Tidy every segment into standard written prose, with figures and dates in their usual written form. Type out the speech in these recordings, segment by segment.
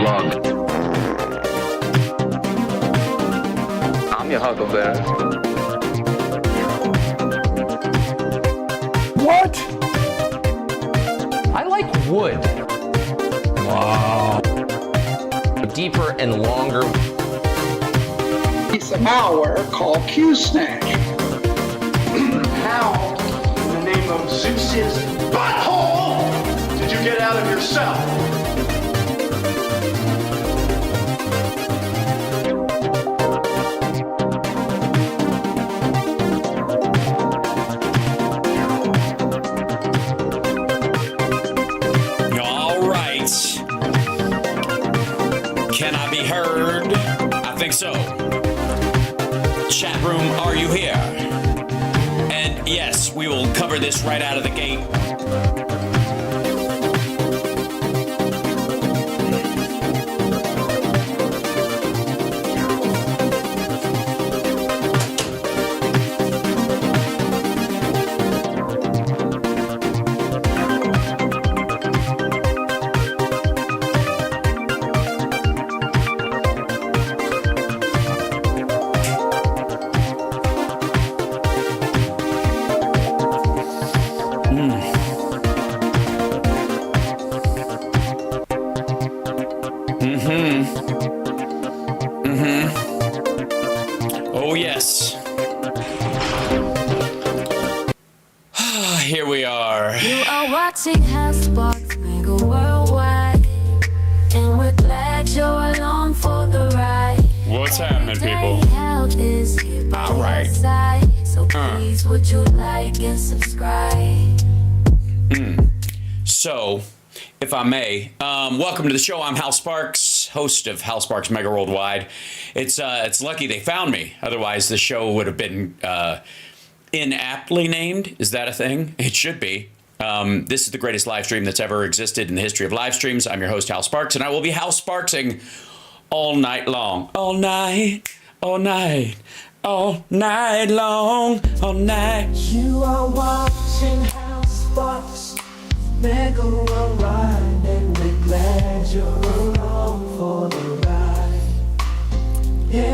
vlog. I'm your Huckleberry. What? I like wood. Wow. Deeper and longer. It's a malware called QSnatch. How, in the name of Zeus's butthole, did you get out of your cell? All right. Can I be heard? I think so. Chat room, are you here? And yes, we will cover this right out of the gate. Oh, yes. Here we are. You are watching Housebox Megaworldwide, and we're glad you're along for the ride. What's happening, people? Health is here by All right. your side, so please would you like and subscribe? So, if I may, welcome to the show. I'm Hal Sparks, host of Hal Sparks Megaworldwide. It's lucky they found me. Otherwise, the show would have been inaptly named. Is that a thing? It should be. This is the greatest live stream that's ever existed in the history of live streams. I'm your host, Hal Sparks, and I will be Hal Sparksing all night long. All night, all night, all night long, all night. You are watching Housebox Megaworldwide, and we're glad you're along for the ride.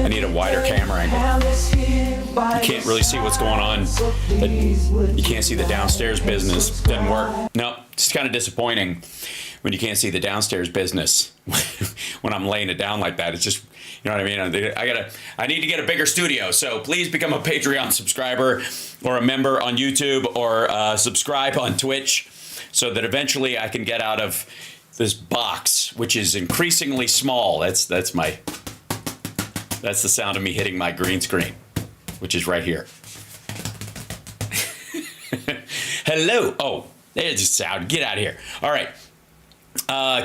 I need a wider camera angle. You can't really see what's going on. You can't see the downstairs business. Doesn't work. No, it's kind of disappointing when you can't see the downstairs business when I'm laying it down like that. It's just, you know what I mean? I need to get a bigger studio. So please become a Patreon subscriber or a member on YouTube or subscribe on Twitch so that eventually I can get out of this box, which is increasingly small. That's the sound of me hitting my green screen, which is right here. Hello. Oh, there's the sound. Get out of here. All right.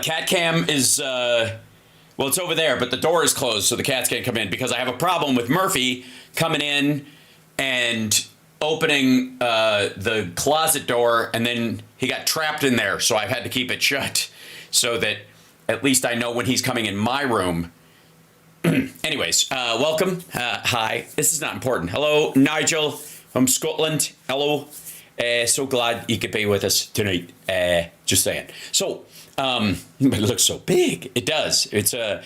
Cat cam is, well, it's over there, but the door is closed, so the cats can't come in because I have a problem with Murphy coming in and opening the closet door, and then he got trapped in there, so I've had to keep it shut so that at least I know when he's coming in my room. Anyways, welcome. Hi. This is not important. Hello, Nigel from Scotland. Hello. So glad you could be with us tonight. Just saying. So, it looks so big. It does. It's a...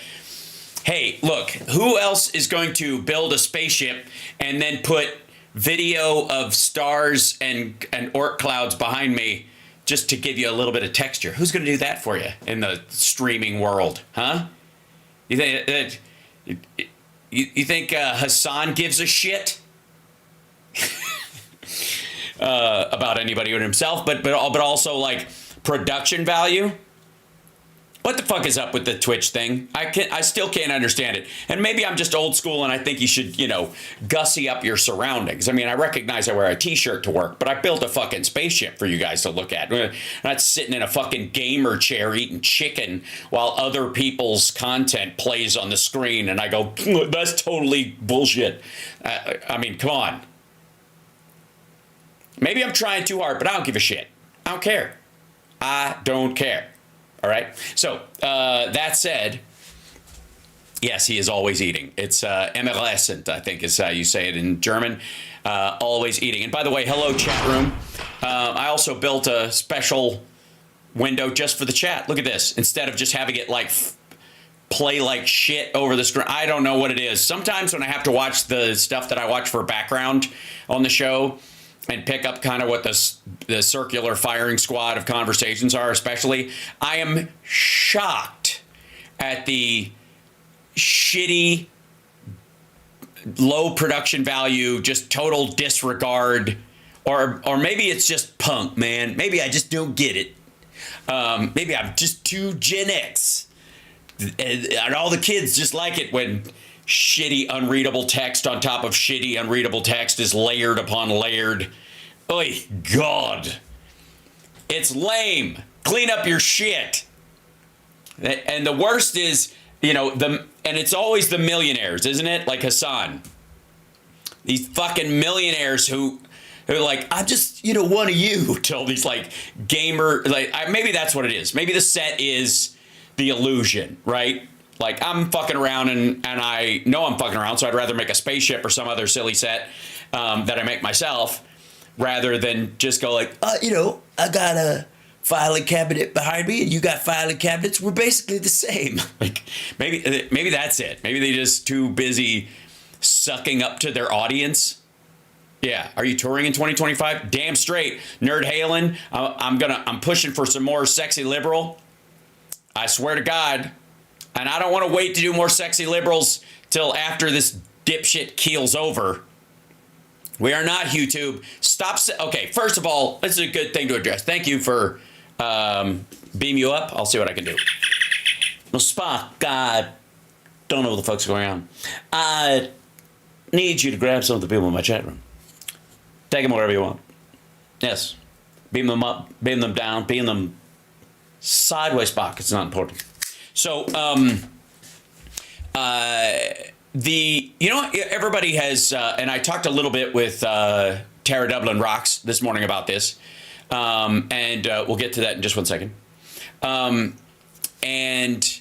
Hey, look, who else is going to build a spaceship and then put video of stars and orc clouds behind me just to give you a little bit of texture? Who's going to do that for you in the streaming world? Huh? You think... You think Hassan gives a shit about anybody but himself, but also like production value? What the fuck is up with the Twitch thing? I still can't understand it. And maybe I'm just old school and I think you should, gussy up your surroundings. I mean, I recognize I wear a t-shirt to work, but I built a fucking spaceship for you guys to look at. I'm not sitting in a fucking gamer chair eating chicken while other people's content plays on the screen and I go, that's totally bullshit. I mean, come on. Maybe I'm trying too hard, but I don't give a shit. I don't care. I don't care. All right. So that said, yes, he is always eating. It's emerlessent, I think is how you say it in German. Always eating. And by the way, hello, chat room. I also built a special window just for the chat. Look at this. Instead of just having it like play like shit over the screen. I don't know what it is. Sometimes when I have to watch the stuff that I watch for background on the show and pick up kind of what the circular firing squad of conversations are, especially, I am shocked at the shitty, low production value, just total disregard, or maybe it's just punk, man. Maybe I just don't get it. Maybe I'm just too Gen X. And all the kids just like it when shitty unreadable text on top of shitty unreadable text is layered upon layered. Oy, God. It's lame. Clean up your shit. And the worst is, and it's always the millionaires, isn't it? Like Hassan. These fucking millionaires who are like, I'm just, one of you, till these like gamer, maybe that's what it is. Maybe the set is the illusion, right? Like, I'm fucking around and I know I'm fucking around, so I'd rather make a spaceship or some other silly set that I make myself rather than just go like, I got a filing cabinet behind me and you got filing cabinets. We're basically the same. Like, maybe that's it. Maybe they're just too busy sucking up to their audience. Yeah. Are you touring in 2025? Damn straight. Nerd Halen. I'm pushing for some more Sexy Liberal. I swear to God. And I don't want to wait to do more Sexy Liberals till after this dipshit keels over. We are not YouTube. Stop. Okay, first of all, this is a good thing to address. Thank you for beam you up. I'll see what I can do. Well, Spock, I don't know what the fuck's going on. I need you to grab some of the people in my chat room. Take them wherever you want. Yes. Beam them up, beam them down, beam them sideways, Spock. It's not important. So, everybody has, and I talked a little bit with Tara Dublin Rocks this morning about this, and we'll get to that in just 1 second. And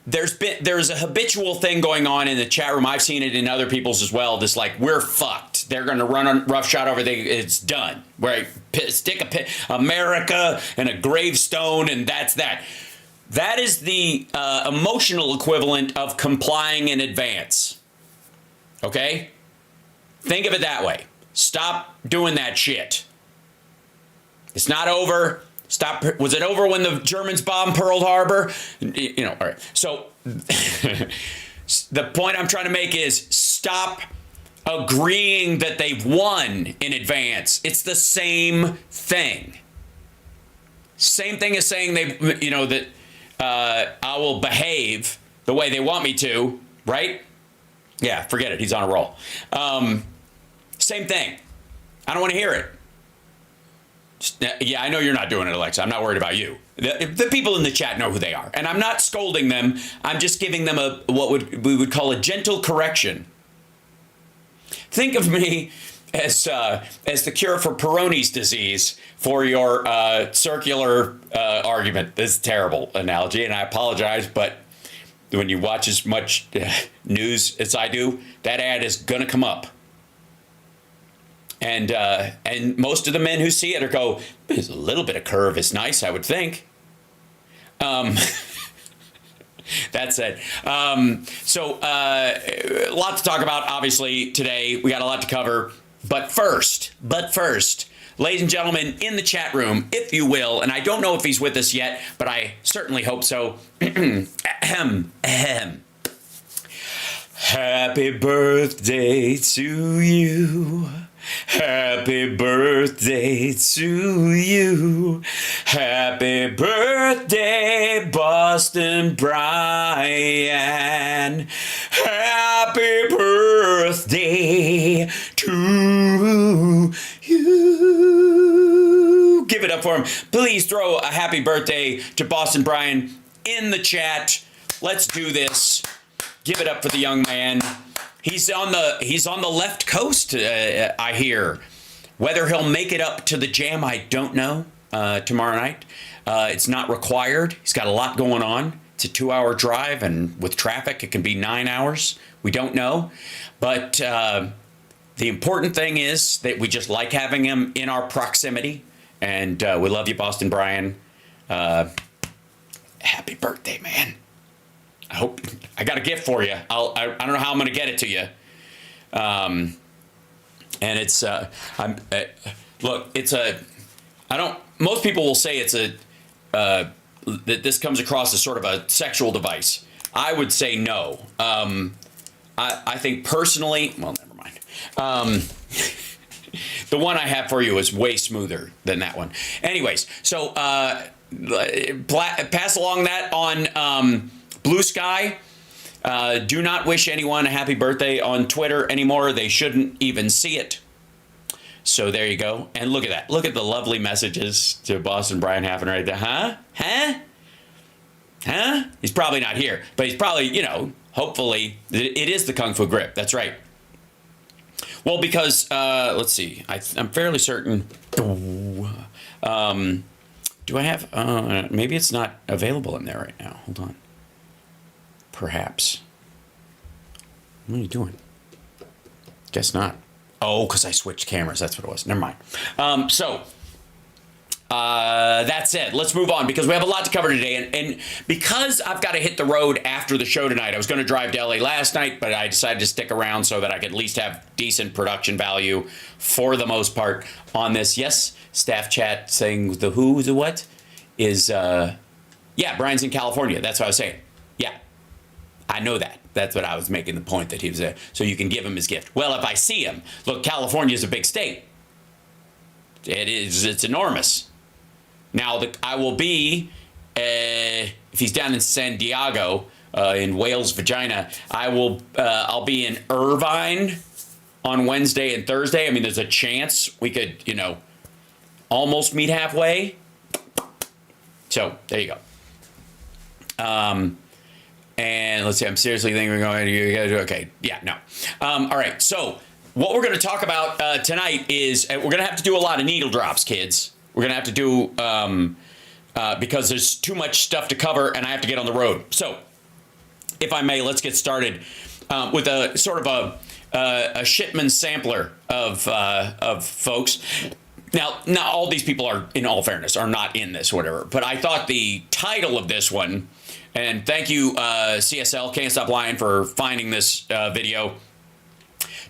there's a habitual thing going on in the chat room. I've seen it in other people's as well. This like, we're fucked. They're going to run a roughshod over. It's done. Right? Stick America and a gravestone, and that's that. That is the emotional equivalent of complying in advance. Okay? Think of it that way. Stop doing that shit. It's not over. Stop. Was it over when the Germans bombed Pearl Harbor? All right. So the point I'm trying to make is stop agreeing that they've won in advance. It's the same thing. Same thing as saying that I will behave the way they want me to, right? Yeah, forget it. He's on a roll. Same thing. I don't want to hear it. Yeah, I know you're not doing it, Alexa. I'm not worried about you. The people in the chat know who they are. And I'm not scolding them. I'm just giving them we would call a gentle correction. Think of me as the cure for Peyronie's disease for your circular argument. This is a terrible analogy, and I apologize, but when you watch as much news as I do, that ad is going to come up. And most of the men who see it go, there's a little bit of curve. It's nice, I would think. That's it. So a lot to talk about, obviously, today. We got a lot to cover. But first, ladies and gentlemen, in the chat room, if you will, and I don't know if he's with us yet, but I certainly hope so. Ahem. Happy birthday to you. Happy birthday to you. Happy birthday, Boston Brian. Happy birthday to you. Give it up for him. Please throw a happy birthday to Boston Brian in the chat. Let's do this. Give it up for the young man. He's on the left coast, I hear. Whether he'll make it up to the jam, I don't know. Tomorrow night, it's not required. He's got a lot going on. It's a 2-hour drive, and with traffic, it can be 9 hours. We don't know, but the important thing is that we just like having him in our proximity, and we love you, Boston Brian. happy birthday, man. I hope I got a gift for you. I don't know how I'm going to get it to you. And it's look, it's a most people will say it's that this comes across as sort of a sexual device. I would say no. I think personally, well, never mind. The one I have for you is way smoother than that one. Anyways, so pass along that on Blue Sky. Do not wish anyone a happy birthday on Twitter anymore. They shouldn't even see it. So there you go. And look at that. Look at the lovely messages to Boston Brian Haffen right there. Huh? He's probably not here, but he's probably, hopefully it is the Kung Fu grip. That's right. Well, because, let's see, I'm fairly certain. Do I have, maybe it's not available in there right now. Hold on. Perhaps. What are you doing? Guess not. Oh, because I switched cameras. That's what it was. Never mind. That's it. Let's move on because we have a lot to cover today. And because I've got to hit the road after the show tonight, I was going to drive to LA last night, but I decided to stick around so that I could at least have decent production value for the most part on this. Yes, staff chat saying the who, the what is, yeah, Brian's in California. That's what I was saying. Yeah, I know that. That's what I was making the point that he was there. So you can give him his gift. Well, if I see him, look, California is a big state. It's enormous. Now, I will be, if he's down in San Diego, in Wales, Vagina, I'll be in Irvine on Wednesday and Thursday. I mean, there's a chance we could, almost meet halfway. So, there you go. And let's see, I'm seriously thinking we're going to, okay, yeah, no. All right, so what we're going to talk about tonight is, we're going to have to do a lot of needle drops, kids. We're going to have to do, because there's too much stuff to cover and I have to get on the road. So, if I may, let's get started with a sort of a shipman sampler of folks. Now, not all these people are, in all fairness, are not in this, whatever. But I thought the title of this one, and thank you, CSL, Can't Stop Lying, for finding this video.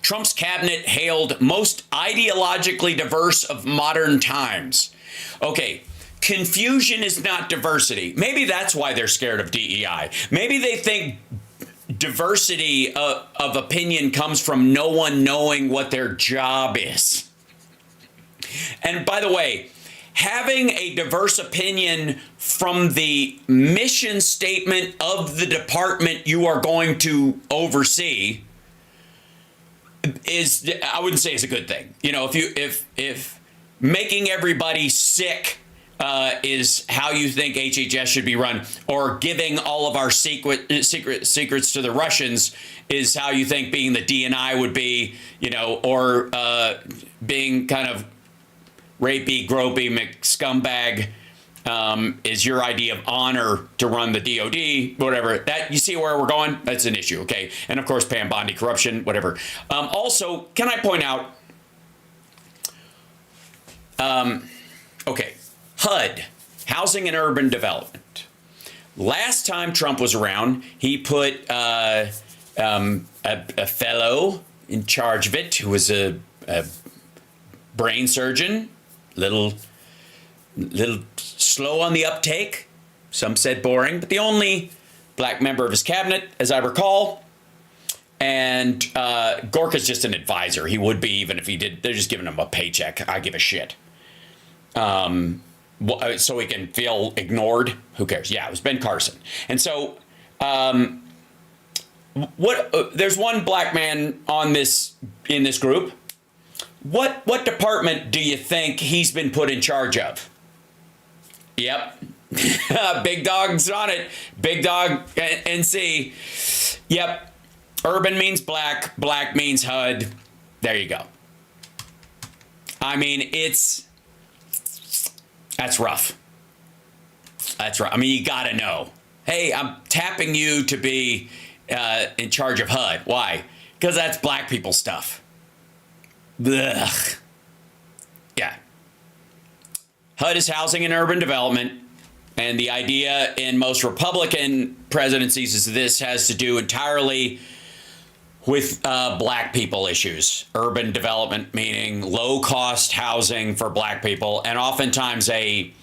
Trump's cabinet hailed most ideologically diverse of modern times. Okay, confusion is not diversity. Maybe that's why they're scared of DEI. Maybe they think diversity of opinion comes from no one knowing what their job is. And by the way, having a diverse opinion from the mission statement of the department you are going to oversee is, I wouldn't say is a good thing. If making everybody sick is how you think HHS should be run, or giving all of our secrets to the Russians is how you think being the DNI would be, or being kind of rapey, gropey, scumbag is your idea of honor to run the DOD, whatever. That, you see where we're going? That's an issue, okay? And of course, Pam Bondi corruption, whatever. Also, can I point out, okay, HUD, Housing and Urban Development. Last time Trump was around, he put a fellow in charge of it who was a brain surgeon, little slow on the uptake. Some said boring, but the only black member of his cabinet, as I recall. And Gorka's just an advisor. He would be even if he did. They're just giving him a paycheck. I give a shit. So he can feel ignored. Who cares? Yeah, it was Ben Carson. And so there's one black man in this group. What department do you think he's been put in charge of? Yep. Big Dog's on it. Big Dog NC. Yep. Urban means black. Black means HUD. There you go. I mean, that's rough. That's rough. I mean, you got to know. Hey, I'm tapping you to be in charge of HUD. Why? Because that's black people stuff. Ugh. Yeah. HUD is Housing and Urban Development. And the idea in most Republican presidencies is this has to do entirely with black people issues, urban development, meaning low-cost housing for black people, and oftentimes his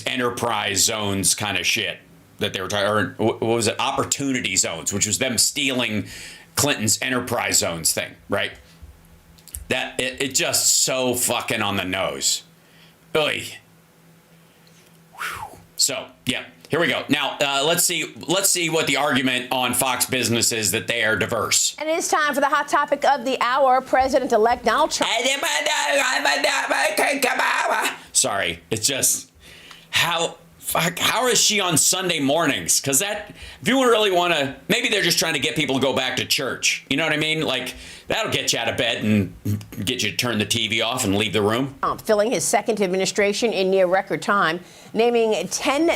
enterprise zones kind of shit that they were talking, or what was it, opportunity zones, which was them stealing Clinton's enterprise zones thing, right? That it just so fucking on the nose. Oy. Whew. So yeah. Here we go. Now, let's see what the argument on Fox Business is, that they are diverse. And it is time for the hot topic of the hour. President-elect Donald Trump. Sorry, it's just how is she on Sunday mornings? Because that, if you really want to, maybe they're just trying to get people to go back to church. You know what I mean? Like, that'll get you out of bed and get you to turn the TV off and leave the room. Filling his second administration in near record time, naming 10...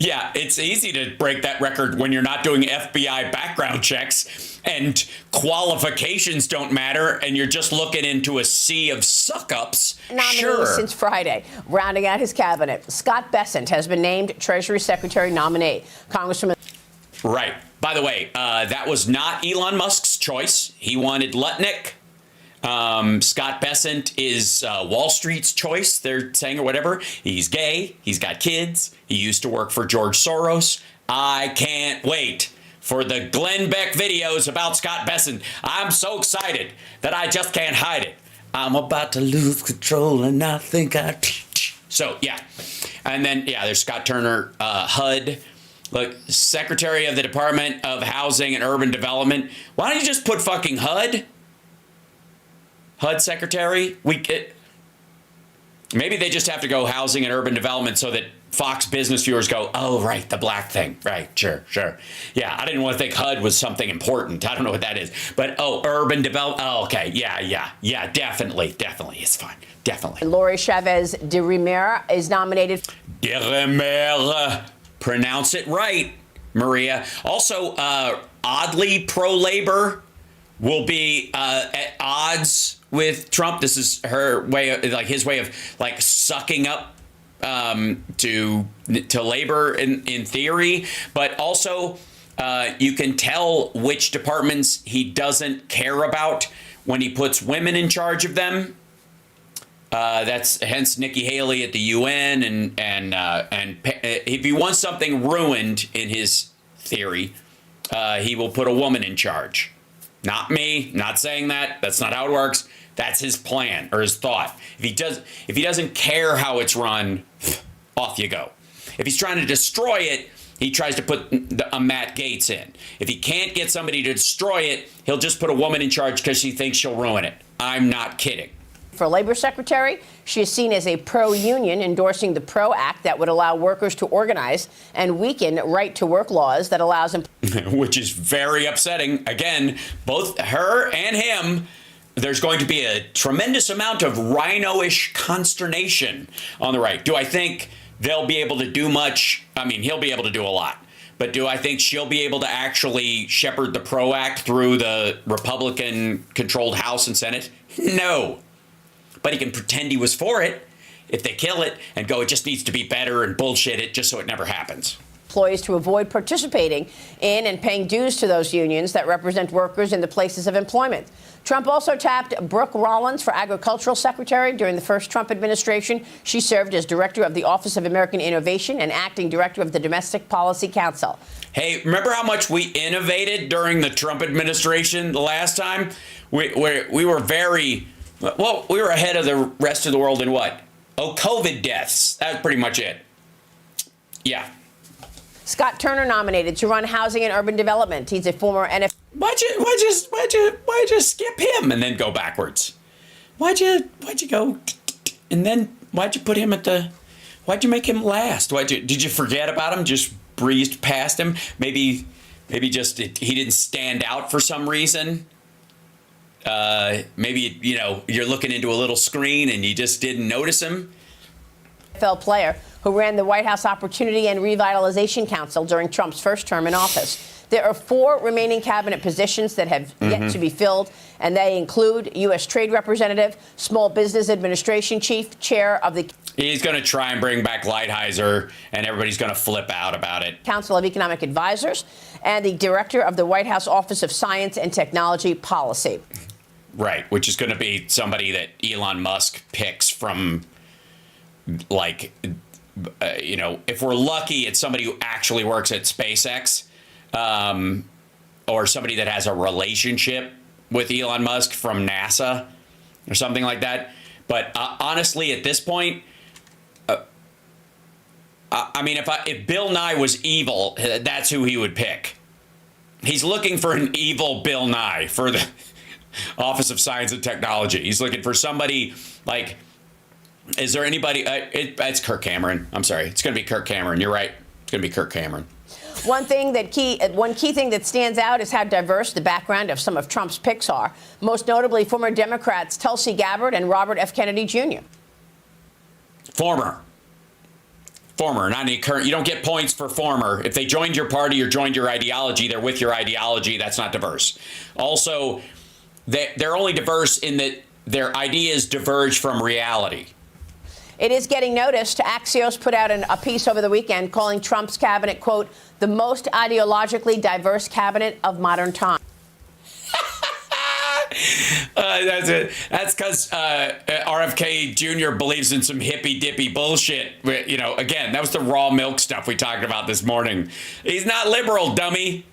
Yeah, it's easy to break that record when you're not doing FBI background checks and qualifications don't matter and you're just looking into a sea of suck-ups. Nominees since Friday. Rounding out his cabinet, Scott Bessent has been named Treasury Secretary nominee. Congresswoman... Right. By the way, that was not Elon Musk's choice. He wanted Lutnick. Scott Bessent is Wall Street's choice, they're saying, or whatever. He's gay. He's got kids. He used to work for George Soros. I can't wait for the Glenn Beck videos about Scott Bessent. I'm so excited that I just can't hide it. I'm about to lose control and I think I... So, yeah. And then, yeah, there's Scott Turner, HUD. Look, Secretary of the Department of Housing and Urban Development. Why don't you just put fucking HUD? HUD Secretary? Maybe they just have to go Housing and Urban Development so that Fox Business viewers go, oh, right, the black thing. Right, sure. Yeah, I didn't want to think HUD was something important. I don't know what that is. But, urban development. Oh, okay. Yeah, definitely. It's fine. Definitely. Lori Chavez de Rivera is nominated. De Rivera. Pronounce it right, Maria. Also, oddly pro-labor will be at odds with Trump. This is her way of, his way of sucking up to labor in theory, but also you can tell which departments he doesn't care about when he puts women in charge of them. That's hence Nikki Haley at the UN, and if he wants something ruined in his theory, he will put a woman in charge. Not me. Not saying that. That's not how it works. That's his plan or his thought. If he doesn't care how it's run, off you go. If he's trying to destroy it, he tries to put a Matt Gaetz in. If he can't get somebody to destroy it, he'll just put a woman in charge because she thinks she'll ruin it. I'm not kidding. For Labor Secretary, she is seen as a pro-union, endorsing the PRO Act that would allow workers to organize and weaken right-to-work laws that allows them. Which is very upsetting. Again, both her and him, there's going to be a tremendous amount of rhino-ish consternation on the right. Do I think they'll be able to do much? I mean, he'll be able to do a lot. But do I think she'll be able to actually shepherd the PRO Act through the Republican-controlled House and Senate? No. But he can pretend he was for it if they kill it and go, it just needs to be better and bullshit it just so it never happens. Employees to avoid participating in and paying dues to those unions that represent workers in the places of employment. Trump also tapped Brooke Rollins for Agricultural Secretary during the first Trump administration. She served as Director of the Office of American Innovation and Acting Director of the Domestic Policy Council. Hey, remember how much we innovated during the Trump administration the last time? We were very... Well, we were ahead of the rest of the world in what? COVID deaths. That's pretty much it. Yeah. Scott Turner nominated to run Housing and Urban Development. He's a former NFL. Why'd you skip him and then go backwards? Why'd you go and then why'd you put him why'd you make him last? Did you forget about him? Just breezed past him? Maybe just he didn't stand out for some reason. Maybe, you're looking into a little screen and you just didn't notice him. NFL player who ran the White House Opportunity and Revitalization Council during Trump's first term in office. There are 4 remaining cabinet positions that have yet to be filled, And they include U.S. Trade Representative, Small Business Administration Chief, Chair of the He's going to try and bring back Lighthizer, and everybody's going to flip out about it. Council of Economic Advisors, and the Director of the White House Office of Science and Technology Policy. Right, which is going to be somebody that Elon Musk picks from, like, if we're lucky, it's somebody who actually works at SpaceX, or somebody that has a relationship with Elon Musk from NASA or something like that. But honestly, at this point, I mean, if Bill Nye was evil, that's who he would pick. He's looking for an evil Bill Nye for the Office of Science and Technology. He's looking for somebody like, is there anybody? It's Kirk Cameron. I'm sorry. It's going to be Kirk Cameron. You're right. It's going to be Kirk Cameron. One key thing that stands out is how diverse the background of some of Trump's picks are, most notably former Democrats Tulsi Gabbard and Robert F. Kennedy Jr. Former, not any current. You don't get points for former. If they joined your party or joined your ideology, they're with your ideology. That's not diverse. Also, they're only diverse in that their ideas diverge from reality. It is getting noticed. Axios put out a piece over the weekend calling Trump's cabinet, quote, the most ideologically diverse cabinet of modern times. That's it. That's because RFK Jr. believes in some hippy-dippy bullshit. Again, that was the raw milk stuff we talked about this morning. He's not liberal, dummy.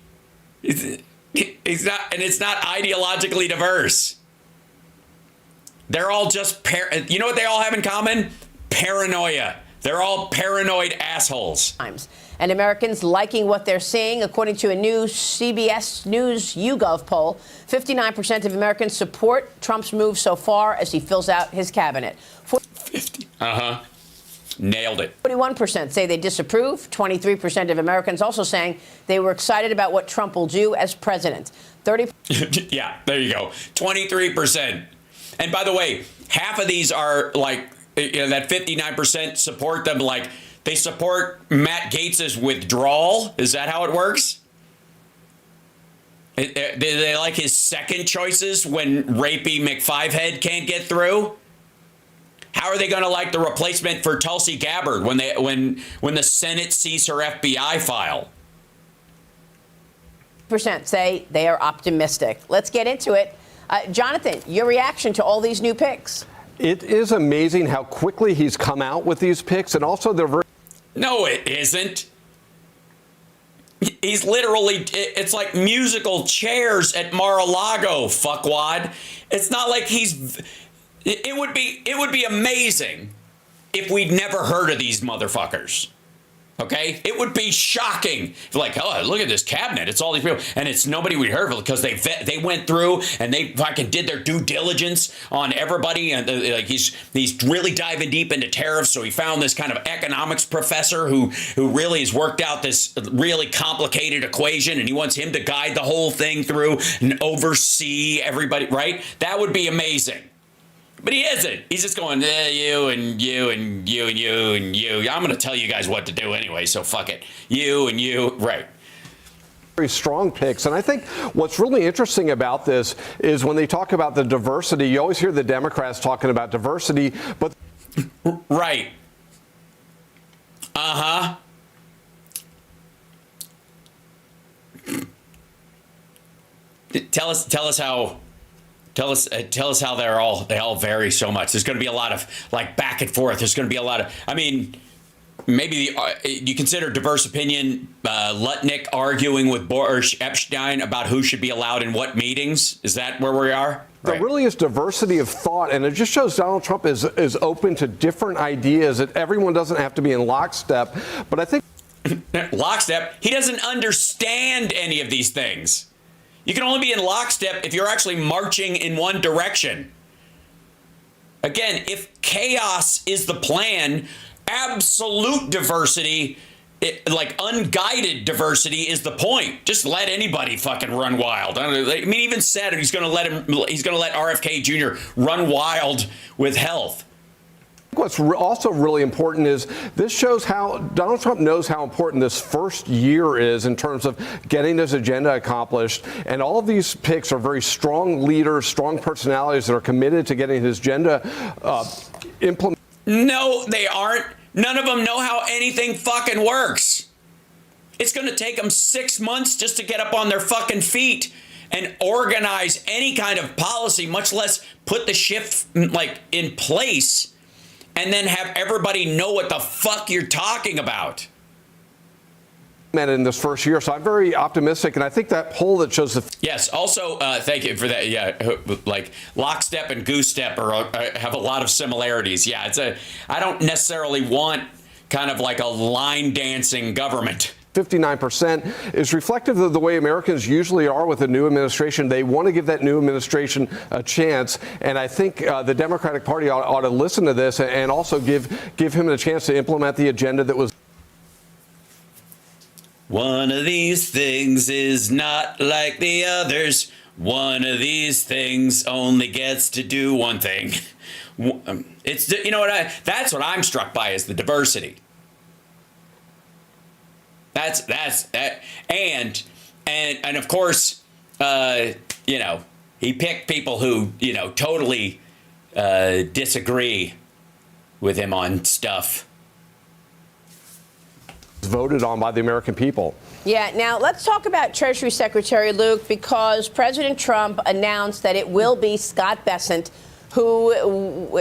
He's not, and it's not ideologically diverse. They're all just, you know what they all have in common? Paranoia. They're all paranoid assholes. And Americans liking what they're seeing. According to a new CBS News YouGov poll, 59% of Americans support Trump's move so far as he fills out his cabinet. 50. Nailed it. 41% say they disapprove. 23% of Americans also saying they were excited about what Trump will do as president. 30%. Yeah, there you go. 23%. And by the way, half of these are like, that 59% support them, like they support Matt Gaetz's withdrawal. Is that how it works? They like his second choices when rapey McFivehead can't get through? How are they going to like the replacement for Tulsi Gabbard when the Senate sees her FBI file? % say they are optimistic. Let's get into it. Jonathan, your reaction to all these new picks? It is amazing how quickly he's come out with these picks, and also they're very... No, it isn't. He's literally, it's like musical chairs at Mar-a-Lago, fuckwad. It's not like it would be amazing if we'd never heard of these motherfuckers. Okay? It would be shocking. Like, oh, look at this cabinet. It's all these people. And it's nobody we'd heard of because they went through and they fucking did their due diligence on everybody. And like he's really diving deep into tariffs. So he found this kind of economics professor who really has worked out this really complicated equation. And he wants him to guide the whole thing through and oversee everybody, right? That would be amazing. But he isn't. He's just going, you and you and you and you and you. I'm going to tell you guys what to do anyway, so fuck it. You and you. Right. Very strong picks. And I think what's really interesting about this is when they talk about the diversity, you always hear the Democrats talking about diversity, but... Right. Uh-huh. Tell us how... Tell us how they all vary so much. There's going to be a lot of like back and forth. There's going to be a lot of, I mean, maybe you consider diverse opinion, Lutnick arguing with Boris Epstein about who should be allowed in what meetings. Is that where we are? There really is diversity of thought, and it just shows Donald Trump is open to different ideas, that everyone doesn't have to be in lockstep. But I think lockstep, he doesn't understand any of these things. You can only be in lockstep if you're actually marching in one direction. Again, if chaos is the plan, absolute diversity, like unguided diversity is the point. Just let anybody fucking run wild. I mean, even said he's going to let RFK Jr. run wild with health. What's also really important is this shows how Donald Trump knows how important this first year is in terms of getting his agenda accomplished. And all of these picks are very strong leaders, strong personalities that are committed to getting his agenda implemented. No, they aren't. None of them know how anything fucking works. It's going to take them 6 months just to get up on their fucking feet and organize any kind of policy, much less put the shit in place. And then have everybody know what the fuck you're talking about. In this first year, so I'm very optimistic, and I think that poll that shows the yes. Also, thank you for that. Yeah, like lockstep and goose step have a lot of similarities. Yeah, I don't necessarily want kind of like a line dancing government. 59% is reflective of the way Americans usually are with a new administration. They want to give that new administration a chance, and I think the Democratic Party ought to listen to this and also give him a chance to implement the agenda that was. One of these things is not like the others. One of these things only gets to do one thing. It's, you know what, that's what I'm struck by is the diversity. That's that, and of course, you know, he picked people who, you know, totally disagree with him on stuff. Voted on by the American people. Yeah, now let's talk about Treasury Secretary Luke, because President Trump announced that it will be Scott Bessent who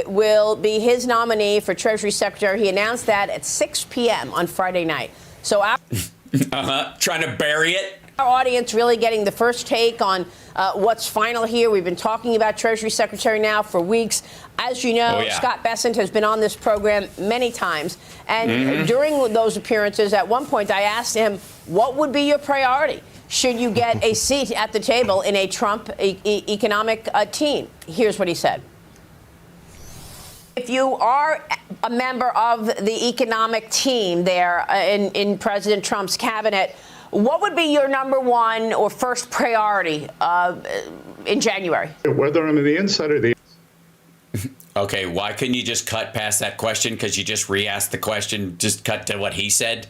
will be his nominee for Treasury Secretary. He announced that at 6 p.m. on Friday night. So trying to bury it. Our audience really getting the first take on what's final here. We've been talking about Treasury Secretary now for weeks. As you know, Scott Bessent has been on this program many times. And during those appearances, at one point, I asked him, what would be your priority should you get a seat at the table in a Trump economic team? Here's what he said. If you are a member of the economic team there in President Trump's cabinet, what would be your number one or first priority in January? Whether I'm on the inside or the Okay, why couldn't you just cut past that question? Because you just re-asked the question, just cut to what he said?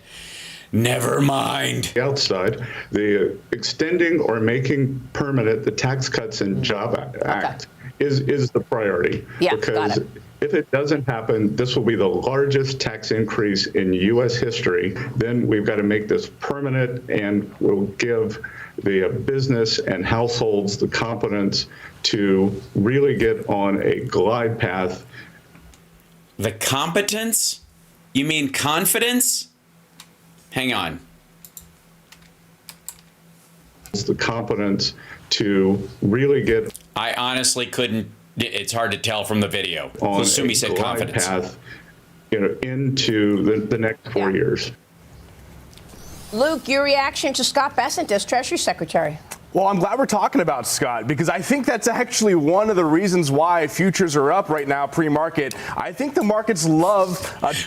Never mind. outside, the extending or making permanent the Tax Cuts and Job Act is the priority. Yeah, because got it. if it doesn't happen, this will be the largest tax increase in U.S. history. Then we've got to make this permanent, and we'll give the business and households the competence to really get on a glide path. The competence? You mean confidence? Hang on. It's the competence to really get. I honestly couldn't. It's hard to tell from the video. On assume he said confidence. Path, you know, into the next 4 years. Luke, your reaction to Scott Bessent as Treasury Secretary? Well, I'm glad we're talking about Scott, because I think that's actually one of the reasons why futures are up right now pre-market. I think the markets love...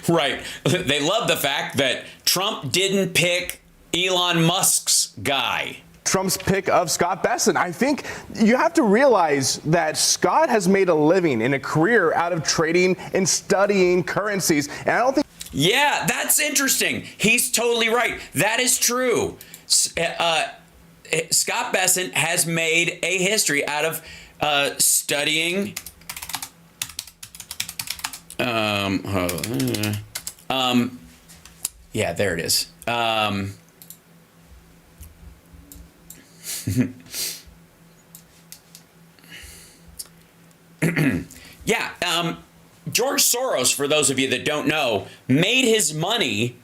Right. They love the fact that Trump didn't pick Elon Musk's guy. Trump's pick of Scott Bessent. I think you have to realize that Scott has made a living and a career out of trading and studying currencies. And I don't think... Yeah, that's interesting. He's totally right. That is true. Scott Bessent has made a history out of studying. Yeah, there it is. Yeah, George Soros, for those of you that don't know, made his money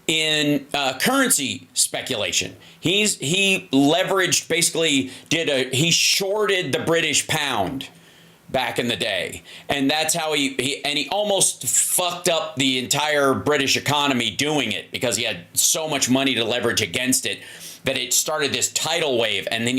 in currency speculation. He leveraged, basically he shorted the British pound back in the day, and that's how he almost fucked up the entire British economy doing it, because he had so much money to leverage against it. that it started this tidal wave, and then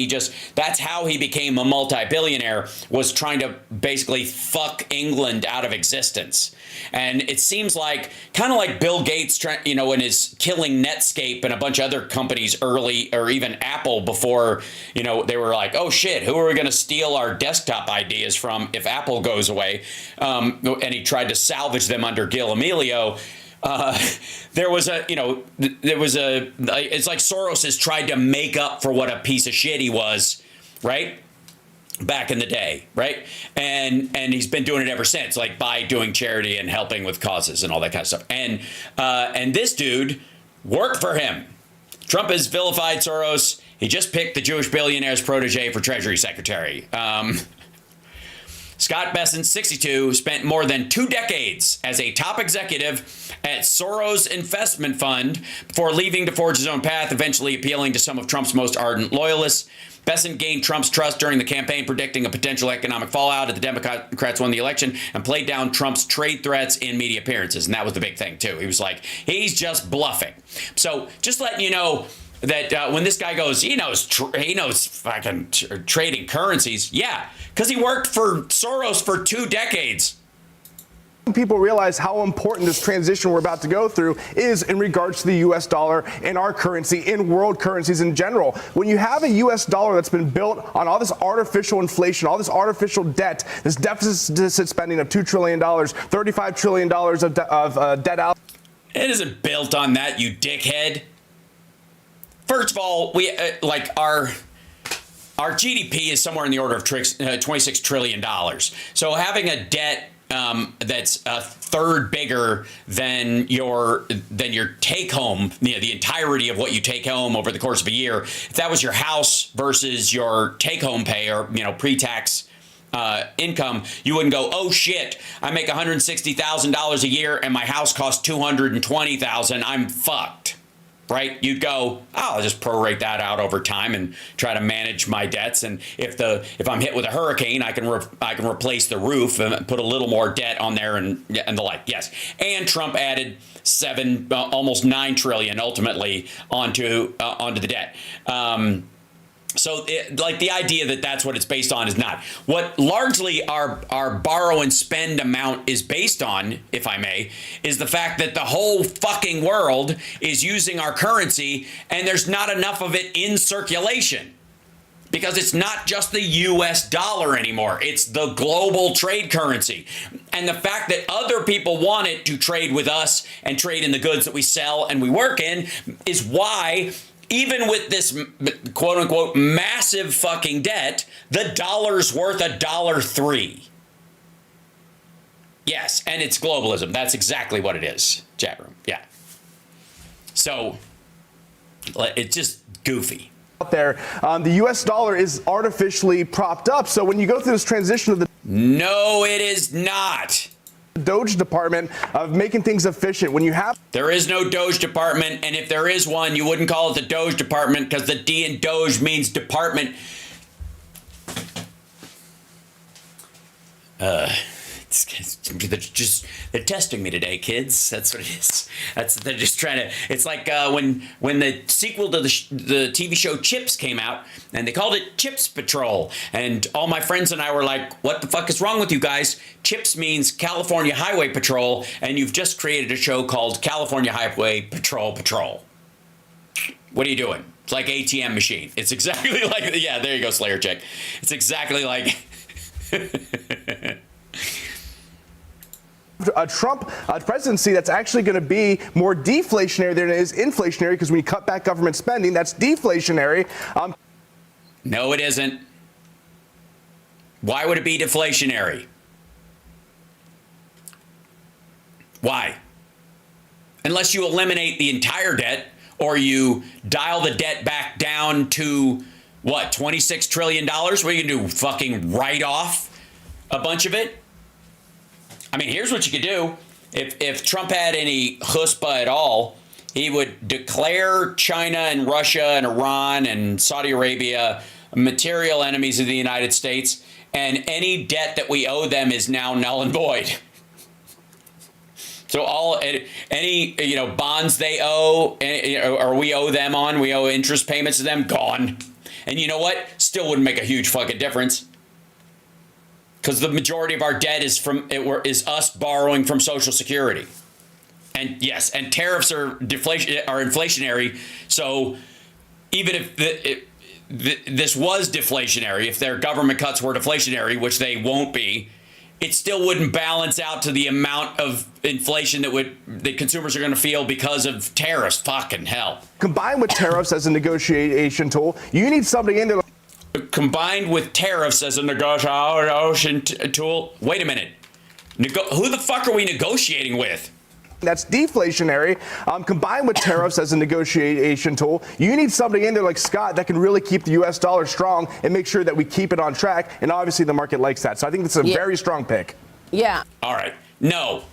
that's how he became a multi-billionaire, was trying to basically fuck England out of existence. And it seems like, kind of like Bill Gates, and his killing Netscape and a bunch of other companies early, or even Apple before, they were like, oh shit, who are we going to steal our desktop ideas from if Apple goes away? And he tried to salvage them under Gil Amelio. It's like Soros has tried to make up for what a piece of shit he was, right? Back in the day, right? And he's been doing it ever since, like by doing charity and helping with causes and all that kind of stuff. And this dude worked for him. Trump has vilified Soros. He just picked the Jewish billionaire's protege for Treasury Secretary. Scott Bessent, 62, spent more than 2 decades as a top executive at Soros Investment Fund before leaving to forge his own path, eventually appealing to some of Trump's most ardent loyalists. Bessent gained Trump's trust during the campaign, predicting a potential economic fallout if the Democrats won the election, and played down Trump's trade threats in media appearances. And that was the big thing, too. He was like, he's just bluffing. So just letting you know that when this guy goes, he knows fucking trading currencies. Yeah, because he worked for Soros for 2 decades. People realize how important this transition we're about to go through is in regards to the U.S. dollar and our currency, in world currencies in general. When you have a U.S. dollar that's been built on all this artificial inflation, all this artificial debt, this deficit spending of $2 trillion, $35 trillion of debt out. It isn't built on that, you dickhead. First of all, we our GDP is somewhere in the order of $26 trillion. So having a debt that's a third bigger than your take home, the entirety of what you take home over the course of a year. If that was your house versus your take home pay, or pre-tax income, you wouldn't go, oh shit, I make $160,000 a year and my house costs $220,000. I'm fucked. Right? You'd go, I'll just prorate that out over time and try to manage my debts. And if I'm hit with a hurricane, I can replace the roof and put a little more debt on there and the like. Yes. And Trump added almost $9 trillion ultimately onto the debt. So the idea that that's what it's based on is not. What largely our borrow and spend amount is based on, if I may, is the fact that the whole fucking world is using our currency and there's not enough of it in circulation. Because it's not just the U.S. dollar anymore. It's the global trade currency. And the fact that other people want it to trade with us and trade in the goods that we sell and we work in is why, even with this quote unquote massive fucking debt, the dollar's worth $1.03. Yes, and it's globalism. That's exactly what it is, chat room. Yeah. So it's just goofy. Out there, the U.S. dollar is artificially propped up. So when you go through this transition of the No, it is not. Doge department of making things efficient, when you have there is no Doge department, and if there is one, you wouldn't call it the Doge department because the D in Doge means department. They're testing me today, kids. That's what it is. They're just trying to. It's like when the sequel to the TV show Chips came out, and they called it Chips Patrol, and all my friends and I were like, "What the fuck is wrong with you guys? Chips means California Highway Patrol, and you've just created a show called California Highway Patrol. What are you doing? It's like ATM machine. It's exactly like yeah. There you go, Slayer Chick. It's exactly like." A Trump presidency that's actually going to be more deflationary than it is inflationary, because when you cut back government spending, that's deflationary. No, it isn't. Why would it be deflationary? Why? Unless you eliminate the entire debt or you dial the debt back down to, what, $26 trillion? What are you going to do, fucking write off a bunch of it? I mean, here's what you could do. If Trump had any chutzpah at all, he would declare China and Russia and Iran and Saudi Arabia material enemies of the United States, and any debt that we owe them is now null and void. So any bonds they owe, or we owe them on, we owe interest payments to them, gone. And you know what? Still wouldn't make a huge fucking difference. Because the majority of our debt is us borrowing from Social Security. And yes, and tariffs are inflationary. So even if this was deflationary, if their government cuts were deflationary, which they won't be, it still wouldn't balance out to the amount of inflation that consumers are going to feel because of tariffs. Fucking hell. Combined with tariffs as a negotiation tool, you need somebody in there. Combined with tariffs as a negotiation tool. Wait a minute. Who the fuck are we negotiating with? That's deflationary. Combined with tariffs as a negotiation tool, you need somebody in there like Scott that can really keep the U.S. dollar strong and make sure that we keep it on track. And obviously the market likes that. So I think this is a very strong pick. Yeah. All right. No.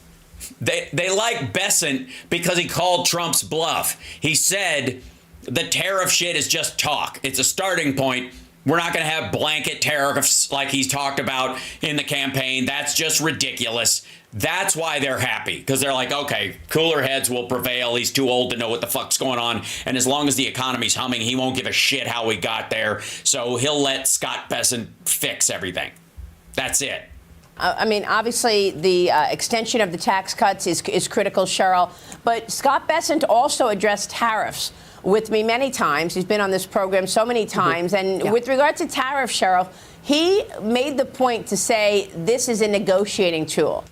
They like Bessent because he called Trump's bluff. He said the tariff shit is just talk. It's a starting point. We're not going to have blanket tariffs like he's talked about in the campaign. That's just ridiculous. That's why they're happy, because they're like, okay, cooler heads will prevail. He's too old to know what the fuck's going on. And as long as the economy's humming, he won't give a shit how we got there. So he'll let Scott Bessent fix everything. That's it. I mean, obviously, the extension of the tax cuts is critical, Cheryl. But Scott Bessent also addressed tariffs with me many times. He's been on this program so many times. And with regard to tariffs, Cheryl, he made the point to say this is a negotiating tool.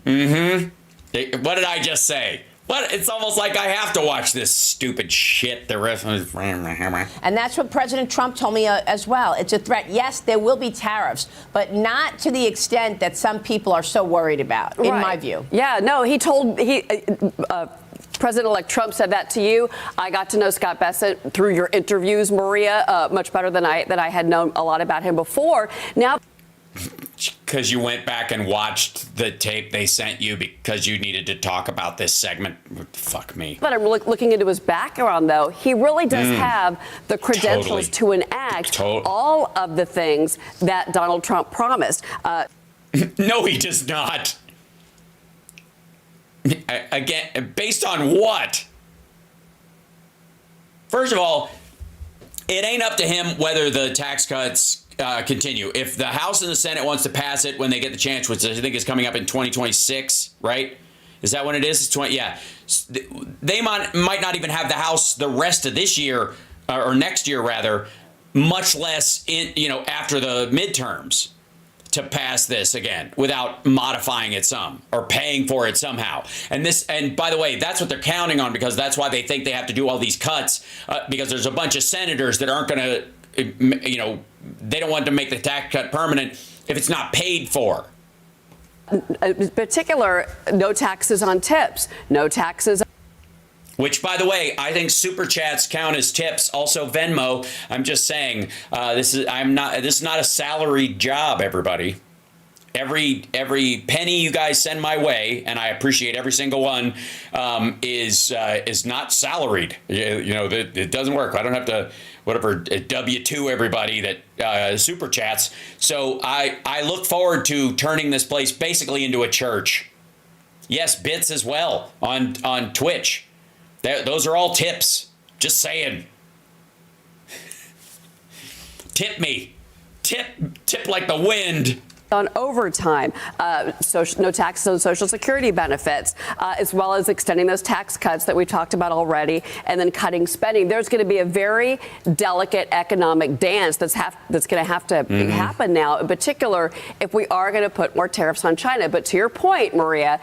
Mm-hmm. What did I just say? What? It's almost like I have to watch this stupid shit. The rest of And that's what President Trump told me as well. It's a threat. Yes, there will be tariffs, but not to the extent that some people are so worried about, in my view. Yeah, no, President-elect Trump said that to you. I got to know Scott Bessent through your interviews, Maria, much better than I had known a lot about him before. Now, because you went back and watched the tape they sent you because you needed to talk about this segment. Fuck me. But I'm looking into his background, though. He really does have the credentials to enact all of the things that Donald Trump promised. No, he does not. Again, based on what? First of all, it ain't up to him whether the tax cuts continue. If the House and the Senate wants to pass it when they get the chance, which I think is coming up in 2026, right? Is that when it is? It's 20. Yeah. They might not even have the House the rest of this year or next year, rather, much less after the midterms to pass this again without modifying it some or paying for it somehow. And by the way, that's what they're counting on, because that's why they think they have to do all these cuts, because there's a bunch of senators that aren't going to, they don't want to make the tax cut permanent if it's not paid for. In particular, no taxes on tips, no taxes. Which, by the way, I think super chats count as tips. Also Venmo. I'm just saying, this is not a salaried job, everybody. Every penny you guys send my way, and I appreciate every single one, is not salaried. It doesn't work. I don't have to W-2 everybody that super chats. So I look forward to turning this place basically into a church. Yes, bits as well on Twitch. Those are all tips. Just saying. Tip me. Tip like the wind. On overtime, no taxes on Social Security benefits, as well as extending those tax cuts that we talked about already, and then cutting spending. There's going to be a very delicate economic dance that's going to have to happen now, in particular, if we are going to put more tariffs on China. But to your point, Maria,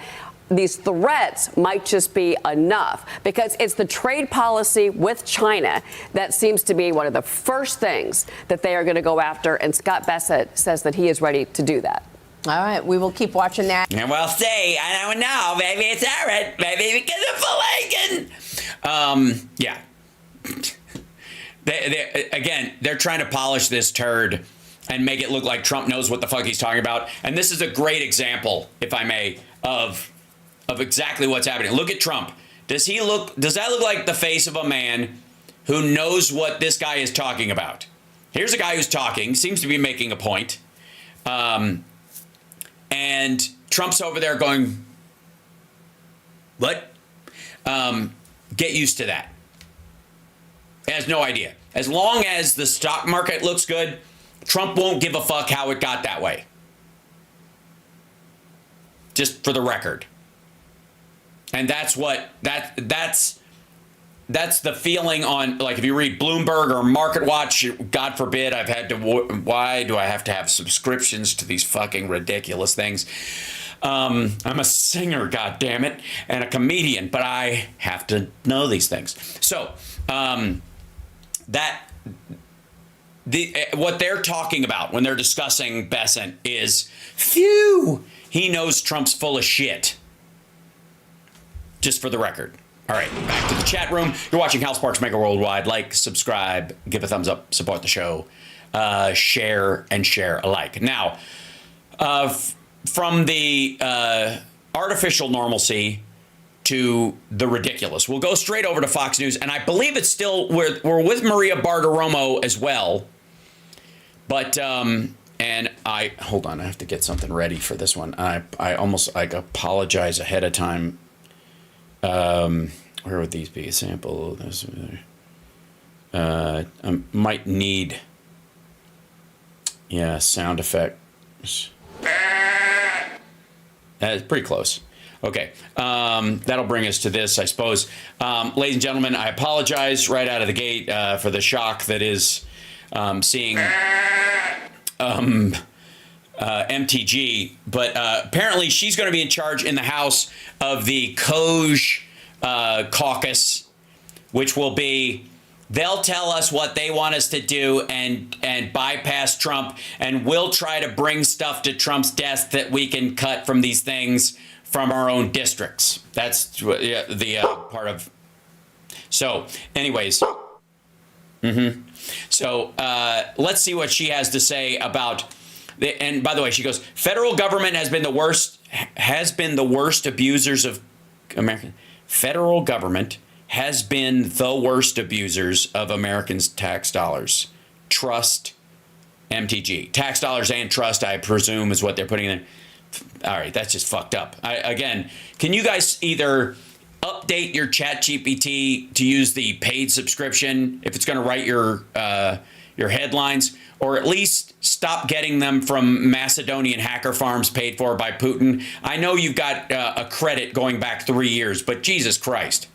these threats might just be enough, because it's the trade policy with China that seems to be one of the first things that they are going to go after. And Scott Bessent says that he is ready to do that. All right. We will keep watching that. And we'll see. I don't know. Maybe it's all right. Maybe because of Falagan. Yeah. They're trying to polish this turd and make it look like Trump knows what the fuck he's talking about. And this is a great example, if I may, of exactly what's happening. Look at Trump. Does that look like the face of a man who knows what this guy is talking about? Here's a guy who's talking, seems to be making a point. And Trump's over there going, But get used to that. He has no idea. As long as the stock market looks good, Trump won't give a fuck how it got that way. Just for the record. And that's the feeling on, like, if you read Bloomberg or Market Watch, God forbid, why do I have to have subscriptions to these fucking ridiculous things? I'm a singer, goddammit, and a comedian, but I have to know these things. So, what they're talking about when they're discussing Bessent is, phew, he knows Trump's full of shit. Just for the record. All right, back to the chat room. You're watching Hal Sparks Mega Worldwide. Like, subscribe, give a thumbs up, support the show, share, and share alike. Now, from the artificial normalcy to the ridiculous, we'll go straight over to Fox News, and I believe it's still, we're with Maria Bartiromo as well. But, hold on, I have to get something ready for this one. I apologize ahead of time. Where would these be? A sample. I might need, sound effects. That's pretty close. Okay. That'll bring us to this, I suppose. Ladies and gentlemen, I apologize right out of the gate for the shock that is seeing MTG, but apparently she's going to be in charge in the House of the Doge caucus, which will be, they'll tell us what they want us to do and bypass Trump, and we'll try to bring stuff to Trump's desk that we can cut from these things from our own districts. That's the part of. So, anyways. So let's see what she has to say about. And by the way, she goes, federal government has been the worst abusers of American. Federal government has been the worst abusers of Americans' tax dollars. Trust MTG. Tax dollars and trust, I presume, is what they're putting in. All right, that's just fucked up. Again, can you guys either update your ChatGPT to use the paid subscription if it's going to write your headlines, or at least stop getting them from Macedonian hacker farms paid for by Putin? I know you've got a credit going back 3 years, but Jesus Christ.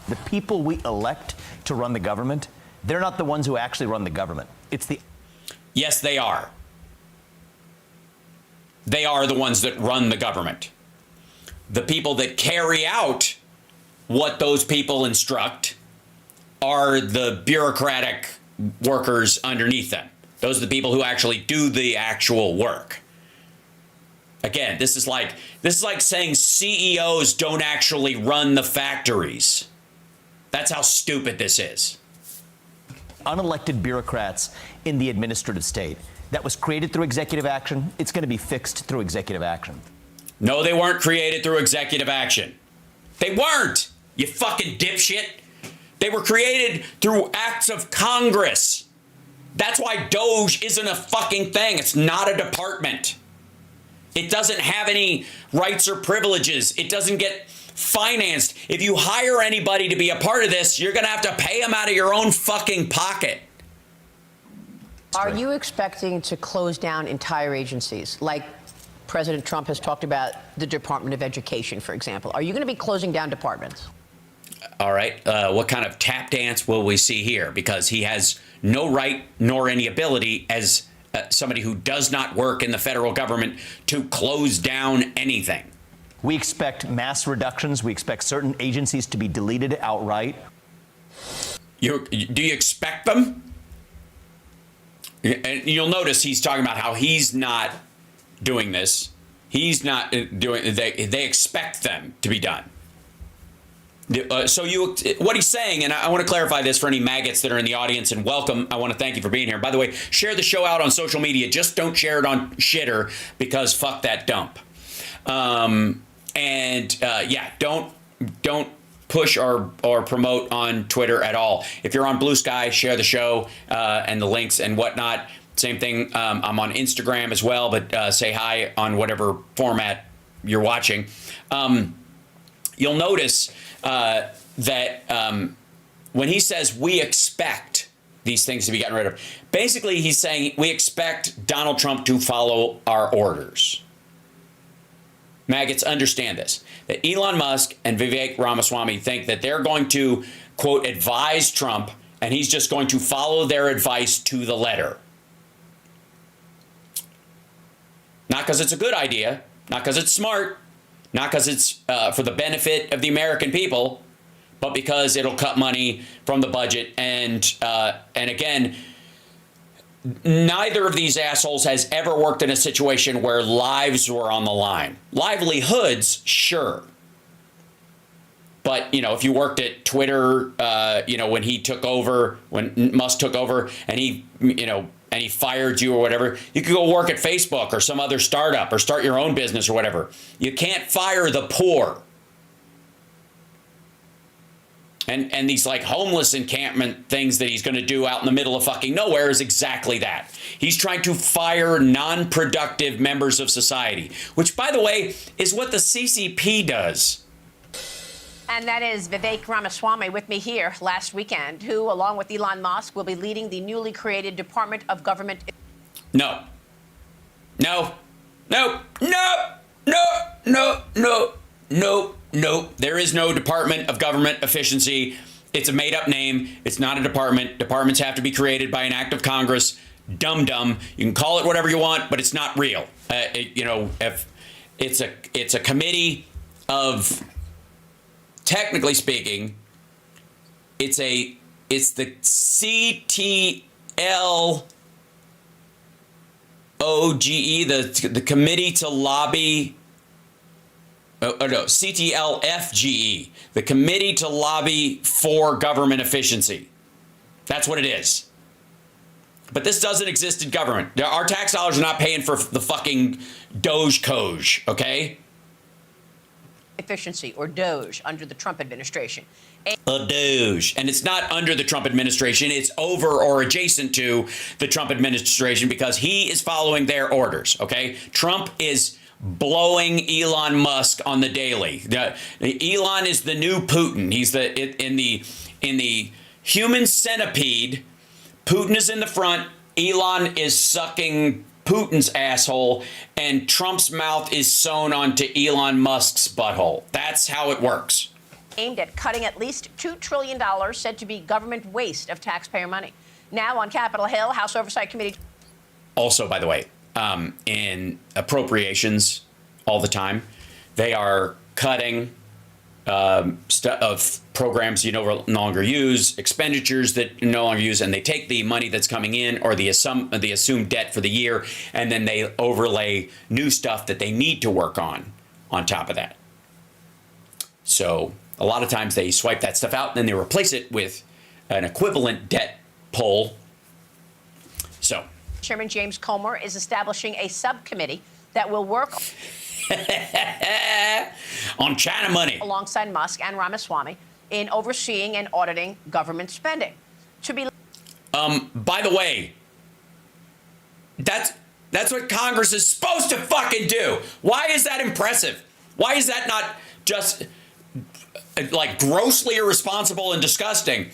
The people we elect to run the government, they're not the ones who actually run the government. It's the... Yes, they are. They are the ones that run the government. The people that carry out what those people instruct are the bureaucratic workers underneath them. Those are the people who actually do the actual work. Again, this is like saying CEOs don't actually run the factories. That's how stupid this is. Unelected bureaucrats in the administrative state. That was created through executive action. It's going to be fixed through executive action. No, they weren't created through executive action. They weren't, you fucking dipshit. They were created through acts of Congress. That's why Doge isn't a fucking thing. It's not a department. It doesn't have any rights or privileges. It doesn't get financed. If you hire anybody to be a part of this, you're going to have to pay them out of your own fucking pocket. Are you expecting to close down entire agencies, like President Trump has talked about the Department of Education, for example? Are you going to be closing down departments? All right. What kind of tap dance will we see here? Because he has no right nor any ability as somebody who does not work in the federal government to close down anything. We expect mass reductions. We expect certain agencies to be deleted outright. Do you expect them? And you'll notice he's talking about how he's not doing this. He's not doing. They expect them to be done. What he's saying, and I want to clarify this for any maggots that are in the audience, and welcome. I want to thank you for being here. By the way, share the show out on social media. Just don't share it on Shitter, because fuck that dump. Don't push or promote on Twitter at all. If you're on Blue Sky, share the show and the links and whatnot. Same thing. I'm on Instagram as well, but say hi on whatever format you're watching. you'll notice that when he says we expect these things to be gotten rid of, basically he's saying we expect Donald Trump to follow our orders. Maggots, understand this, that Elon Musk and Vivek Ramaswamy think that they're going to, quote, advise Trump, and he's just going to follow their advice to the letter. Not because it's a good idea, not because it's smart, not because it's for the benefit of the American people, but because it'll cut money from the budget. And again, neither of these assholes has ever worked in a situation where lives were on the line. Livelihoods, sure. But, you know, if you worked at Twitter, you know, when Musk took over and he, you know, and he fired you or whatever, you could go work at Facebook or some other startup or start your own business or whatever. You can't fire the poor. And these like homeless encampment things that he's going to do out in the middle of fucking nowhere is exactly that. He's trying to fire non-productive members of society, which, by the way, is what the CCP does. And that is Vivek Ramaswamy with me here last weekend, who, along with Elon Musk, will be leading the newly created Department of Government. No. No. No. No. No. No. No. No. No. There is no Department of Government Efficiency. It's a made-up name. It's not a department. Departments have to be created by an act of Congress. Dumb. You can call it whatever you want, but it's not real. You know, if it's a committee of, technically speaking, it's the CTLOGE, the Committee to Lobby. CTLFGE, the Committee to Lobby for Government Efficiency. That's what it is. But this doesn't exist in government. Our tax dollars are not paying for the fucking Doge, okay? Efficiency, or Doge, under the Trump administration. A Doge. And it's not under the Trump administration. It's over or adjacent to the Trump administration because he is following their orders, okay? Trump is blowing Elon Musk on the daily. Elon is the new Putin. He's in the human centipede. Putin is in the front. Elon is sucking Putin's asshole, and Trump's mouth is sewn onto Elon Musk's butthole. That's how it works. Aimed at cutting at least $2 trillion said to be government waste of taxpayer money. Now on Capitol Hill, House Oversight Committee. Also, by the way, in appropriations all the time, they are cutting of programs you no longer use, expenditures that you no longer use, and they take the money that's coming in or the assumed debt for the year, and then they overlay new stuff that they need to work on top of that. So a lot of times they swipe that stuff out and then they replace it with an equivalent debt pull. So Chairman James Comer is establishing a subcommittee that will work on China money alongside Musk and Ramaswamy in overseeing and auditing government spending. To be by the way, that's what Congress is supposed to fucking do. Why is that impressive? Why is that not just like grossly irresponsible and disgusting?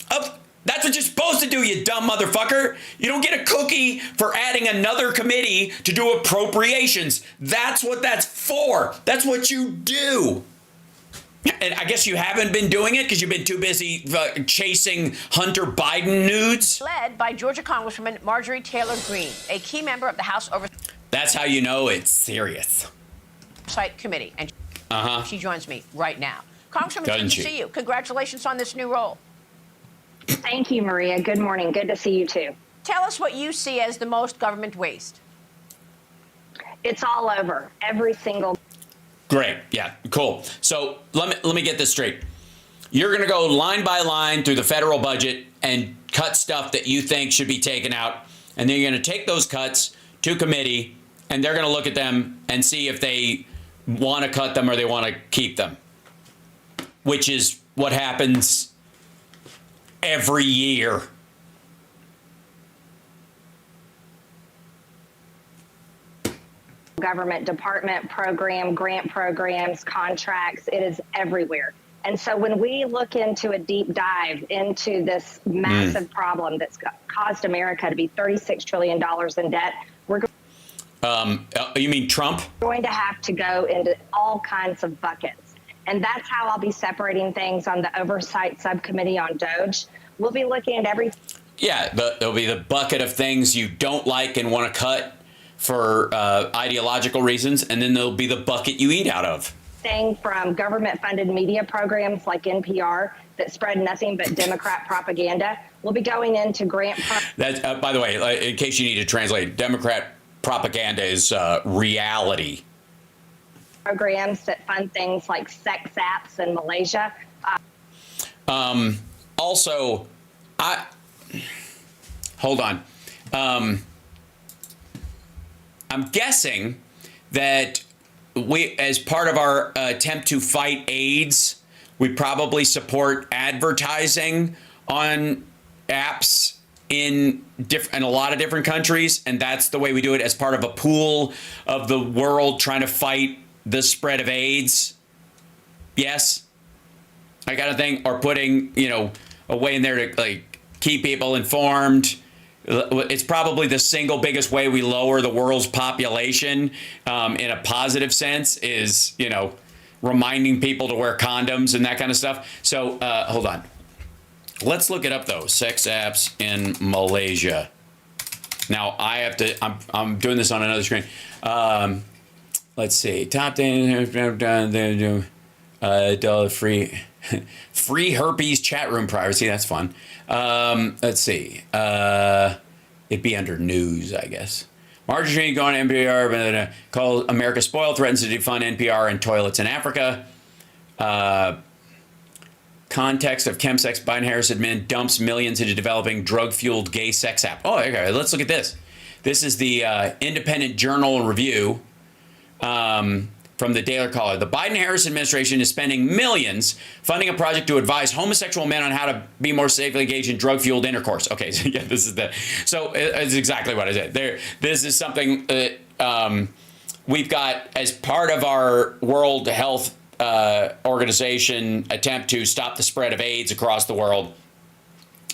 That's what you're supposed to do, you dumb motherfucker. You don't get a cookie for adding another committee to do appropriations. That's what that's for. That's what you do. And I guess you haven't been doing it because you've been too busy chasing Hunter Biden nudes. Led by Georgia Congresswoman Marjorie Taylor Greene, a key member of the House Oversight. That's how you know it's serious. Committee. And she joins me right now. Congresswoman, good to see you. Congratulations on this new role. Thank you, Maria. Good morning. Good to see you, too. Tell us what you see as the most government waste. It's all over. Every single. Great. Yeah, cool. So let me get this straight. You're going to go line by line through the federal budget and cut stuff that you think should be taken out. And then you're going to take those cuts to committee, and they're going to look at them and see if they want to cut them or they want to keep them, which is what happens every year. government department program, grant programs, contracts. It is everywhere. And so when we look into a deep dive into this massive problem that's caused America to be $36 trillion in debt, we're you mean Trump? going to have to go into all kinds of buckets. And that's how I'll be separating things on the oversight subcommittee on Doge. We'll be looking at everything. Yeah, there'll be the bucket of things you don't like and want to cut for ideological reasons, and then there'll be the bucket you eat out of. From government-funded media programs like NPR that spread nothing but Democrat propaganda. We'll be going into grant. That, by the way, in case you need to translate, Democrat propaganda is reality. Programs that fund things like sex apps in Malaysia. Also, hold on. I'm guessing that we, as part of our attempt to fight AIDS, we probably support advertising on apps in a lot of different countries, and that's the way we do it as part of a pool of the world trying to fight the spread of AIDS. Yes, I kind of thing, or putting a way in there to like keep people informed. It's probably the single biggest way we lower the world's population in a positive sense is, reminding people to wear condoms and that kind of stuff. So hold on. Let's look it up, though. Sex apps in Malaysia. Now, I have to, I'm doing this on another screen. Let's see. Top 10, free herpes chat room privacy. That's fun. Let's see. It'd be under news, I guess. Marjorie going to NPR, call America spoiled, threatens to defund NPR and toilets in Africa. Context of chemsex, Biden-Harris admin dumps millions into developing drug-fueled gay sex app. Oh, okay. Let's look at this. This is the Independent Journal Review. From the Daily Caller. The Biden-Harris administration is spending millions funding a project to advise homosexual men on how to be more safely engaged in drug-fueled intercourse. Okay, so yeah, this is so it's exactly what I said. This is something that we've got as part of our World Health Organization attempt to stop the spread of AIDS across the world.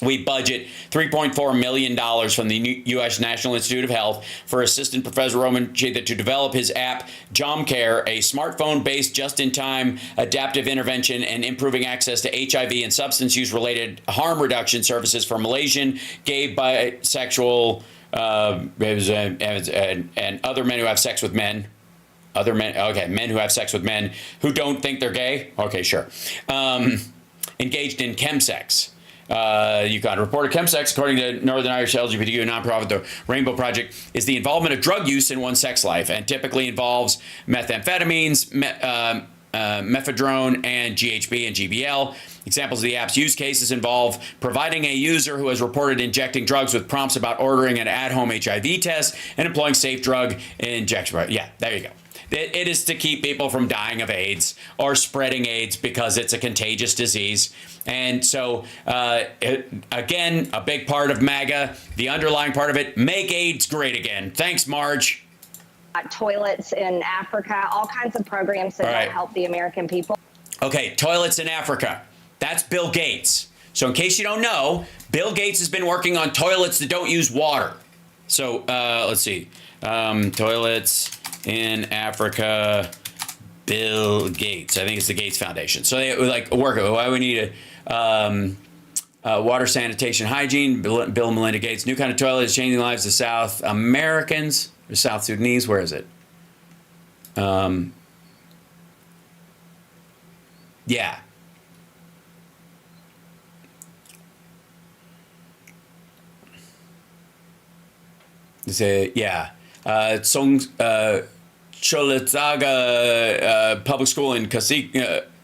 We budget $3.4 million from the U.S. National Institute of Health for Assistant Professor Roman Chitha to develop his app, JomCare, a smartphone-based just-in-time adaptive intervention and improving access to HIV and substance use-related harm reduction services for Malaysian, gay, bisexual, and other men who have sex with men. Other men, okay, men who have sex with men who don't think they're gay. Okay, sure. Engaged in chemsex. You got reported chemsex, according to Northern Irish LGBTQ nonprofit, the Rainbow Project, is the involvement of drug use in one's sex life and typically involves methamphetamines, mephedrone, and GHB and GBL. Examples of the app's use cases involve providing a user who has reported injecting drugs with prompts about ordering an at-home HIV test and employing safe drug injection. Yeah, there you go. It is to keep people from dying of AIDS or spreading AIDS because it's a contagious disease. And so, again, a big part of MAGA, the underlying part of it, make AIDS great again. Thanks, Marge. Toilets in Africa, all kinds of programs that will help the American people. Okay, toilets in Africa. That's Bill Gates. So in case you don't know, Bill Gates has been working on toilets that don't use water. So let's see. Toilets in Africa, Bill Gates. I think it's the Gates Foundation. So they work. Why we need water, sanitation, hygiene. Bill and Melinda Gates. New kind of toilet is changing lives of South Americans or South Sudanese. Where is it? Yeah. Choletaga Public School in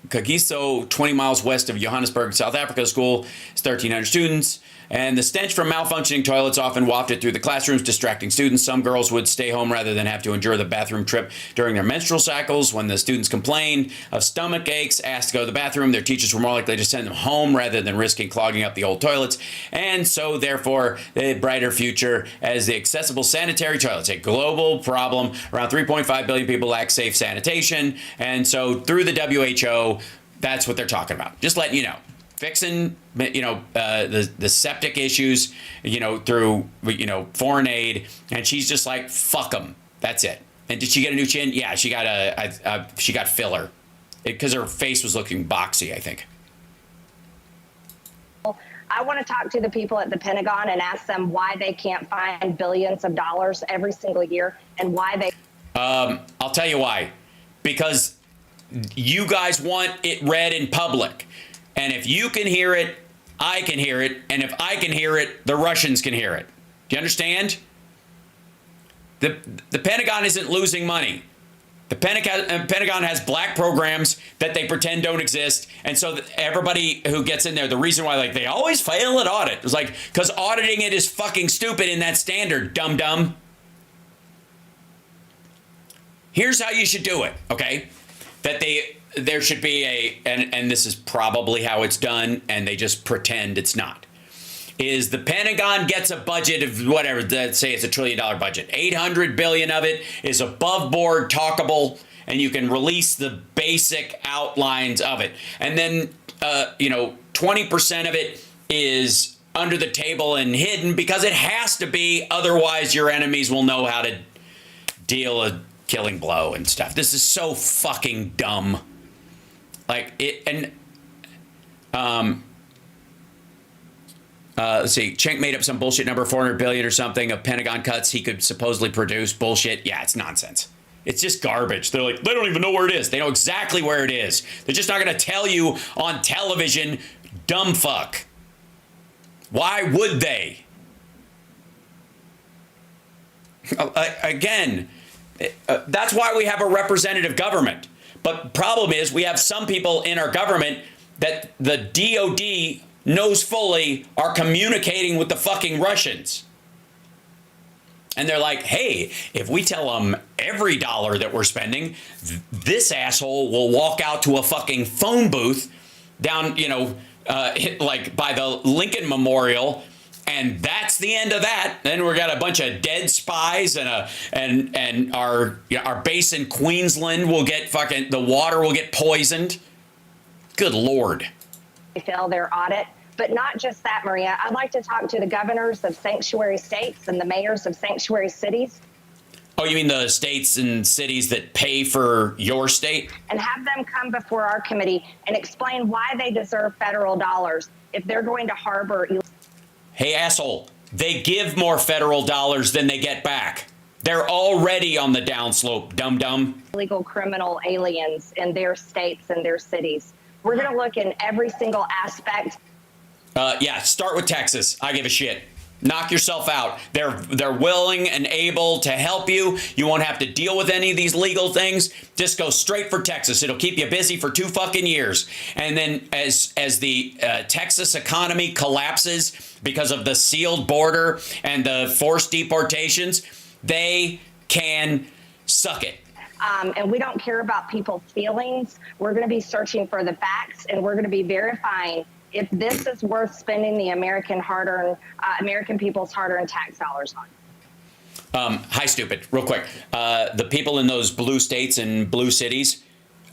Kagiso, 20 miles west of Johannesburg, South Africa. School is 1,300 students. And the stench from malfunctioning toilets often wafted through the classrooms, distracting students. Some girls would stay home rather than have to endure the bathroom trip during their menstrual cycles. When the students complained of stomach aches, asked to go to the bathroom, their teachers were more likely to send them home rather than risking clogging up the old toilets. And so, therefore, a brighter future as the accessible sanitary toilets, a global problem. Around 3.5 billion people lack safe sanitation. And so, through the WHO, that's what they're talking about. Just letting you know. Fixing, the septic issues, through, foreign aid. And she's just like, fuck them. That's it. And did she get a new chin? Yeah, she got filler because her face was looking boxy, I think. I want to talk to the people at the Pentagon and ask them why they can't find billions of dollars every single year and why they. I'll tell you why. Because you guys want it read in public. And if you can hear it, I can hear it. And if I can hear it, the Russians can hear it. Do you understand? The Pentagon isn't losing money. The Pentagon has black programs that they pretend don't exist. And so everybody who gets in there, the reason why they always fail at audit is because auditing it is fucking stupid in that standard, dum-dum. Here's how you should do it, okay? There should be and this is probably how it's done, and they just pretend it's not, is the Pentagon gets a budget of whatever, let's say it's $1 trillion budget. 800 billion of it is above board, talkable, and you can release the basic outlines of it. And then, 20% of it is under the table and hidden because it has to be, otherwise your enemies will know how to deal a killing blow and stuff. This is so fucking dumb. Let's see. Cenk made up some bullshit number, 400 billion or something, of Pentagon cuts he could supposedly produce. Bullshit. Yeah, it's nonsense. It's just garbage. They're like, they don't even know where it is. They know exactly where it is. They're just not going to tell you on television, dumb fuck. Why would they? Again, that's why we have a representative government. But problem is we have some people in our government that the DOD knows fully are communicating with the fucking Russians. And they're like, hey, if we tell them every dollar that we're spending, this asshole will walk out to a fucking phone booth down, by the Lincoln Memorial. And that's the end of that. Then we got a bunch of dead spies and our base in Queensland will get the water will get poisoned. Good Lord. They fail their audit. But not just that, Maria. I'd like to talk to the governors of sanctuary states and the mayors of sanctuary cities. Oh, you mean the states and cities that pay for your state? And have them come before our committee and explain why they deserve federal dollars if they're going to harbor. Hey, asshole, they give more federal dollars than they get back. They're already on the downslope, dum-dum. Illegal criminal aliens in their states and their cities. We're going to look in every single aspect. Start with Texas. I give a shit. Knock yourself out. They're willing and able to help you. You won't have to deal with any of these legal things. Just go straight for Texas. It'll keep you busy for 2 fucking years. And then as the Texas economy collapses because of the sealed border and the forced deportations, they can suck it. And we don't care about people's feelings. We're going to be searching for the facts, and we're going to be verifying if this is worth spending the American people's hard-earned tax dollars on. Hi, stupid. Real quick. The people in those blue states and blue cities,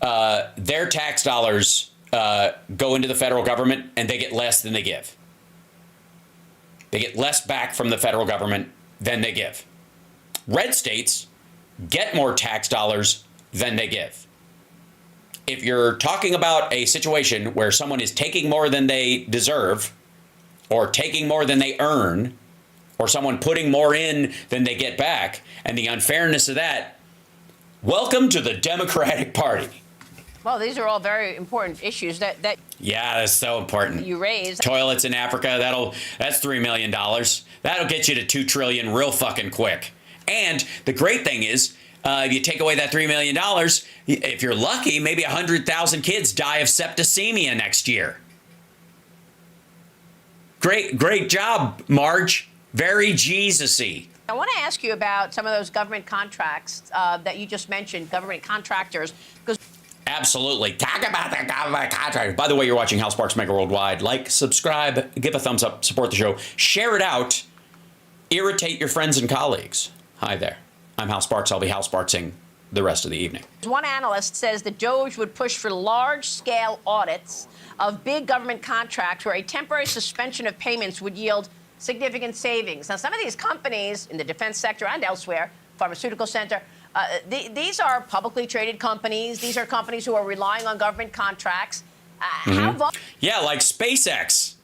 their tax dollars go into the federal government, and they get less than they give. They get less back from the federal government than they give. Red states get more tax dollars than they give. If you're talking about a situation where someone is taking more than they deserve, or taking more than they earn, or someone putting more in than they get back, and the unfairness of that, welcome to the Democratic Party. Well, these are all very important issues that yeah, that's so important. You raise. Toilets in Africa, that's $3 million. That'll get you to $2 trillion real fucking quick. And the great thing is, If you take away that $3 million, if you're lucky, maybe 100,000 kids die of septicemia next year. Great job, Marge. Very Jesus-y. I want to ask you about some of those government contracts that you just mentioned, government contractors. Because Absolutely. Talk about the government contract. By the way, you're watching Hal Sparks Mega Worldwide. Like, subscribe, give a thumbs up, support the show, share it out, irritate your friends and colleagues. Hi there. I'm Hal Sparks. I'll be Hal Sparksing the rest of the evening. one analyst says the Doge would push for large-scale audits of big government contracts where a temporary suspension of payments would yield significant savings. Now, some of these companies in the defense sector and elsewhere, pharmaceutical sector, these are publicly traded companies. These are companies who are relying on government contracts. Yeah, like SpaceX.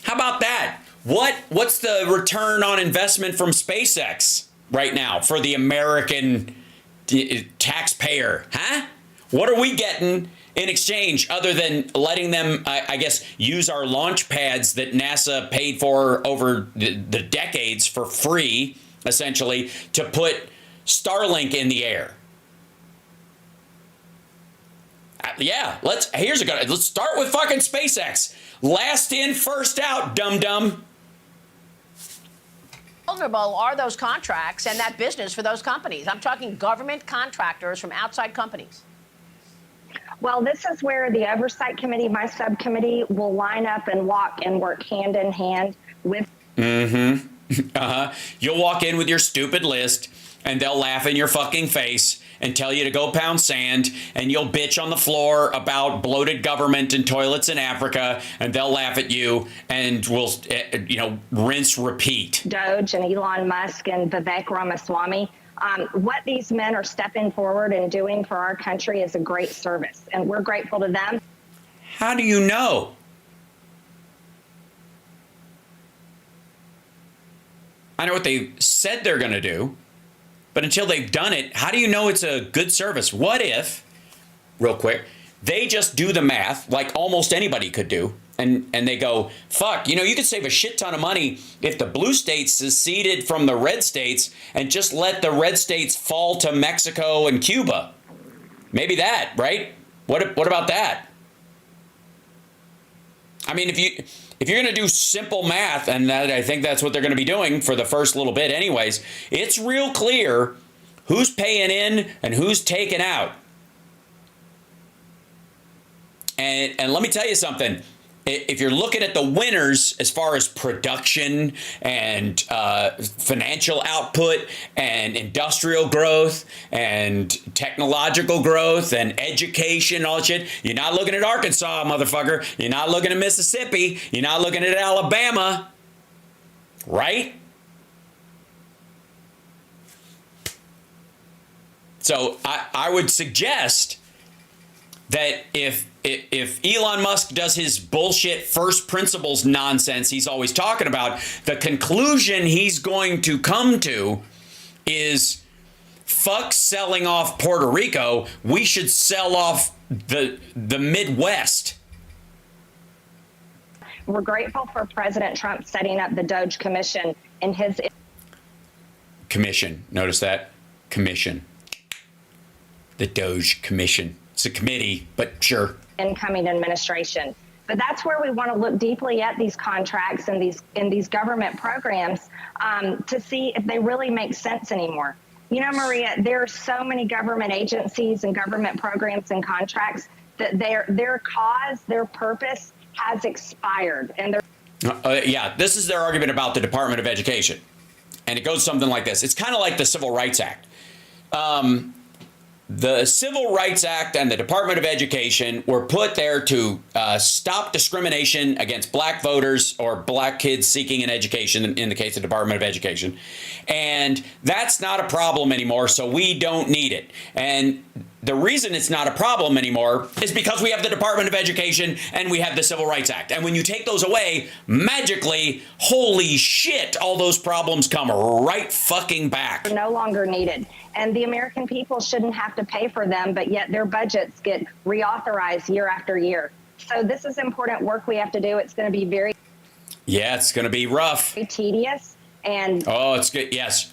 How about that? What's the return on investment from SpaceX right now for the American taxpayer? Huh? What are we getting in exchange other than letting them, I guess, use our launch pads that NASA paid for over the decades for free, essentially, to put Starlink in the air? Yeah, let's start with fucking SpaceX. Last in, first out, dum-dum. Vulnerable are those contracts and that business for those companies? I'm talking government contractors from outside companies. Well, this is where the Oversight Committee, my subcommittee, will line up and walk and work hand in hand with. You'll walk in with your stupid list, and they'll laugh in your fucking face and tell you to go pound sand, and you'll bitch on the floor about bloated government and toilets in Africa, and they'll laugh at you, and we'll, rinse, repeat. Doge and Elon Musk and Vivek Ramaswamy. What these men are stepping forward and doing for our country is a great service, and we're grateful to them. How do you know? I know what they said they're going to do, but until they've done it, how do you know it's a good service? What if, real quick, they just do the math like almost anybody could do, and they go, fuck, you could save a shit ton of money if the blue states seceded from the red states and just let the red states fall to Mexico and Cuba. Maybe that, right? What about that? I mean, if you're going to do simple math, and I think that's what they're going to be doing for the first little bit anyways, it's real clear who's paying in and who's taking out. And let me tell you something. If you're looking at the winners as far as production and financial output and industrial growth and technological growth and education and all that shit, you're not looking at Arkansas, motherfucker. You're not looking at Mississippi. You're not looking at Alabama. Right? So I would suggest that if Elon Musk does his bullshit first principles nonsense he's always talking about, the conclusion he's going to come to is, fuck selling off Puerto Rico, we should sell off the Midwest. We're grateful for President Trump setting up the Doge Commission and his... Commission. Notice that? Commission. The Doge Commission. It's a committee, but sure. Incoming administration. But that's where we want to look deeply at these contracts and these government programs to see if they really make sense anymore. Maria, there are so many government agencies and government programs and contracts that their cause, their purpose has expired. And this is their argument about the Department of Education. And it goes something like this. It's kind of like the Civil Rights Act. The Civil Rights Act and the Department of Education were put there to stop discrimination against black voters or black kids seeking an education, in the case of the Department of Education. And that's not a problem anymore, so we don't need it. And the reason it's not a problem anymore is because we have the Department of Education and we have the Civil Rights Act. And when you take those away, magically, holy shit, all those problems come right fucking back. They're no longer needed. And the American people shouldn't have to pay for them, but yet their budgets get reauthorized year after year. So this is important work we have to do. It's going to be very... Yeah, it's going to be rough. Very tedious. And it's good. Yes.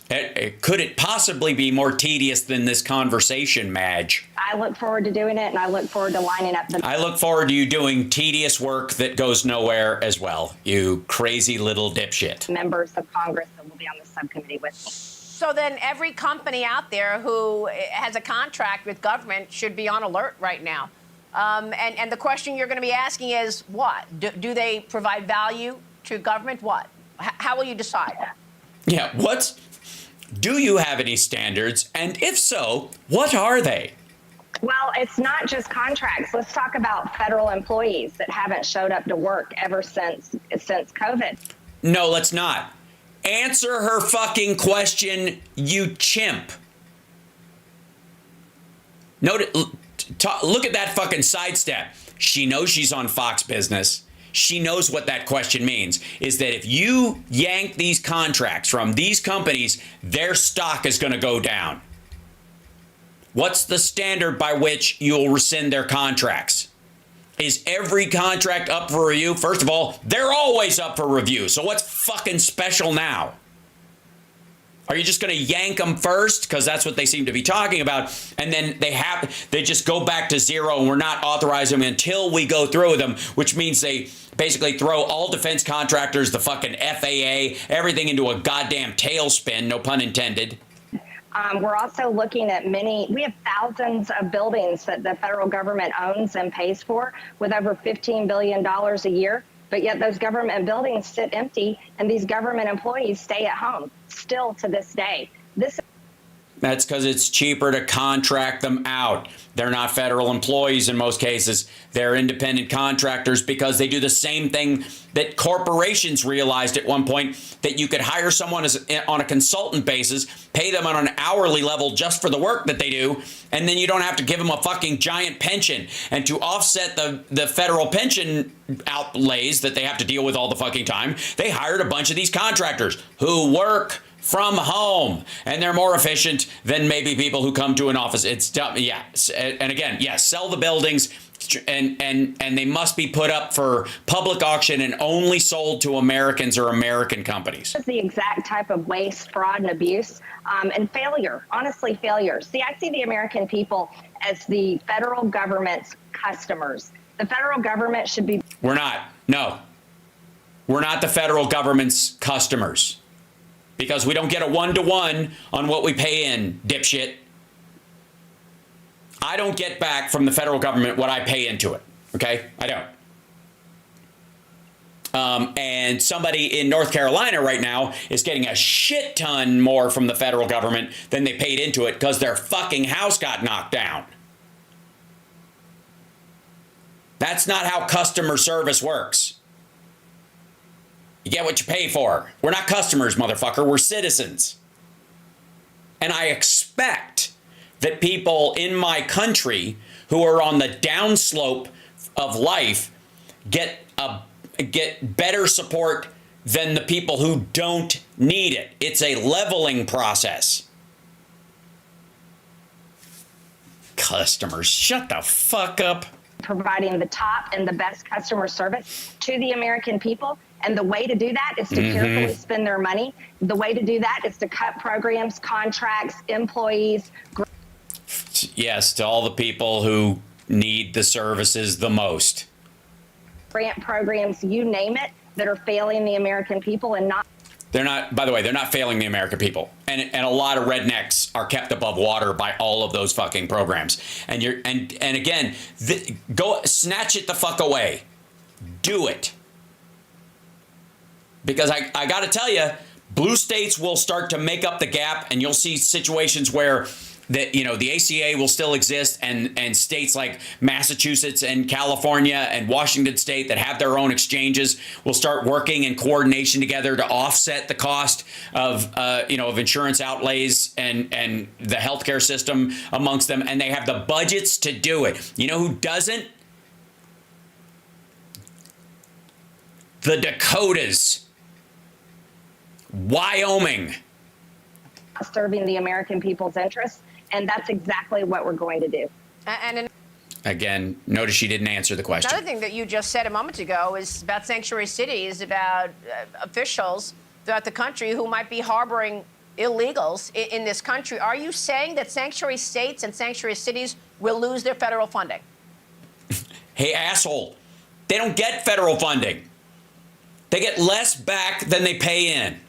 Could it possibly be more tedious than this conversation, Madge? I look forward to doing it, and I look forward to lining up I look forward to you doing tedious work that goes nowhere as well, you crazy little dipshit. members of Congress that will be on the subcommittee with me. So then every company out there who has a contract with government should be on alert right now. And the question you're going to be asking is what? Do they provide value to government? What? How will you decide? Yeah, do you have any standards? And if so, what are they? Well, it's not just contracts. Let's talk about federal employees that haven't showed up to work ever since COVID. No, let's not. Answer her fucking question, you chimp. Look at that fucking sidestep. She knows she's on Fox Business. She knows what that question means, is that if you yank these contracts from these companies, their stock is going to go down. What's the standard by which you'll rescind their contracts? Is every contract up for review? First of all, they're always up for review. So what's fucking special now? Are you just going to yank them first? Because that's what they seem to be talking about. And then they just go back to zero and we're not authorizing them until we go through with them, which means they basically throw all defense contractors, the fucking FAA, everything into a goddamn tailspin, no pun intended. We're also looking at we have thousands of buildings that the federal government owns and pays for with over $15 billion a year. But yet those government buildings sit empty and these government employees stay at home still to this day. That's because it's cheaper to contract them out. They're not federal employees in most cases. They're independent contractors because they do the same thing that corporations realized at one point, that you could hire someone on a consultant basis, pay them on an hourly level just for the work that they do, and then you don't have to give them a fucking giant pension. And to offset the federal pension outlays that they have to deal with all the fucking time, they hired a bunch of these contractors who work from home, and they're more efficient than maybe people who come to an office. It's dumb. Yeah. And again, yes, sell the buildings, and they must be put up for public auction and only sold to Americans or American companies. This is the exact type of waste, fraud, and abuse, and failure. Honestly, failure. See, I see the American people as the federal government's customers. The federal government should be. We're not. No. We're not the federal government's customers. Because we don't get a one-to-one on what we pay in, dipshit. I don't get back from the federal government what I pay into it. Okay? I don't. And somebody in North Carolina right now is getting a shit ton more from the federal government than they paid into it because their fucking house got knocked down. That's not how customer service works. You get what you pay for. We're not customers, motherfucker. We're citizens. And I expect that people in my country who are on the downslope of life get better support than the people who don't need it. It's a leveling process. Customers, shut the fuck up. Providing the top and the best customer service to the American people. And the way to do that is to carefully spend their money. The way to do that is to cut programs, contracts, employees. Yes, to all the people who need the services the most. Grant programs, you name it, that are failing the American people and not. They're not, by the way, they're not failing the American people. And a lot of rednecks are kept above water by all of those fucking programs. And again, go snatch it the fuck away. Do it. Because I got to tell you, blue states will start to make up the gap, and you'll see situations where the ACA will still exist, and states like Massachusetts and California and Washington State that have their own exchanges will start working in coordination together to offset the cost of insurance outlays and the healthcare system amongst them, and they have the budgets to do it. You know who doesn't? The Dakotas. Wyoming. Serving the American people's interests, and that's exactly what we're going to do. Again, notice she didn't answer the question. Another thing that you just said a moment ago is about sanctuary cities, about officials throughout the country who might be harboring illegals in this country. Are you saying that sanctuary states and sanctuary cities will lose their federal funding? Hey, asshole, they don't get federal funding. They get less back than they pay in.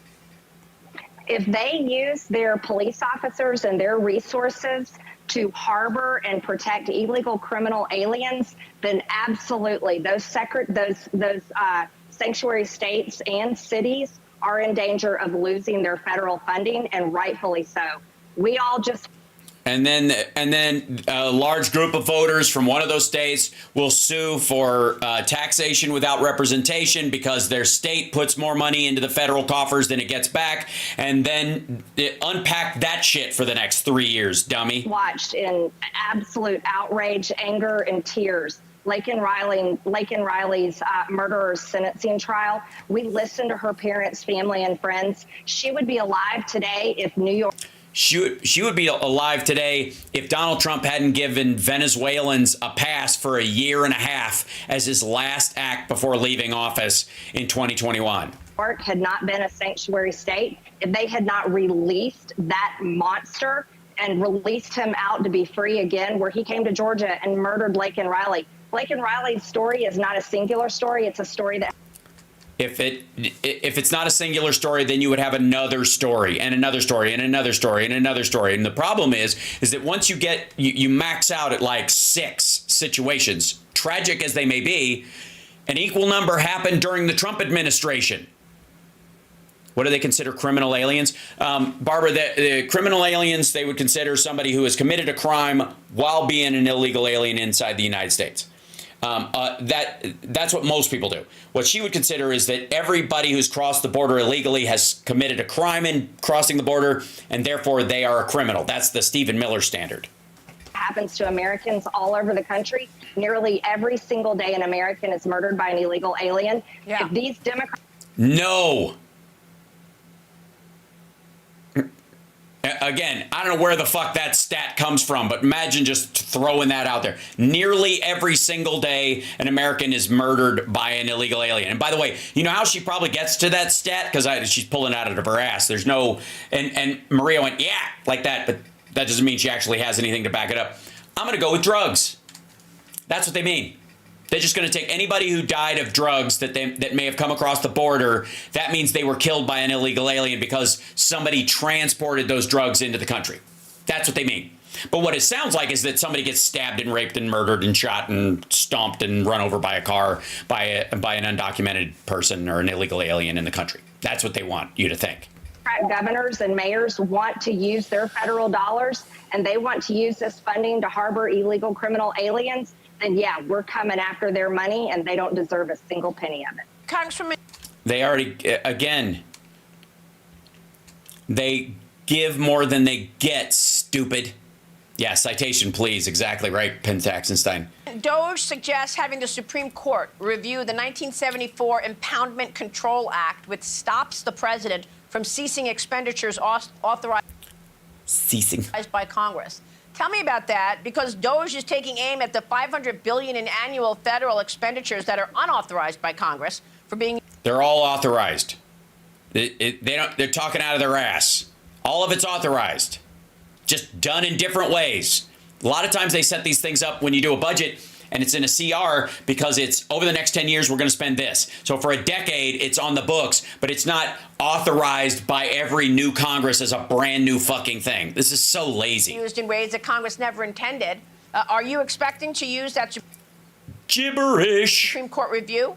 If they use their police officers and their resources to harbor and protect illegal criminal aliens, then absolutely those sanctuary states and cities are in danger of losing their federal funding, and rightfully so. We all just... And then a large group of voters from one of those states will sue for taxation without representation because their state puts more money into the federal coffers than it gets back. And then unpack that shit for the next 3 years, dummy. Watched in absolute outrage, anger, and tears. Laken Riley's murderer's sentencing trial. We listened to her parents, family, and friends. She would be alive today if New York... She would be alive today if Donald Trump hadn't given Venezuelans a pass for a year and a half as his last act before leaving office in 2021. New York had not been a sanctuary state, if they had not released that monster and released him out to be free again, where he came to Georgia and murdered Laken Riley. Laken Riley's story is not a singular story. It's a story that... If it's not a singular story, then you would have another story and another story and another story and another story. And the problem is that once you max out at like 6 situations, tragic as they may be, an equal number happened during the Trump administration. What do they consider criminal aliens? Barbara, the criminal aliens, they would consider somebody who has committed a crime while being an illegal alien inside the United States. That's what most people do. What she would consider is that everybody who's crossed the border illegally has committed a crime in crossing the border, and therefore they are a criminal. That's the Stephen Miller standard. Happens to Americans all over the country. Nearly every single day an American is murdered by an illegal alien. Yeah. If these Democrats... No. Again, I don't know where the fuck that stat comes from, but imagine just throwing that out there. Nearly every single day, an American is murdered by an illegal alien. And by the way, you know how she probably gets to that stat? Because she's pulling out of her ass. There's no... And Maria went, yeah, like that, but that doesn't mean she actually has anything to back it up. I'm going to go with drugs. That's what they mean. They're just going to take anybody who died of drugs that may have come across the border. That means they were killed by an illegal alien because somebody transported those drugs into the country. That's what they mean. But what it sounds like is that somebody gets stabbed and raped and murdered and shot and stomped and run over by a car by an undocumented person or an illegal alien in the country. That's what they want you to think. Governors and mayors want to use their federal dollars, and they want to use this funding to harbor illegal criminal aliens. And yeah, we're coming after their money, and they don't deserve a single penny of it. Congresswoman, they already, again, they give more than they get, stupid. Yeah, citation, please. Exactly right, Pentaxenstein. Doge suggests having the Supreme Court review the 1974 Impoundment Control Act, which stops the president from ceasing expenditures authorized by Congress. Tell me about that, because Doge is taking aim at the $500 billion in annual federal expenditures that are unauthorized by Congress for being... They're all authorized. They're talking out of their ass. All of it's authorized. Just done in different ways. A lot of times they set these things up when you do a budget and it's in a CR because it's over the next 10 years, we're going to spend this. So for a decade, it's on the books, but it's not authorized by every new Congress as a brand new fucking thing. This is so lazy. Used in ways that Congress never intended. Are you expecting to use that gibberish Supreme Court review?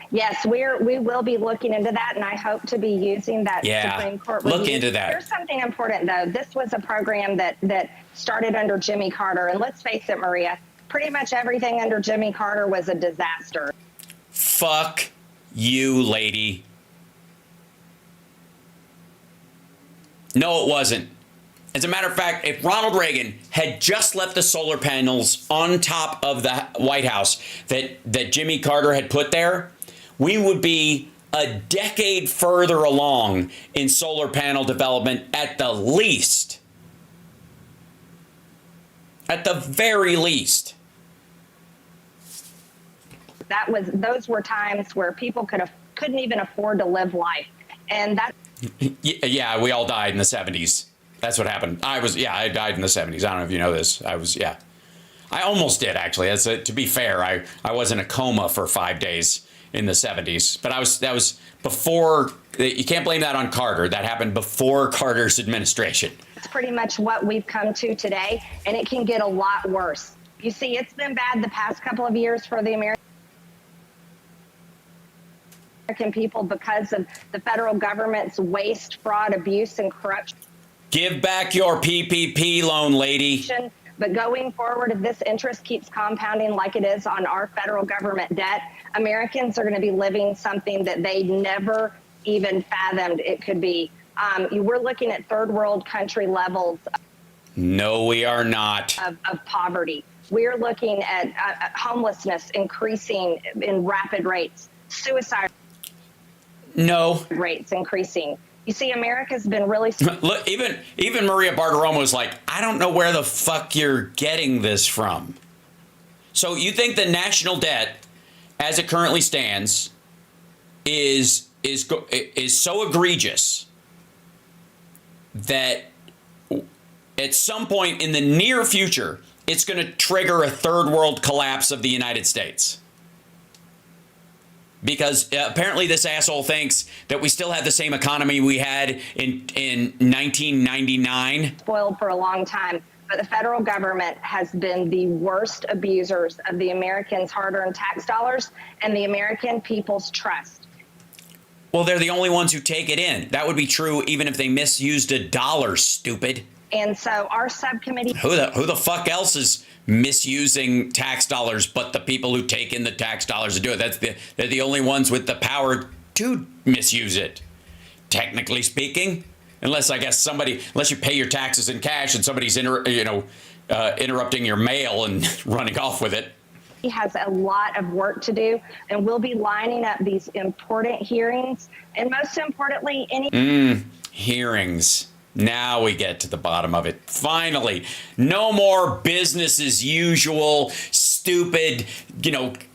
Yes, we will be looking into that, and I hope to be using that Supreme Court review. Look into that. Here's something important, though. This was a program that started under Jimmy Carter, and let's face it, Maria, pretty much everything under Jimmy Carter was a disaster. Fuck you, lady. No, it wasn't. As a matter of fact, if Ronald Reagan had just left the solar panels on top of the White House that Jimmy Carter had put there, we would be a decade further along in solar panel development at the least. At the very least. Those were times where people could couldn't even afford to live life. And that's Yeah, we all died in the 70s. That's what happened. I died in the 70s. I don't know if you know this. I almost did, actually. To be fair, I was in a coma for 5 days in the 70s. But that was before. You can't blame that on Carter. That happened before Carter's administration. It's pretty much what we've come to today, and it can get a lot worse. You see, it's been bad the past couple of years for the American people because of the federal government's waste, fraud, abuse, and corruption. Give back your PPP loan, lady. But going forward, if this interest keeps compounding like it is on our federal government debt, Americans are going to be living something that they never even fathomed it could be. We're looking at third world country levels. No, we are not. Of poverty. We're looking at homelessness increasing in rapid rates, suicide rates increasing. You see, America's been really... Look, even Maria Bartiromo was like, I don't know where the fuck you're getting this from. So you think the national debt, as it currently stands, is so egregious that at some point in the near future, it's going to trigger a third world collapse of the United States. Because apparently this asshole thinks that we still have the same economy we had in 1999. Spoiled for a long time, but the federal government has been the worst abusers of the Americans' hard-earned tax dollars and the American people's trust. Well, they're the only ones who take it in. That would be true even if they misused a dollar, stupid. And so our subcommittee... Who the fuck else is misusing tax dollars but the people who take in the tax dollars to do it? They're the only ones with the power to misuse it, technically speaking. Unless you pay your taxes in cash and somebody's interrupting your mail and running off with it. He has a lot of work to do, and we'll be lining up these important hearings, and most importantly, hearings. Now we get to the bottom of it. Finally, no more business as usual, stupid,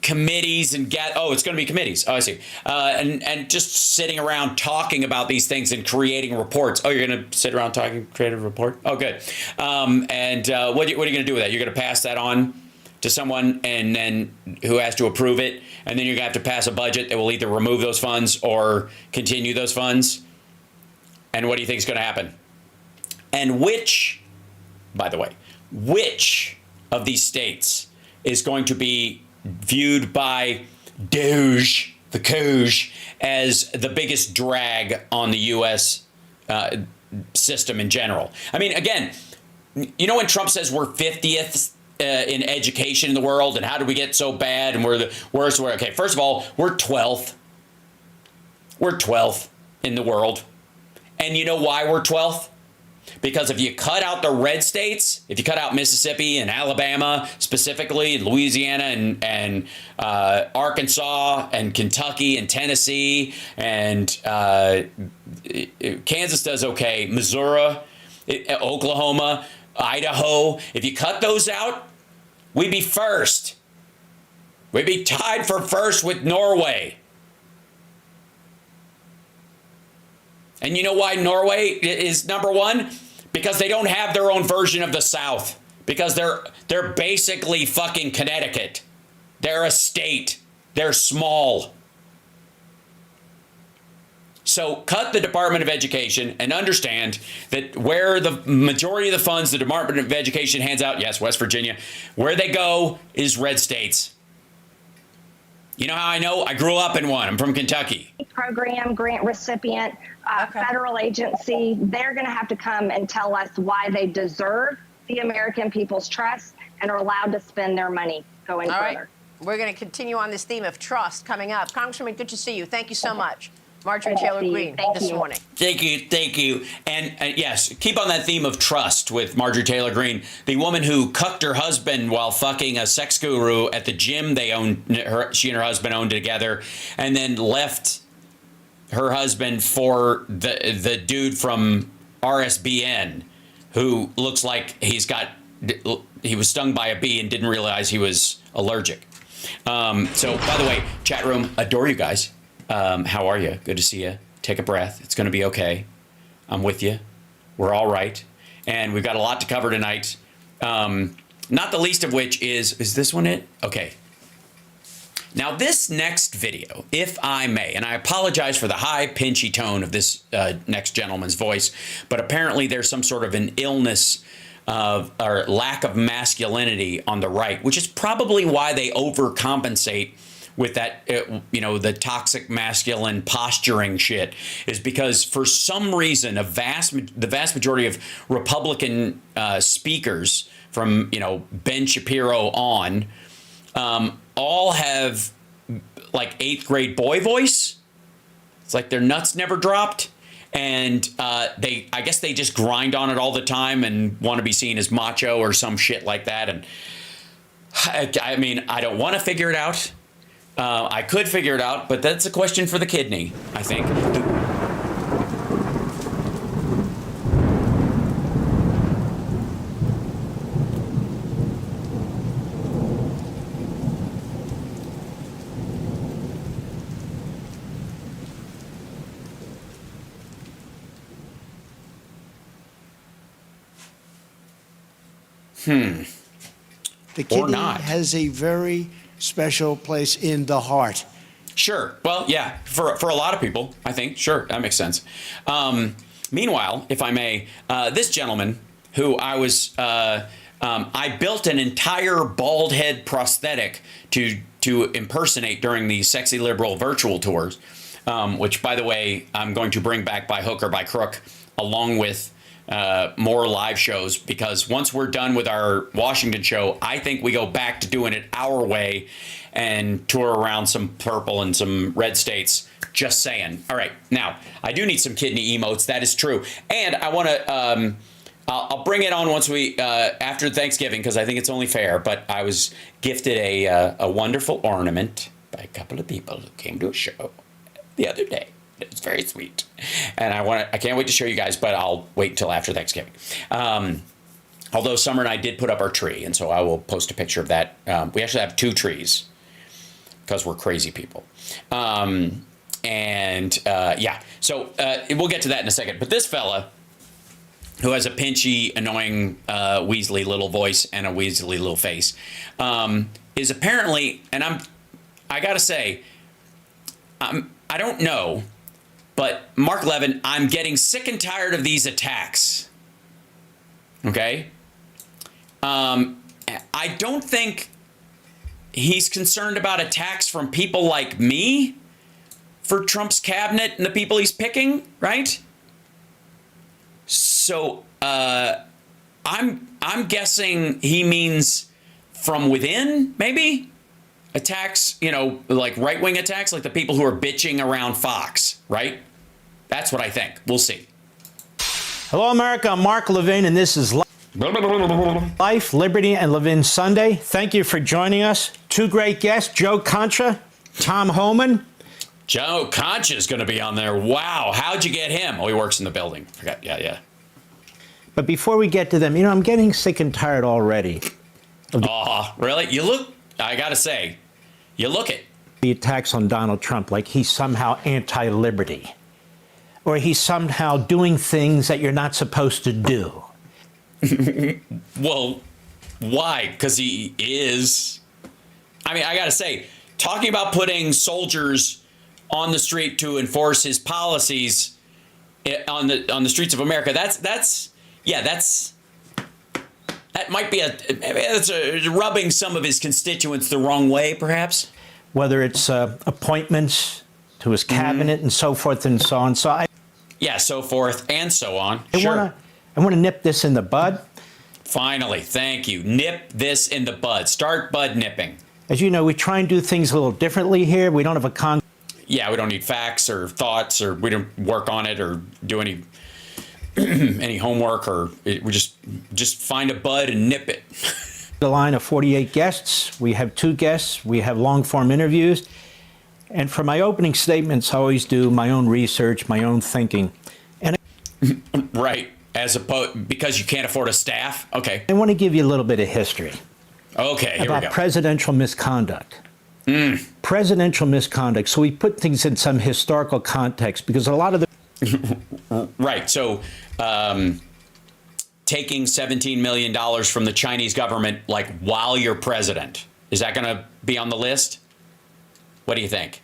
committees and it's going to be committees. Oh, I see. And just sitting around talking about these things and creating reports. Oh, you're going to sit around talking, create a report? Oh, good. What are you going to do with that? You're going to pass that on to someone and then who has to approve it. And then you're going to have to pass a budget that will either remove those funds or continue those funds. And what do you think is going to happen? And which of these states is going to be viewed by Doge, the Doge, as the biggest drag on the U.S. System in general? I mean, again, when Trump says we're 50th in education in the world, and how did we get so bad, and we're the worst? Okay, first of all, we're 12th. We're 12th in the world. And you know why we're 12th? Because if you cut out the red states, if you cut out Mississippi and Alabama specifically, and Louisiana and Arkansas and Kentucky and Tennessee and Kansas does okay, Missouri, Oklahoma, Idaho, if you cut those out, we'd be first. We'd be tied for first with Norway. And you know why Norway is number one? Because they don't have their own version of the South. Because they're basically fucking Connecticut. They're a state. They're small. So cut the Department of Education and understand that where the majority of the funds the Department of Education hands out, yes, West Virginia, where they go is red states. You know how I know? I grew up in one. I'm from Kentucky. Program, grant recipient, federal agency, they're going to have to come and tell us why they deserve the American people's trust and are allowed to spend their money going further. All right. We're going to continue on this theme of trust coming up. Congresswoman, good to see you. Thank you so much. Marjorie Taylor Greene this morning. Thank you. And yes, keep on that theme of trust with Marjorie Taylor Greene, the woman who cucked her husband while fucking a sex guru at the gym she and her husband owned together, and then left her husband for the dude from RSBN who looks like he was stung by a bee and didn't realize he was allergic. So, by the way, chat room, adore you guys. How are you? Good to see you. Take a breath. It's going to be okay. I'm with you. We're all right. And we've got a lot to cover tonight. Not the least of which is this one it? Okay. Now, this next video, if I may, and I apologize for the high, pinchy tone of this next gentleman's voice, but apparently there's some sort of an illness or lack of masculinity on the right, which is probably why they overcompensate with that, the toxic masculine posturing shit, is because for some reason the vast majority of Republican speakers from Ben Shapiro on all have like 8th grade boy voice. It's like their nuts never dropped, and I guess they just grind on it all the time and want to be seen as macho or some shit like that. And I mean, I don't want to figure it out. I could figure it out, but that's a question for the kidney, I think. The kidney has a very special place in the heart. Sure. Well, yeah, for a lot of people, I think. Sure, that makes sense. Meanwhile, if I may, this gentleman who I built an entire bald head prosthetic to impersonate during the Sexy Liberal virtual tours, which, by the way, I'm going to bring back by hook or by crook, along with more live shows, because once we're done with our Washington show, I think we go back to doing it our way and tour around some purple and some red states. Just saying. All right. Now, I do need some kidney emotes. That is true. And I want to, I'll bring it on once we, after Thanksgiving, because I think it's only fair. But I was gifted a wonderful ornament by a couple of people who came to a show the other day. It's very sweet, and I can't wait to show you guys, but I'll wait until after Thanksgiving. Although Summer and I did put up our tree, and so I will post a picture of that. We actually have 2 trees because we're crazy people. Yeah, so we'll get to that in a second. But this fella, who has a pinchy, annoying, Weasley little voice and a Weasley little face, is apparently, and I gotta say, I don't know. But Mark Levin, I'm getting sick and tired of these attacks. Okay? I don't think he's concerned about attacks from people like me for Trump's cabinet and the people he's picking, right? So I'm guessing he means from within, maybe? Attacks, like right-wing attacks, like the people who are bitching around Fox, right? That's what I think. We'll see. Hello, America. I'm Mark Levin, and this is Life, Liberty, and Levin Sunday. Thank you for joining us. 2 great guests, Joe Concha, Tom Homan. Joe Concha is going to be on there. Wow. How'd you get him? Oh, he works in the building. Forgot. Yeah. But before we get to them, I'm getting sick and tired already. Oh, really? You look, I got to say, you look it. The attacks on Donald Trump, like he's somehow anti-liberty, or he's somehow doing things that you're not supposed to do. Well, why? Because he is. I mean, I got to say, talking about putting soldiers on the street to enforce his policies on the streets of America, that might be that's rubbing some of his constituents the wrong way, perhaps. Whether it's appointments to his cabinet and so forth and so on. So so forth and so on. I want to nip this in the bud. Finally, thank you. Nip this in the bud. Start bud nipping. As you know, we try and do things a little differently here. We don't have a we don't need facts or thoughts, or we don't work on it or do any any homework, or we just find a bud and nip it. The line of 48 guests. We have 2 guests. We have long-form interviews. And for my opening statements, I always do my own research, my own thinking. And right, as opposed because you can't afford a staff. Okay. I want to give you a little bit of history. Okay, here we go. About presidential misconduct. Presidential misconduct. So we put things in some historical context because a lot of the right. So taking $17 million from the Chinese government, like while you're president, is that going to be on the list? What do you think?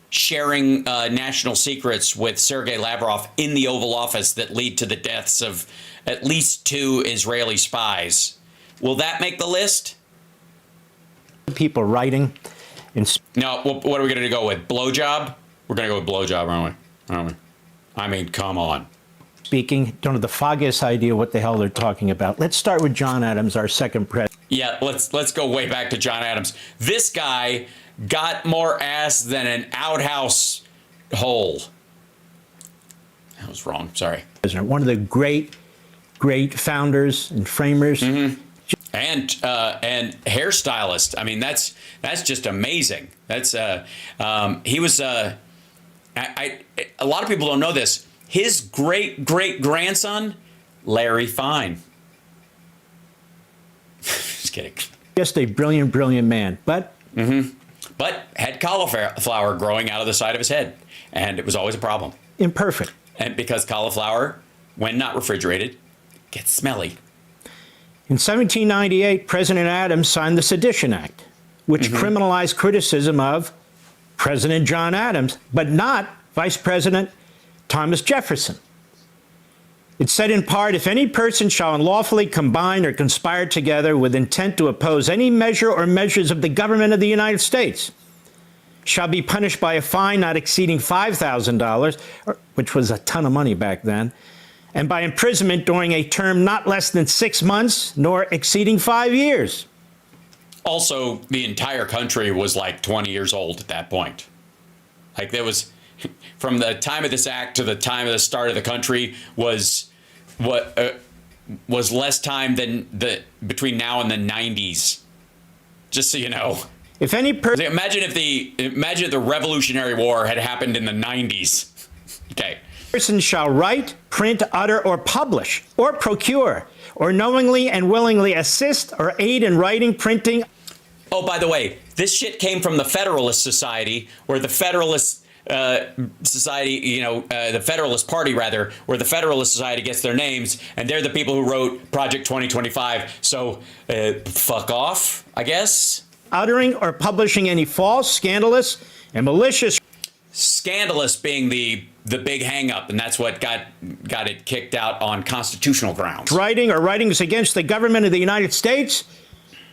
Sharing national secrets with Sergei Lavrov in the Oval Office that lead to the deaths of at least 2 Israeli spies. Will that make the list? People writing. No, what are we going to go with? Blowjob? We're going to go with blowjob, aren't we? I mean, come on. Speaking, don't have the foggiest idea what the hell they're talking about. Let's start with John Adams, our second president. Yeah, let's go way back to John Adams. This guy got more ass than an outhouse hole. That was wrong. Sorry. One of the great founders and framers. Mm-hmm. And hairstylist. I mean, that's just amazing. That's he was a lot of people don't know this. His great grandson, Larry Fine. Just kidding. Just a brilliant man, but had cauliflower growing out of the side of his head, and it was always a problem. Imperfect. And because cauliflower, when not refrigerated, gets smelly. In 1798, President Adams signed the Sedition Act, which criminalized criticism of President John Adams, but not Vice President Thomas Jefferson. It said in part, if any person shall unlawfully combine or conspire together with intent to oppose any measure or measures of the government of the United States, shall be punished by a fine not exceeding $5,000, which was a ton of money back then, and by imprisonment during a term not less than 6 months, nor exceeding 5 years. Also, the entire country was like 20 years old at that point. Like there was, from the time of this act to the time of the start of the country was less time than between now and the 90s. Just so you know. If any person, imagine if the Revolutionary War had happened in the 90s. Okay. Person shall write, print, utter, or publish, or procure, or knowingly and willingly assist or aid in writing, printing. Oh, by the way, this shit came from the Federalist Society, where the Federalist Society, the Federalist Party, rather, where the Federalist Society gets their names, and they're the people who wrote Project 2025. So, fuck off, I guess. Uttering or publishing any false, scandalous, and malicious. Scandalous being the big hang-up, and that's what got it kicked out on constitutional grounds. Writing or writings against the government of the United States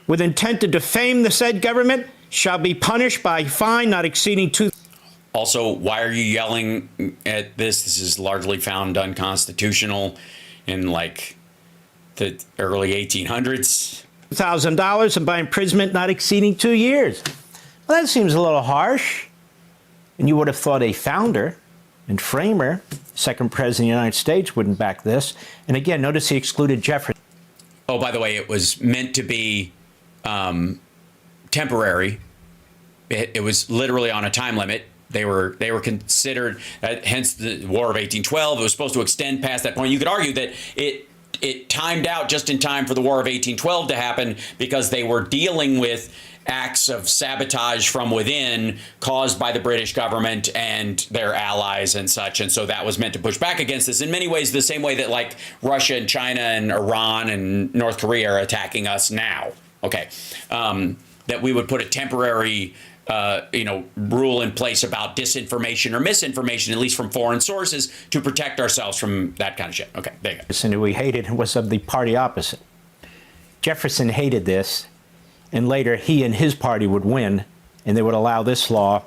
with intent to defame the said government shall be punished by fine not exceeding $2,000. Also, why are you yelling at this? This is largely found unconstitutional in like the early 1800s. $1,000 and by imprisonment not exceeding 2 years. Well, that seems a little harsh. And you would have thought a founder and framer, second president of the United States, wouldn't back this. And again, notice he excluded Jefferson. Oh, by the way, it was meant to be temporary. It was literally on a time limit. They were considered, hence the War of 1812. It was supposed to extend past that point. You could argue that it timed out just in time for the War of 1812 to happen because they were dealing with acts of sabotage from within caused by the British government and their allies and such. And so that was meant to push back against this in many ways, the same way that like Russia and China and Iran and North Korea are attacking us now. Okay. That we would put a temporary rule in place about disinformation or misinformation, at least from foreign sources, to protect ourselves from that kind of shit. Okay, there you go. Jefferson, who he hated, was of the party opposite. Jefferson hated this, and later he and his party would win, and they would allow this law.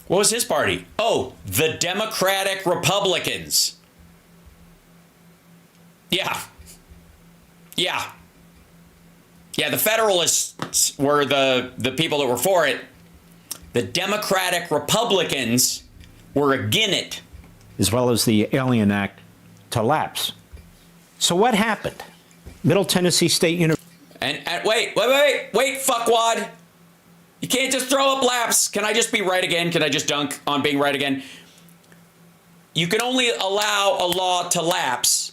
What was his party? Oh, the Democratic Republicans. Yeah, the Federalists were the people that were for it. The Democratic Republicans were against it. As well as the Alien Act to lapse. So what happened? Middle Tennessee State University. And wait, fuckwad. You can't just throw up lapse. Can I just be right again? Can I just dunk on being right again? You can only allow a law to lapse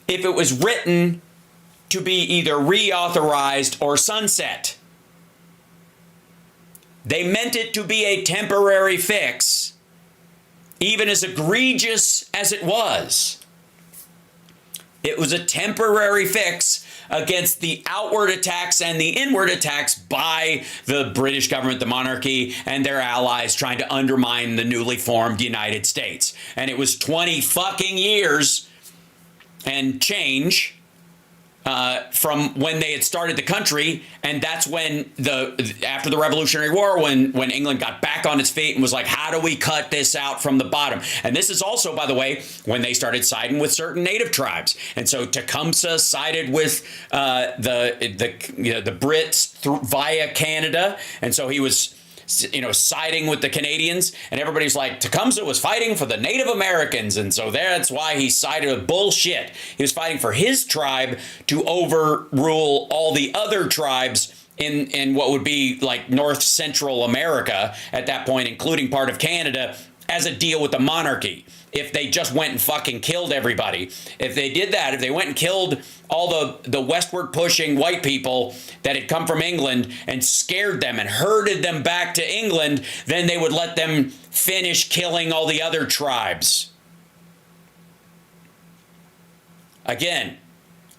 if it was written to be either reauthorized or sunset. They meant it to be a temporary fix, even as egregious as it was. It was a temporary fix against the outward attacks and the inward attacks by the British government, the monarchy, and their allies trying to undermine the newly formed United States. And it was 20 fucking years and change from when they had started the country, and that's when after the Revolutionary War, when England got back on its feet and was like, how do we cut this out from the bottom? And this is also, by the way, when they started siding with certain native tribes, and so Tecumseh sided with the Brits via Canada, and so he was siding with the Canadians, and everybody's like, Tecumseh was fighting for the Native Americans, and so that's why he sided with bullshit. He was fighting for his tribe to overrule all the other tribes in what would be like North Central America at that point, including part of Canada, as a deal with the monarchy. If they just went and fucking killed everybody. If they did that, if they went and killed all the westward pushing white people that had come from England and scared them and herded them back to England, then they would let them finish killing all the other tribes. Again,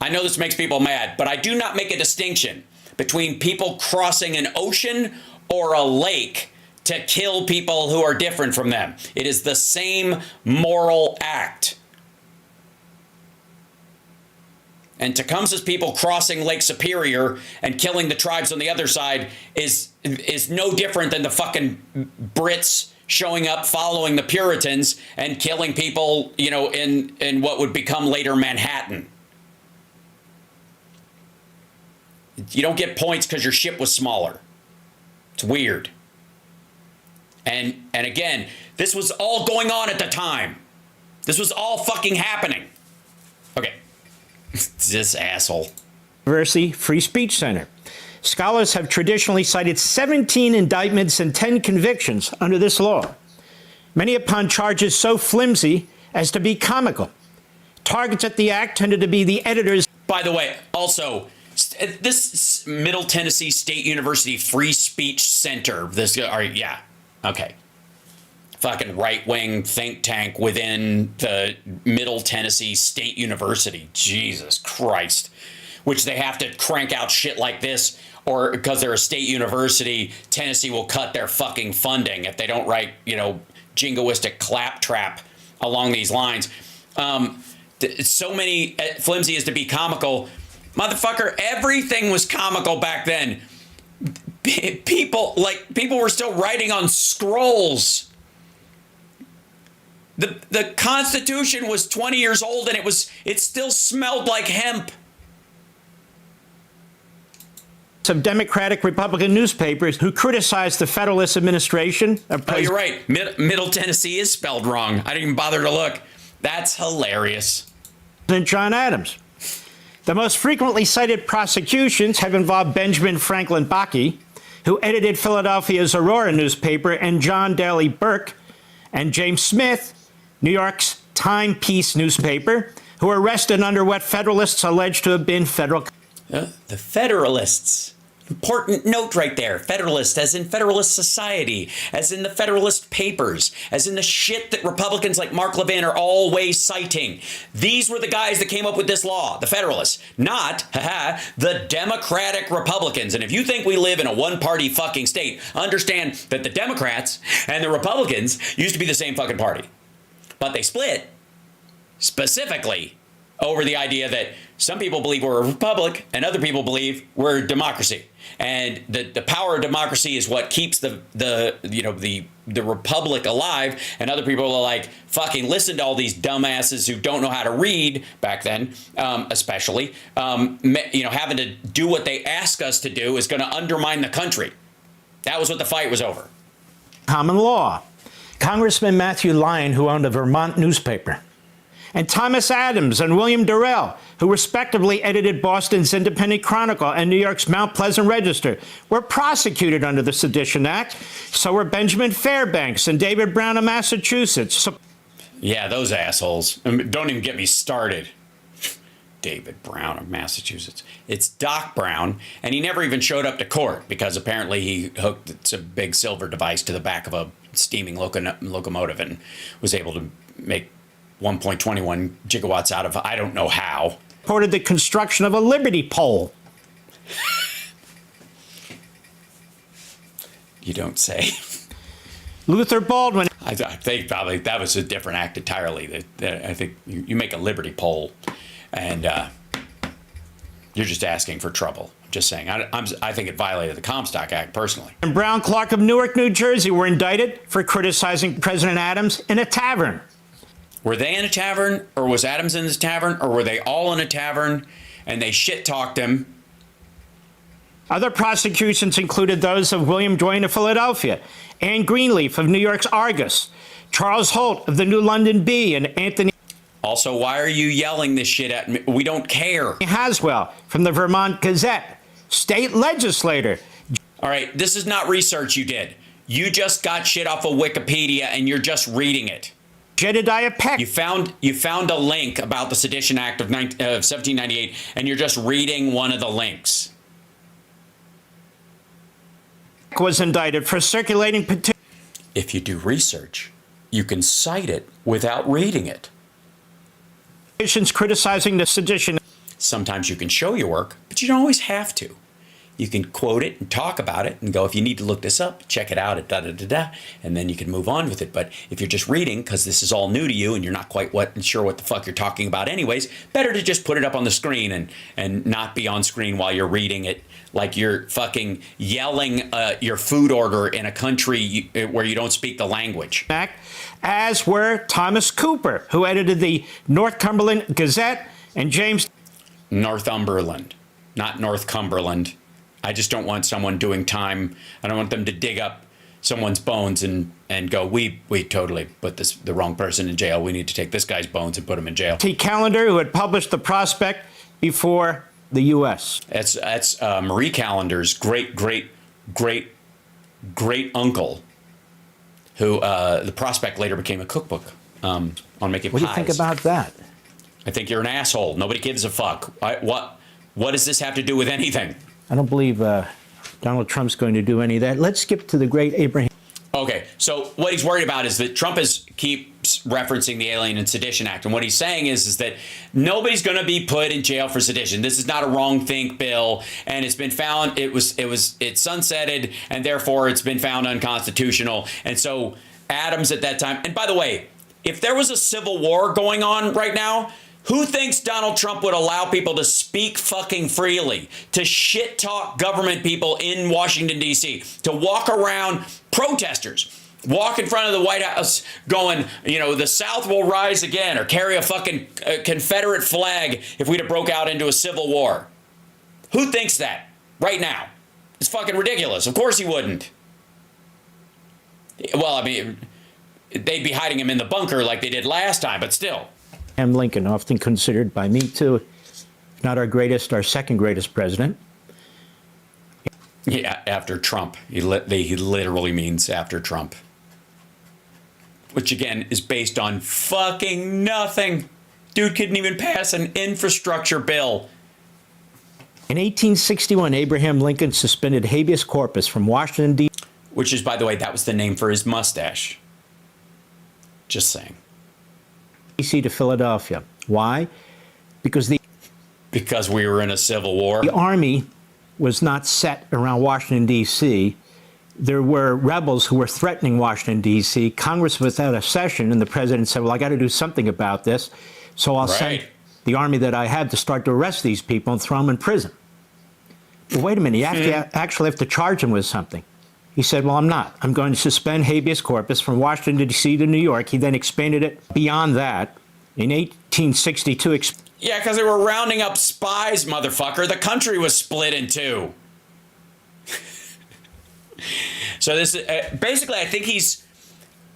I know this makes people mad, but I do not make a distinction between people crossing an ocean or a lake to kill people who are different from them. It is the same moral act. And Tecumseh's people crossing Lake Superior and killing the tribes on the other side is no different than the fucking Brits showing up following the Puritans and killing people, in what would become later Manhattan. You don't get points because your ship was smaller. It's weird. And again, this was all going on at the time. This was all fucking happening. Okay. This asshole. University Free Speech Center. Scholars have traditionally cited 17 indictments and 10 convictions under this law, many upon charges so flimsy as to be comical. Targets at the act tended to be the editors. By the way, also, this Middle Tennessee State University Free Speech Center, okay. Fucking right-wing think tank within the Middle Tennessee State University. Jesus Christ. Which they have to crank out shit like this, or because they're a state university, Tennessee will cut their fucking funding if they don't write, jingoistic claptrap along these lines. So many flimsy as to be comical. Motherfucker, everything was comical back then. People were still writing on scrolls. The Constitution was 20 years old and it still smelled like hemp. Some Democratic Republican newspapers who criticized the Federalist administration. Oh, you're right. Middle Tennessee is spelled wrong. I didn't even bother to look. That's hilarious. President John Adams. The most frequently cited prosecutions have involved Benjamin Franklin Bakke, who edited Philadelphia's Aurora newspaper, and John Daly Burke, and James Smith, New York's Timepiece newspaper, who were arrested under what Federalists alleged to have been federal. The Federalists. Important note right there. Federalist, as in Federalist Society, as in the Federalist Papers, as in the shit that Republicans like Mark Levin are always citing. These were the guys that came up with this law, the Federalists, not, the Democratic Republicans. And if you think we live in a one-party fucking state, understand that the Democrats and the Republicans used to be the same fucking party. But they split specifically over the idea that some people believe we're a republic and other people believe we're a democracy. And the power of democracy is what keeps the republic alive. And other people are like, fucking listen to all these dumbasses who don't know how to read back then, especially, having to do what they ask us to do is going to undermine the country. That was what the fight was over. Common law. Congressman Matthew Lyon, who owned a Vermont newspaper, and Thomas Adams and William Durrell, who respectively edited Boston's Independent Chronicle and New York's Mount Pleasant Register, were prosecuted under the Sedition Act. So were Benjamin Fairbanks and David Brown of Massachusetts. Yeah, those assholes. Don't even get me started. David Brown of Massachusetts. It's Doc Brown, and he never even showed up to court because apparently he hooked a big silver device to the back of a steaming locomotive and was able to make 1.21 gigawatts out of I don't know how. Reported the construction of a Liberty pole. You don't say. Luther Baldwin. I think probably that was a different act entirely. I think you make a Liberty pole, and you're just asking for trouble. I'm just saying. I think it violated the Comstock Act personally. And Brown Clark of Newark, New Jersey were indicted for criticizing President Adams in a tavern. Were they in a tavern, or was Adams in this tavern, or were they all in a tavern and they shit-talked him? Other prosecutions included those of William Duane of Philadelphia, Anne Greenleaf of New York's Argus, Charles Holt of the New London Bee, and Anthony. Also, why are you yelling this shit at me? We don't care. Haswell from the Vermont Gazette, state legislator. All right, this is not research you did. You just got shit off of Wikipedia and you're just reading it. Jedediah Peck. You found a link about the Sedition Act of 1798, and you're just reading one of the links. Was indicted for circulating petitions. If you do research, you can cite it without reading it. Petitions criticizing the sedition. Sometimes you can show your work, but you don't always have to. You can quote it and talk about it and go, if you need to look this up, check it out at da-da-da-da, and then you can move on with it. But if you're just reading, because this is all new to you and you're not quite sure what the fuck you're talking about anyways, better to just put it up on the screen and not be on screen while you're reading it like you're fucking yelling your food order in a country where you don't speak the language. As were Thomas Cooper, who edited the Northumberland Gazette, and James... Northumberland, not North Cumberland. I just don't want someone doing time. I don't want them to dig up someone's bones and go, we totally put the wrong person in jail. We need to take this guy's bones and put him in jail. T. Callender, who had published The Prospect before the U.S. That's Marie Callender's great uncle, who The Prospect later became a cookbook on making pies. What do you think about that? I think you're an asshole. Nobody gives a fuck. What does this have to do with anything? I don't believe Donald Trump's going to do any of that. Let's skip to the great Abraham. Okay, so what he's worried about is that Trump keeps referencing the Alien and Sedition Act, and what he's saying is that nobody's going to be put in jail for sedition. This is not a wrong think bill, and it's been found it's sunsetted, and therefore it's been found unconstitutional. And so Adams at that time, and by the way, if there was a civil war going on right now, who thinks Donald Trump would allow people to speak fucking freely, to shit talk government people in Washington, D.C., to walk around, protesters, walk in front of the White House going, the South will rise again, or carry a fucking Confederate flag if we'd have broke out into a civil war? Who thinks that right now? It's fucking ridiculous. Of course he wouldn't. Well, I mean, they'd be hiding him in the bunker like they did last time, but still. Abraham Lincoln, often considered by me too, if not our greatest, our second greatest president. Yeah, after Trump. He literally means after Trump. Which again is based on fucking nothing. Dude couldn't even pass an infrastructure bill. In 1861, Abraham Lincoln suspended habeas corpus from Washington, D.C. Which is, by the way, that was the name for his mustache. Just saying. D.C. to Philadelphia. Why? Because we were in a civil war. The army was not set around Washington, D.C. There were rebels who were threatening Washington, D.C. Congress was without a session, and the president said, well, I got to do something about this, so I'll send the army that I had to start to arrest these people and throw them in prison. Well, wait a minute. You actually have to charge them with something. He said, well, I'm not. I'm going to suspend habeas corpus from Washington, D.C. to New York. He then expanded it beyond that. In 1862... Yeah, because they were rounding up spies, motherfucker. The country was split in two. So this basically, I think he's...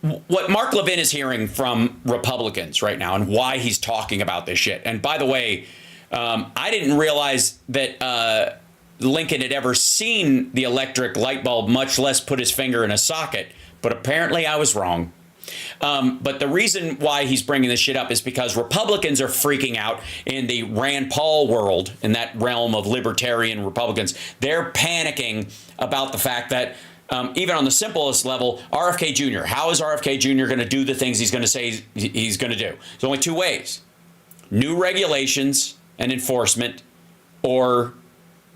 What Mark Levin is hearing from Republicans right now and why he's talking about this shit. And by the way, I didn't realize that... Lincoln had ever seen the electric light bulb, much less put his finger in a socket. But apparently I was wrong. But the reason why he's bringing this shit up is because Republicans are freaking out in the Rand Paul world, in that realm of libertarian Republicans. They're panicking about the fact that even on the simplest level, RFK Jr., how is RFK Jr. going to do the things he's going to say he's going to do? There's only two ways: new regulations and enforcement, or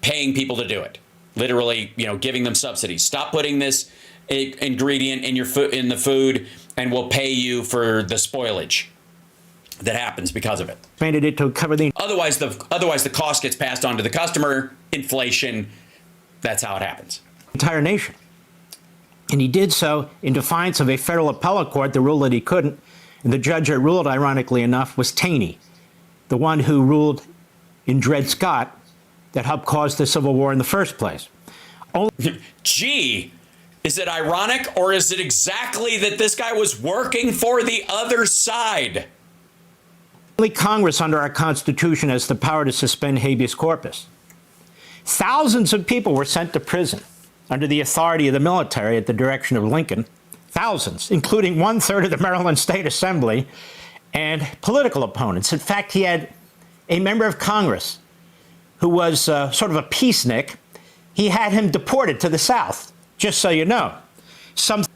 paying people to do it. Literally, giving them subsidies. Stop putting this ingredient in your in the food, and we'll pay you for the spoilage that happens because of it. Expanded it to cover the otherwise the cost gets passed on to the customer. Inflation. That's how it happens. Entire nation. And he did so in defiance of a federal appellate court that ruled that he couldn't. And the judge that ruled, ironically enough, was Taney, the one who ruled in Dred Scott that helped cause the Civil War in the first place. Gee, is it ironic, or is it exactly that this guy was working for the other side? Only Congress under our Constitution has the power to suspend habeas corpus. Thousands of people were sent to prison under the authority of the military at the direction of Lincoln. Thousands, including 1/3 of the Maryland State Assembly and political opponents. In fact, he had a member of Congress who was sort of a peacenik. He had him deported to the South, just so you know.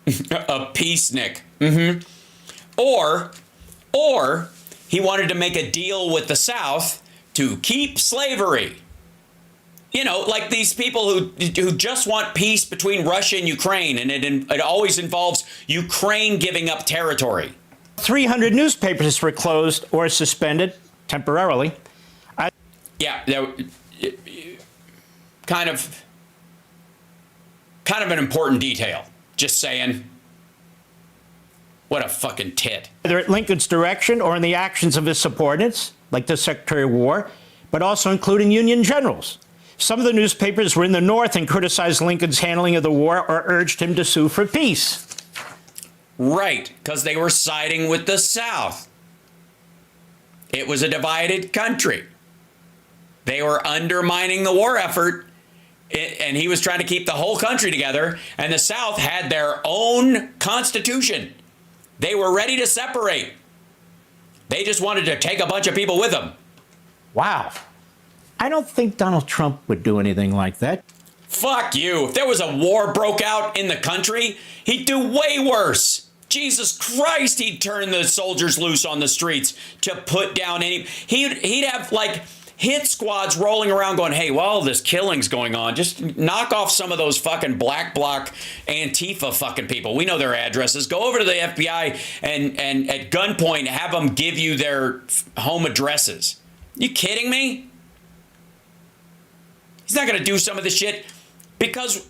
A peacenik. Mm-hmm. Or he wanted to make a deal with the South to keep slavery. Like these people who just want peace between Russia and Ukraine, and it always involves Ukraine giving up territory. 300 newspapers were closed or suspended temporarily. Kind of an important detail. Just saying. What a fucking tit. Either at Lincoln's direction or in the actions of his subordinates, like the Secretary of War, but also including Union generals. Some of the newspapers were in the North and criticized Lincoln's handling of the war or urged him to sue for peace. Right, because they were siding with the South. It was a divided country. They were undermining the war effort, and he was trying to keep the whole country together, and the South had their own constitution. They were ready to separate. They just wanted to take a bunch of people with them. Wow. I don't think Donald Trump would do anything like that. Fuck you. If there was a war broke out in the country, he'd do way worse. Jesus Christ, he'd turn the soldiers loose on the streets to put down he'd have like hit squads rolling around going, hey, while this killing's going on, just knock off some of those fucking black bloc Antifa fucking people. We know their addresses. Go over to the FBI and at gunpoint have them give you their home addresses. You kidding me? He's not going to do some of this shit because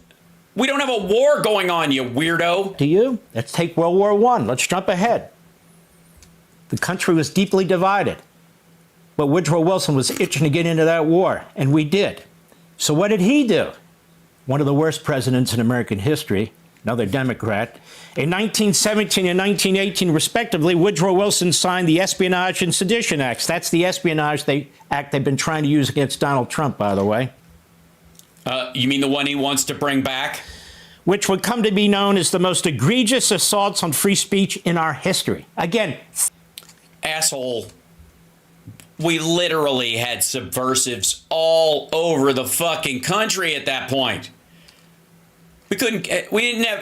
we don't have a war going on, you weirdo. To you, let's take World War I. Let's jump ahead. The country was deeply divided, but Woodrow Wilson was itching to get into that war, and we did. So what did he do? One of the worst presidents in American history, another Democrat. In 1917 and 1918, respectively, Woodrow Wilson signed the Espionage and Sedition Acts. That's the Espionage Act they've been trying to use against Donald Trump, by the way. You mean the one he wants to bring back? Which would come to be known as the most egregious assaults on free speech in our history. Again. Asshole. We literally had subversives all over the fucking country at that point. We didn't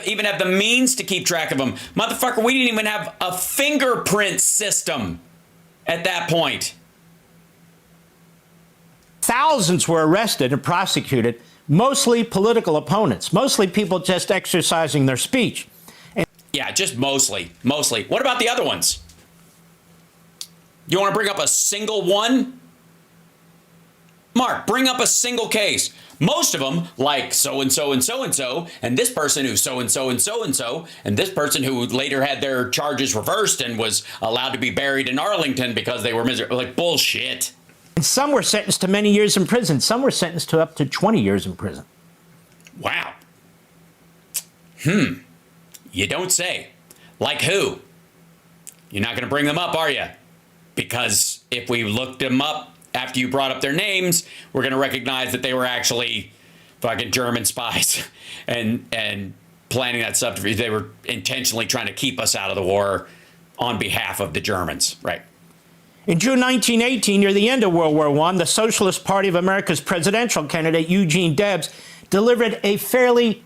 even have the means to keep track of them. Motherfucker, we didn't even have a fingerprint system at that point. Thousands were arrested and prosecuted, mostly political opponents, mostly people just exercising their speech. Yeah, just mostly. What about the other ones? You want to bring up a single one? Mark, bring up a single case. Most of them, like so-and-so and so-and-so, and this person who's so-and-so and so-and-so, and this person who later had their charges reversed and was allowed to be buried in Arlington because they were miserable. Like, bullshit. And some were sentenced to many years in prison. Some were sentenced to up to 20 years in prison. Wow. You don't say. Like who? You're not going to bring them up, are you? Because if we looked them up after you brought up their names, we're going to recognize that they were actually fucking German spies and planning that subterfuge. They were intentionally trying to keep us out of the war on behalf of the Germans, right? In June 1918, near the end of World War I, the Socialist Party of America's presidential candidate, Eugene Debs, delivered a fairly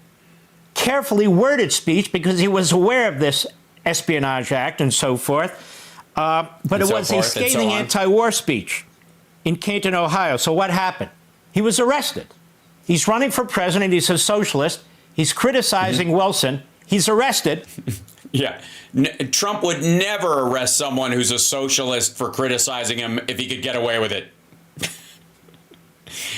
carefully worded speech because he was aware of this Espionage Act and so forth. But it was a scathing anti-war speech in Canton, Ohio. So what happened? He was arrested. He's running for president. He's a socialist. He's criticizing Wilson. He's arrested. Yeah. Trump would never arrest someone who's a socialist for criticizing him if he could get away with it.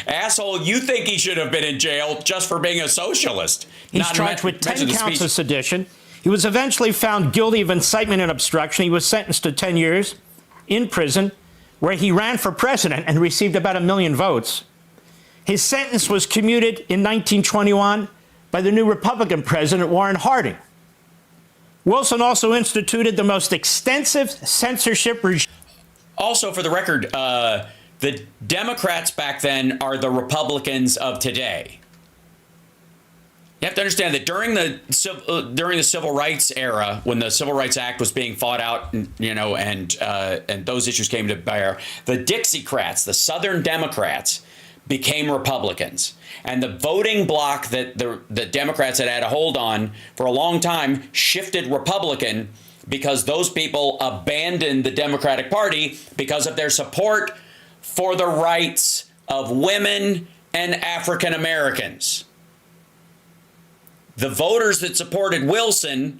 Asshole, you think he should have been in jail just for being a socialist. He's charged with 10 counts of sedition. He was eventually found guilty of incitement and obstruction. He was sentenced to 10 years in prison, where he ran for president and received about 1 million votes. His sentence was commuted in 1921 by the new Republican president, Warren Harding. Wilson also instituted the most extensive censorship regime. Also, for the record, the Democrats back then are the Republicans of today. You have to understand that during the Civil Rights era, when the Civil Rights Act was being fought out, and those issues came to bear, the Dixiecrats, the Southern Democrats, became Republicans. And the voting bloc that the Democrats had a hold on for a long time shifted Republican because those people abandoned the Democratic Party because of their support for the rights of women and African Americans. The voters that supported Wilson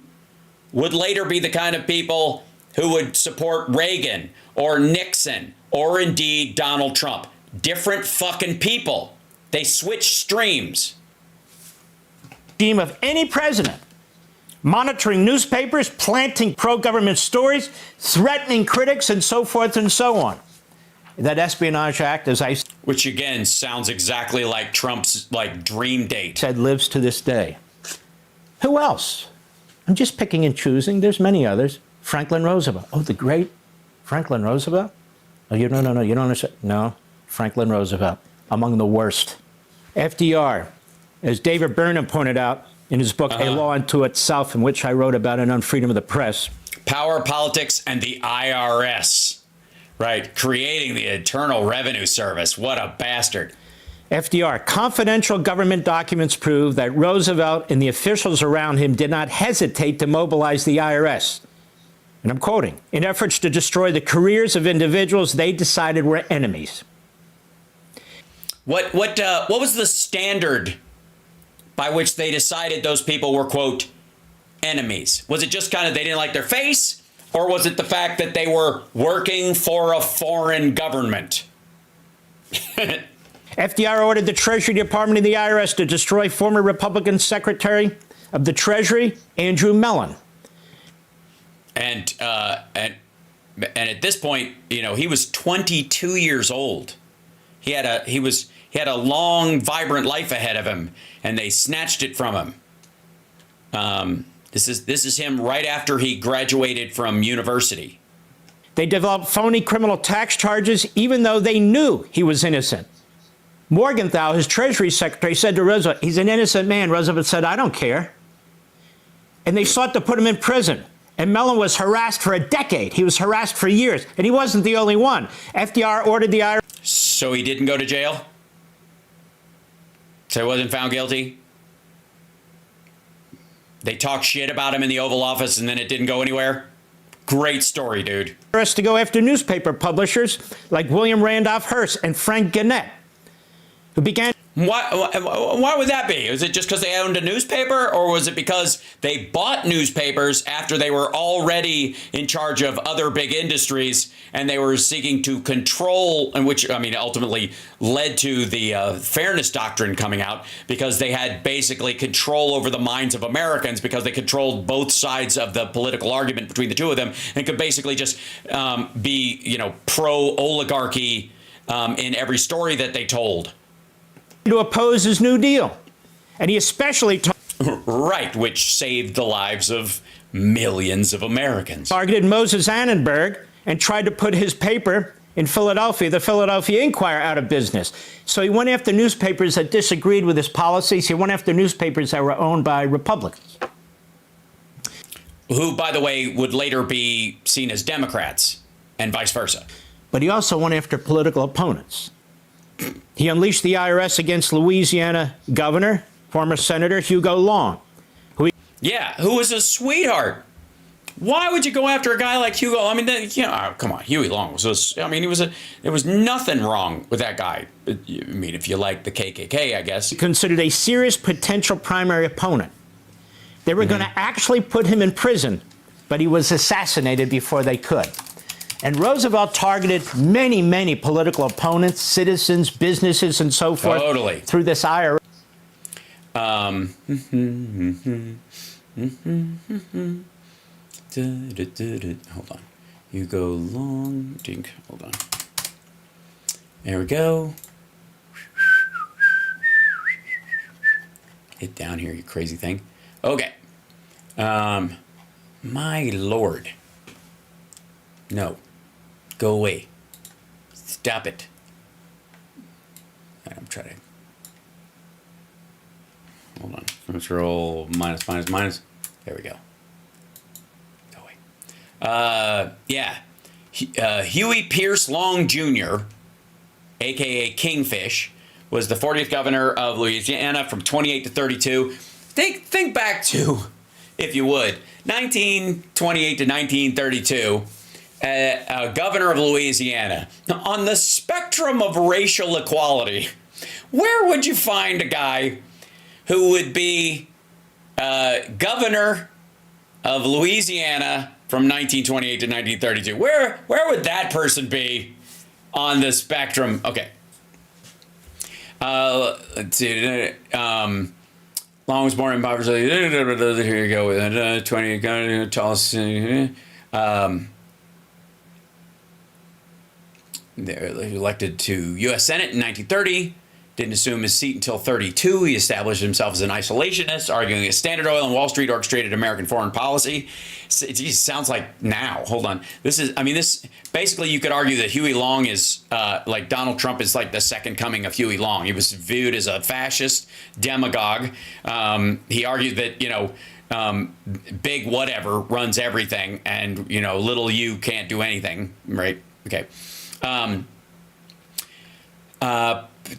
would later be the kind of people who would support Reagan or Nixon or indeed Donald Trump. Different fucking people. They switched streams. Team of any president, monitoring newspapers, planting pro-government stories, threatening critics, and so forth and so on. That Espionage Act, as I which again sounds exactly like Trump's dream date, said, lives to this day. Who else? I'm just picking and choosing. There's many others. Franklin Roosevelt. Oh, the great Franklin Roosevelt? Oh, no, you don't understand. No, Franklin Roosevelt, among the worst. FDR, as David Burnham pointed out in his book, A Law Unto Itself, in which I wrote about it on Freedom of the Press. Power, politics, and the IRS. Right, creating the Internal Revenue Service. What a bastard. FDR, confidential government documents prove that Roosevelt and the officials around him did not hesitate to mobilize the IRS. And I'm quoting, in efforts to destroy the careers of individuals they decided were enemies. What was the standard by which they decided those people were, quote, enemies? Was it just kind of they didn't like their face? Or was it the fact that they were working for a foreign government? FDR ordered the Treasury Department and the IRS to destroy former Republican Secretary of the Treasury, Andrew Mellon. And at this point, he was 22 years old. He had a long, vibrant life ahead of him, and they snatched it from him. This is him right after he graduated from university. They developed phony criminal tax charges, even though they knew he was innocent. Morgenthau, his Treasury Secretary, said to Roosevelt, he's an innocent man. Roosevelt said, I don't care. And they sought to put him in prison. And Mellon was harassed for a decade. He was harassed for years. And he wasn't the only one. FDR ordered the IRS. So he didn't go to jail? So he wasn't found guilty? They talked shit about him in the Oval Office and then it didn't go anywhere? Great story, dude. To go after newspaper publishers like William Randolph Hearst and Frank Gannett, who began... Why would that be? Was it just because they owned a newspaper, or was it because they bought newspapers after they were already in charge of other big industries and they were seeking to control, and which, ultimately led to the Fairness Doctrine coming out, because they had basically control over the minds of Americans because they controlled both sides of the political argument between the two of them and could basically just be, pro-oligarchy in every story that they told. To oppose his New Deal. And he especially right, which saved the lives of millions of Americans. Targeted Moses Annenberg and tried to put his paper in Philadelphia, the Philadelphia Inquirer, out of business. So he went after newspapers that disagreed with his policies. He went after newspapers that were owned by Republicans. Who, by the way, would later be seen as Democrats and vice versa. But he also went after political opponents. He unleashed the IRS against Louisiana Governor, former Senator Huie Long. Who was a sweetheart. Why would you go after a guy like Huie? I mean, come on, Huie Long was. There was nothing wrong with that guy. I mean, if you like the KKK, I guess. Considered a serious potential primary opponent. They were going to actually put him in prison, but he was assassinated before they could. And Roosevelt targeted many, many political opponents, citizens, businesses, and so forth. Totally. Through this IRS. Hold on. Huie Long. Hold on. There we go. Hit down here, you crazy thing. Okay. My lord. No. Go away. Stop it. I'm trying to. Hold on. Control minus. There we go. Go away. Huey Pierce Long Jr., a.k.a. Kingfish, was the 40th governor of Louisiana from 28 to 32. Think back to, if you would, 1928 to 1932. Governor of Louisiana. Now, on the spectrum of racial equality, where would you find a guy who would be governor of Louisiana from 1928 to 1932? Where would that person be on the spectrum? Okay. Let's see. Long was born in poverty. Here you go. 20 tallest. They're elected to U.S. Senate in 1930. Didn't assume his seat until 32. He established himself as an isolationist, arguing against Standard Oil and Wall Street orchestrated American foreign policy. It sounds like now. Hold on. This basically you could argue that Huie Long is like Donald Trump is like the second coming of Huie Long. He was viewed as a fascist demagogue. He argued that big whatever runs everything, and little you can't do anything. Right? Okay.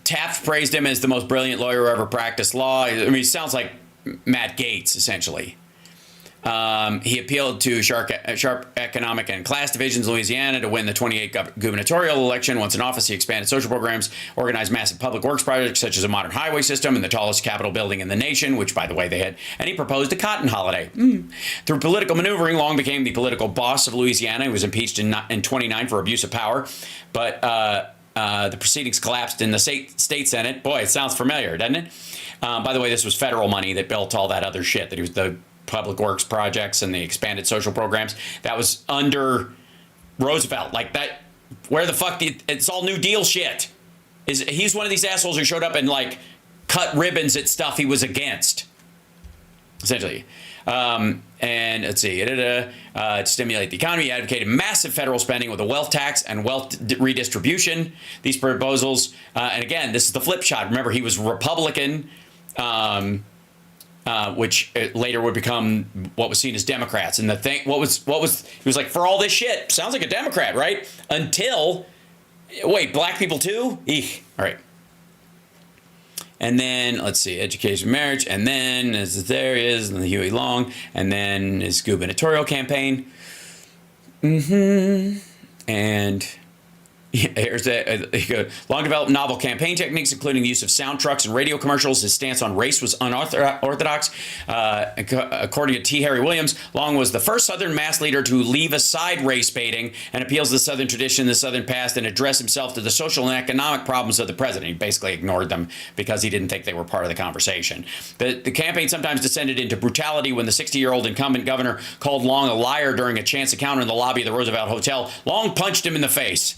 Taft praised him as the most brilliant lawyer who ever practiced law. I mean, he sounds like Matt Gaetz, essentially. He appealed to sharp economic and class divisions in Louisiana to win the 28 gubernatorial election. Once in office, he expanded social programs, organized massive public works projects such as a modern highway system and the tallest Capitol building in the nation, which, by the way, they had. And he proposed a cotton holiday. Through political maneuvering, Long became the political boss of Louisiana. He was impeached in 29 for abuse of power, but the proceedings collapsed in the state Senate. Boy, it sounds familiar, doesn't it? By the way, this was federal money that built all that other shit. That he was the public works projects and the expanded social programs. That was under Roosevelt. Like that, where the fuck? It's all New Deal shit. He's one of these assholes who showed up and like cut ribbons at stuff he was against, essentially. And let's see, to stimulate the economy, he advocated massive federal spending with a wealth tax and wealth redistribution. These proposals, and again, this is the flip shot. Remember, he was Republican, which later would become what was seen as Democrats. And the thing, what was he was like, for all this shit, sounds like a Democrat, right? Until, wait, black people too? Eek. All right. And then, let's see, education, marriage, and then, as there is, and the Huie Long, and then his gubernatorial campaign. And here's Long developed novel campaign techniques, including the use of sound trucks and radio commercials. His stance on race was unorthodox. According to T. Harry Williams, Long was the first Southern mass leader to leave aside race baiting and appeals to the Southern tradition, the Southern past, and address himself to the social and economic problems of the president. He basically ignored them because he didn't think they were part of the conversation. The campaign sometimes descended into brutality when the 60-year-old incumbent governor called Long a liar during a chance encounter in the lobby of the Roosevelt Hotel. Long punched him in the face.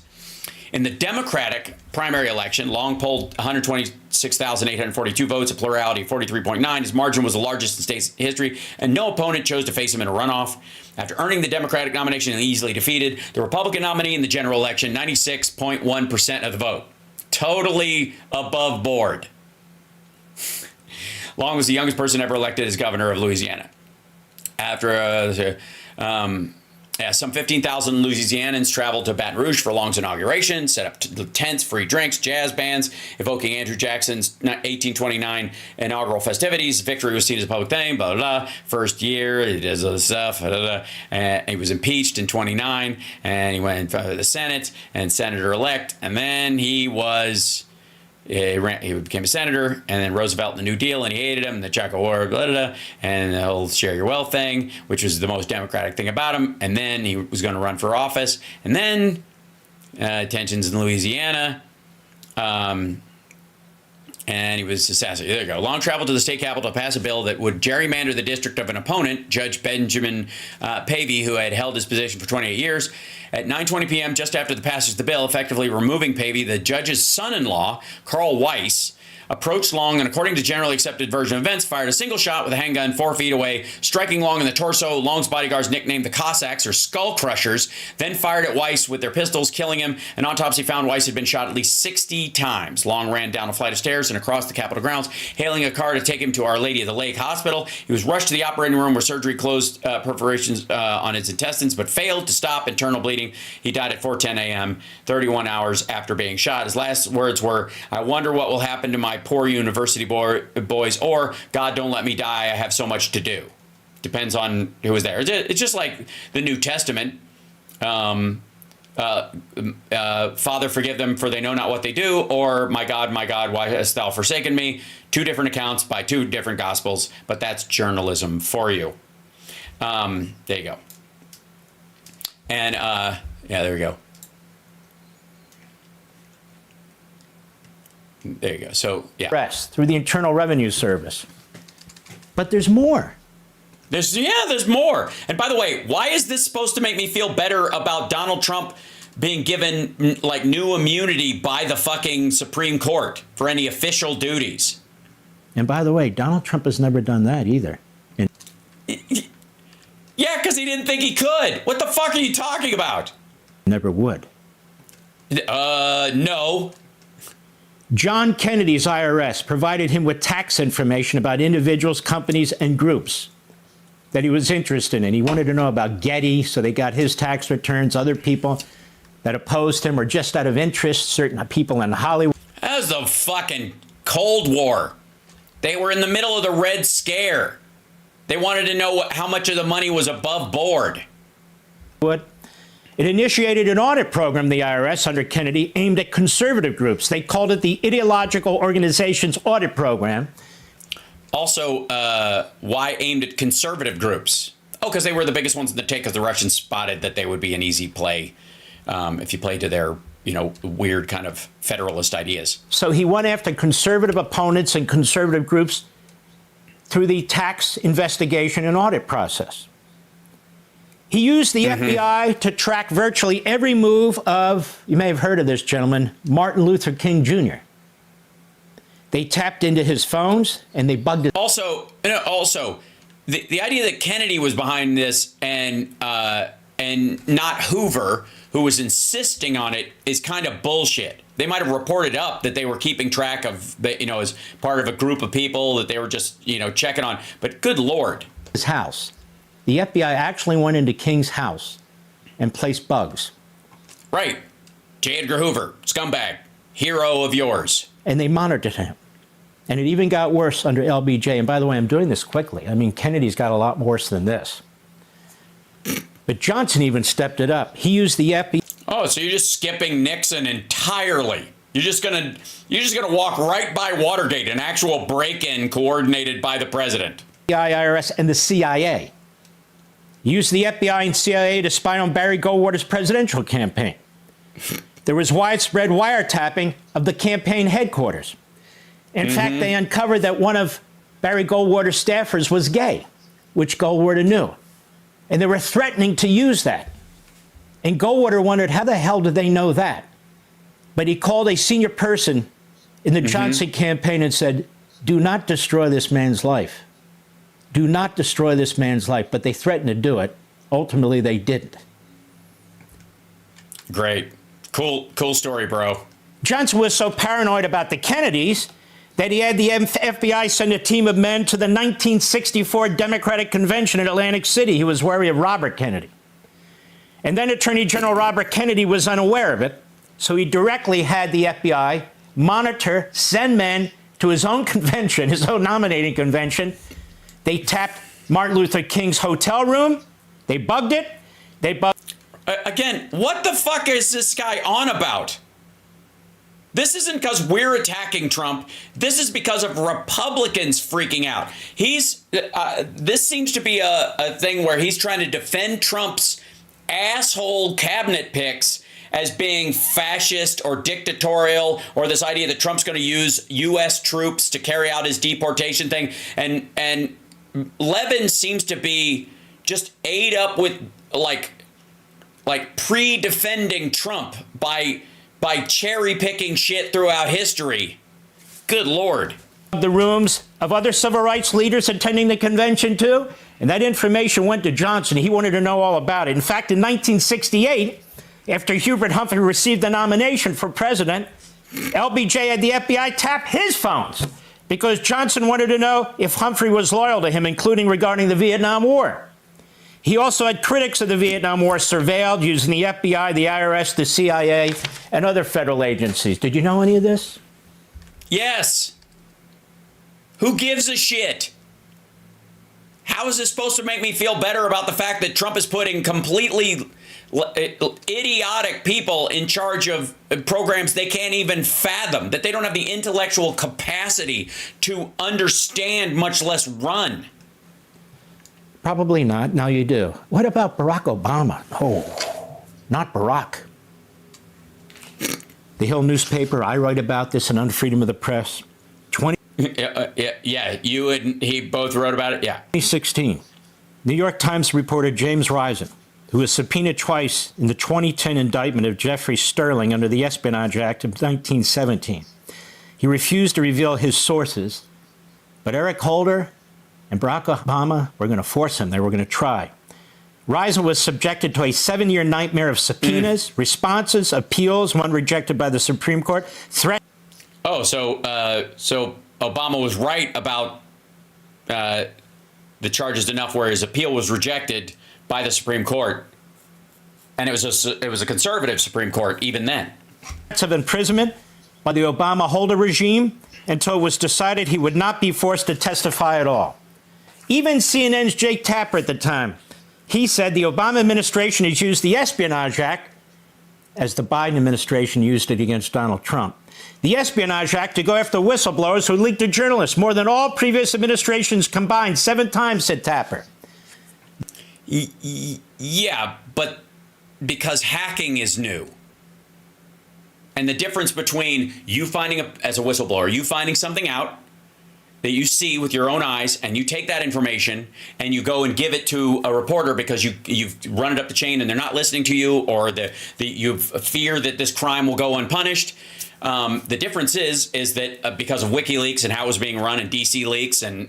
In the Democratic primary election, Long polled 126,842 votes, a plurality of 43.9. His margin was the largest in state's history, and no opponent chose to face him in a runoff. After earning the Democratic nomination and easily defeated the Republican nominee in the general election, 96.1% of the vote. Totally above board. Long was the youngest person ever elected as governor of Louisiana. After some 15,000 Louisianans traveled to Baton Rouge for Long's inauguration, set up tents, free drinks, jazz bands, evoking Andrew Jackson's 1829 inaugural festivities. Victory was seen as a public thing, blah, blah, blah. First year, he does all this stuff, blah, blah, blah. And he was impeached in 29, and he went in front of the Senate and senator-elect, and then he became a senator, and then Roosevelt and the New Deal, and he hated him, and the Chaco War, blah, blah, blah, and the whole share your wealth thing, which was the most democratic thing about him. And then he was going to run for office. And then tensions in Louisiana, and he was assassinated. There you go. Long traveled to the state capitol to pass a bill that would gerrymander the district of an opponent, Judge Benjamin Pavey, who had held his position for 28 years. At 9:20 p.m., just after the passage of the bill, effectively removing Pavey, the judge's son-in-law, Carl Weiss, approached Long and, according to generally accepted version of events, fired a single shot with a handgun 4 feet away, striking Long in the torso. Long's bodyguards, nicknamed the Cossacks, or Skull Crushers, then fired at Weiss with their pistols, killing him. An autopsy found Weiss had been shot at least 60 times. Long ran down a flight of stairs and across the Capitol grounds, hailing a car to take him to Our Lady of the Lake Hospital. He was rushed to the operating room where surgery closed perforations on his intestines, but failed to stop internal bleeding. He died at 4:10 a.m., 31 hours after being shot. His last words were, "I wonder what will happen to my poor university boys," or "God, don't let me die. I have so much to do." Depends on who was there. It's just like the New Testament. Father, forgive them, for they know not what they do, or my God, why hast thou forsaken me? Two different accounts by two different gospels, but that's journalism for you. There you go. And yeah, there we go. There you go. So, yeah. Through the Internal Revenue Service. But there's more. There's more. And by the way, why is this supposed to make me feel better about Donald Trump being given like new immunity by the fucking Supreme Court for any official duties? And by the way, Donald Trump has never done that either. Yeah, because he didn't think he could. What the fuck are you talking about? Never would. No. John Kennedy's IRS provided him with tax information about individuals, companies, and groups that he was interested in. He wanted to know about Getty, so they got his tax returns. Other people that opposed him or just out of interest, certain people in Hollywood. That was the fucking Cold War. They were in the middle of the Red Scare. They wanted to know how much of the money was above board. It initiated an audit program, the IRS, under Kennedy, aimed at conservative groups. They called it the Ideological Organizations Audit Program. Also, why aimed at conservative groups? Oh, because they were the biggest ones in the take, because the Russians spotted that they would be an easy play if you played to their, weird kind of federalist ideas. So he went after conservative opponents and conservative groups through the tax investigation and audit process. He used the FBI to track virtually every move of, you may have heard of this gentleman, Martin Luther King Jr. They tapped into his phones and they bugged it. Also, the idea that Kennedy was behind this and not Hoover, who was insisting on it, is kind of bullshit. They might have reported up that they were keeping track of, as part of a group of people that they were just, checking on. But good Lord. His house. The FBI actually went into King's house and placed bugs. Right. J. Edgar Hoover, scumbag, hero of yours. And they monitored him. And it even got worse under LBJ. And by the way, I'm doing this quickly. I mean, Kennedy's got a lot worse than this. But Johnson even stepped it up. He used the FBI. Oh, so you're just skipping Nixon entirely. You're just gonna walk right by Watergate, an actual break-in coordinated by the president. The IRS and the CIA. Used the FBI and CIA to spy on Barry Goldwater's presidential campaign. There was widespread wiretapping of the campaign headquarters. In fact, they uncovered that one of Barry Goldwater's staffers was gay, which Goldwater knew. And they were threatening to use that. And Goldwater wondered, how the hell did they know that? but he called a senior person in the Johnson campaign and said, do not destroy this man's life. Do not destroy this man's life. But they threatened to do it. Ultimately, they didn't. Great. Cool story, bro. Johnson was so paranoid about the Kennedys that he had the FBI send a team of men to the 1964 Democratic Convention in Atlantic City. He was wary of Robert Kennedy. And then Attorney General Robert Kennedy was unaware of it, so he directly had the FBI monitor, send men to his own convention, his own nominating convention. They tapped Martin Luther King's hotel room. They bugged it. Again, what the fuck is this guy on about? This isn't because we're attacking Trump. This is because of Republicans freaking out. This seems to be a thing where he's trying to defend Trump's asshole cabinet picks as being fascist or dictatorial, or this idea that Trump's going to use U.S. troops to carry out his deportation thing. And Levin seems to be just ate up with like pre-defending Trump by cherry-picking shit throughout history. Good Lord. The rooms of other civil rights leaders attending the convention, too. And that information went to Johnson. He wanted to know all about it. In fact, in 1968, after Hubert Humphrey received the nomination for president, LBJ had the FBI tap his phones because Johnson wanted to know if Humphrey was loyal to him, including regarding the Vietnam War. He also had critics of the Vietnam War surveilled using the FBI, the IRS, the CIA, and other federal agencies. Did you know any of this? Yes. Who gives a shit? How is this supposed to make me feel better about the fact that Trump is putting completely idiotic people in charge of programs they can't even fathom, that they don't have the intellectual capacity to understand, much less run? Probably not. Now you do. What about Barack Obama? Oh, not Barack. The Hill newspaper, I write about this in Unfreedom of the Press. Yeah, you and he both wrote about it, yeah. 2016, New York Times reporter James Risen, who was subpoenaed twice in the 2010 indictment of Jeffrey Sterling under the Espionage Act of 1917. He refused to reveal his sources, but Eric Holder and Barack Obama were going to force him. They were going to try. Risen was subjected to a 7-year nightmare of subpoenas, responses, appeals, one rejected by the Supreme Court, threats. Oh, so Obama was right about the charges enough where his appeal was rejected by the Supreme Court, and it was a conservative Supreme Court even then. Of imprisonment by the Obama Holder regime until it was decided he would not be forced to testify at all. Even CNN's Jake Tapper at the time, he said the Obama administration has used the Espionage Act as the Biden administration used it against Donald Trump. The Espionage Act to go after whistleblowers who leaked to journalists more than all previous administrations combined 7 times, said Tapper. Yeah, but because hacking is new. And the difference between you finding, as a whistleblower, you finding something out that you see with your own eyes, and you take that information and you go and give it to a reporter because you've run it up the chain and they're not listening to you, or you fear that this crime will go unpunished. The difference is that because of WikiLeaks and how it was being run, and DC Leaks and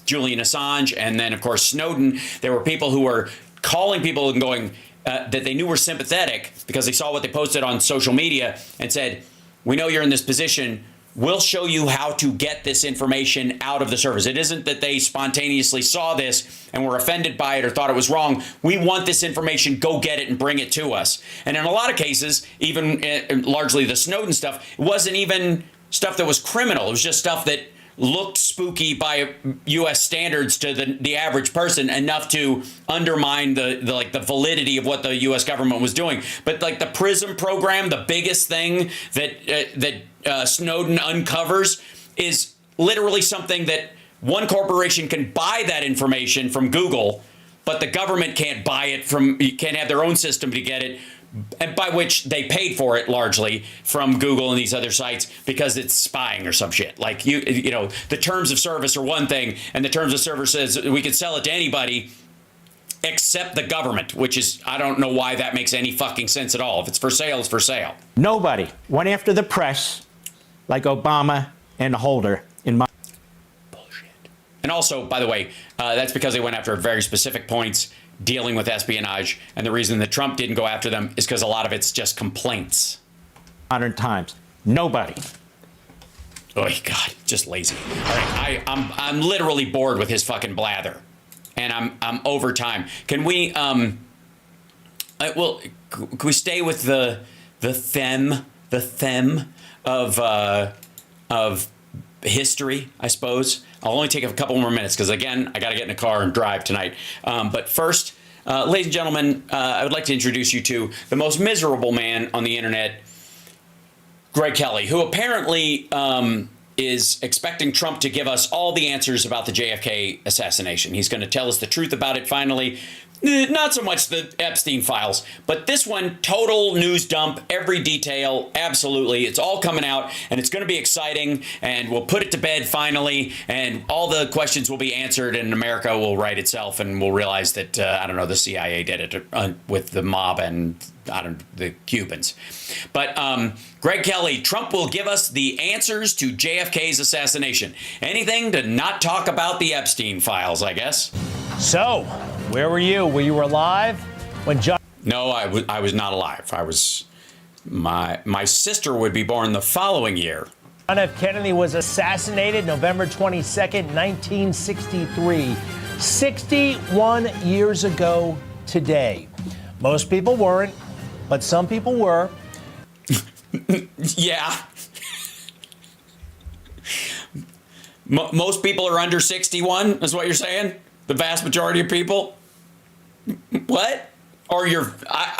Julian Assange, and then, of course, Snowden, there were people who were calling people and going that they knew were sympathetic because they saw what they posted on social media and said, we know you're in this position. We'll show you how to get this information out of the servers. It isn't that they spontaneously saw this and were offended by it or thought it was wrong. We want this information. Go get it and bring it to us. And in a lot of cases, even largely the Snowden stuff, it wasn't even stuff that was criminal. It was just stuff that looked spooky by U.S. standards to the average person, enough to undermine the validity of what the U.S. government was doing. But like the PRISM program, the biggest thing that Snowden uncovers is literally something that one corporation can buy that information from Google, but the government can't buy it can't have their own system to get it, and by which they paid for it largely from Google and these other sites because it's spying or some shit. Like you know, the terms of service are one thing, and the terms of service says we can sell it to anybody. except the government, which is, I don't know why that makes any fucking sense at all. If it's for sale, it's for sale. Nobody went after the press like Obama and Holder in my... And also, by the way, that's because they went after very specific points dealing with espionage. And the reason that Trump didn't go after them is because a lot of it's just complaints. Modern times. Nobody. Oh, God, just lazy. All right, I'm literally bored with his fucking blather. And I'm over time. Can we, can we stay with the them of history, I suppose? I'll only take a couple more minutes because, again, I got to get in a car and drive tonight. But first, ladies and gentlemen, I would like to introduce you to the most miserable man on the internet, Greg Kelly, who apparently is expecting Trump to give us all the answers about the JFK assassination. He's going to tell us the truth about it finally. Not so much the Epstein files, but this one, total news dump, every detail, absolutely. It's all coming out, and it's going to be exciting, and we'll put it to bed finally, and all the questions will be answered, and America will right itself, and we'll realize that, I don't know, the CIA did it with the mob and, the Cubans. But Greg Kelly, Trump will give us the answers to JFK's assassination. Anything to not talk about the Epstein files, I guess. So, where were you? Were you alive when John? No, I was not alive. I was, my sister would be born the following year. John F. Kennedy was assassinated November 22nd, 1963. 61 years ago today. Most people weren't, but some people were. Yeah. Most people are under 61, is what you're saying? The vast majority of people? What? Or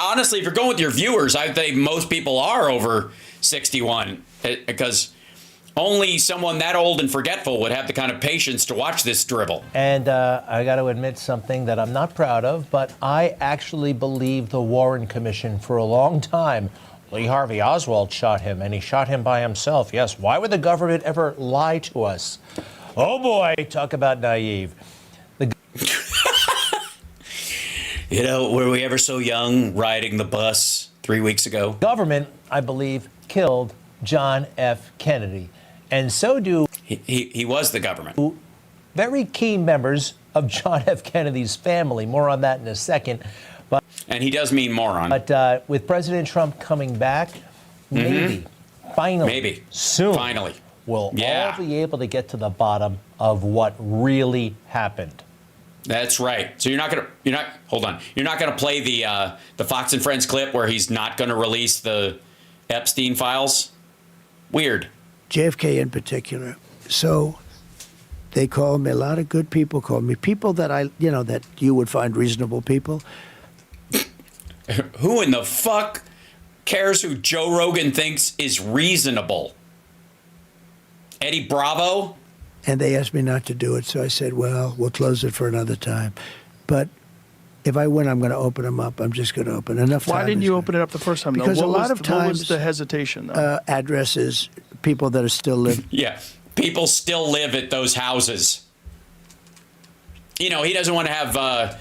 honestly, if you're going with your viewers, I think most people are over 61 because only someone that old and forgetful would have the kind of patience to watch this dribble. And I got to admit something that I'm not proud of, but I actually believed the Warren Commission for a long time. Lee Harvey Oswald shot him, and he shot him by himself. Yes, why would the government ever lie to us? Oh boy, talk about naive. You know, were we ever so young riding the bus 3 weeks ago? Government, I believe, killed John F. Kennedy. And so do... He was the government. Very key members of John F. Kennedy's family. More on that in a second. But, and he does mean moron. But with President Trump coming back, maybe, finally, soon, we'll all be able to get to the bottom of what really happened. That's right. So you're not gonna play the Fox and Friends clip where he's not gonna release the Epstein files? Weird. JFK in particular. So they call me, a lot of good people call me, people that that you would find reasonable people. Who in the fuck cares who Joe Rogan thinks is reasonable? Eddie Bravo? And they asked me not to do it, so I said, well, we'll close it for another time. But if I win, I'm going to open them up. I'm just going to open enough. Why didn't you open it up the first time, though? Because a lot of times... What was the hesitation, though? Addresses, people that are still living. Yeah, people still live at those houses. You know, he doesn't want to have...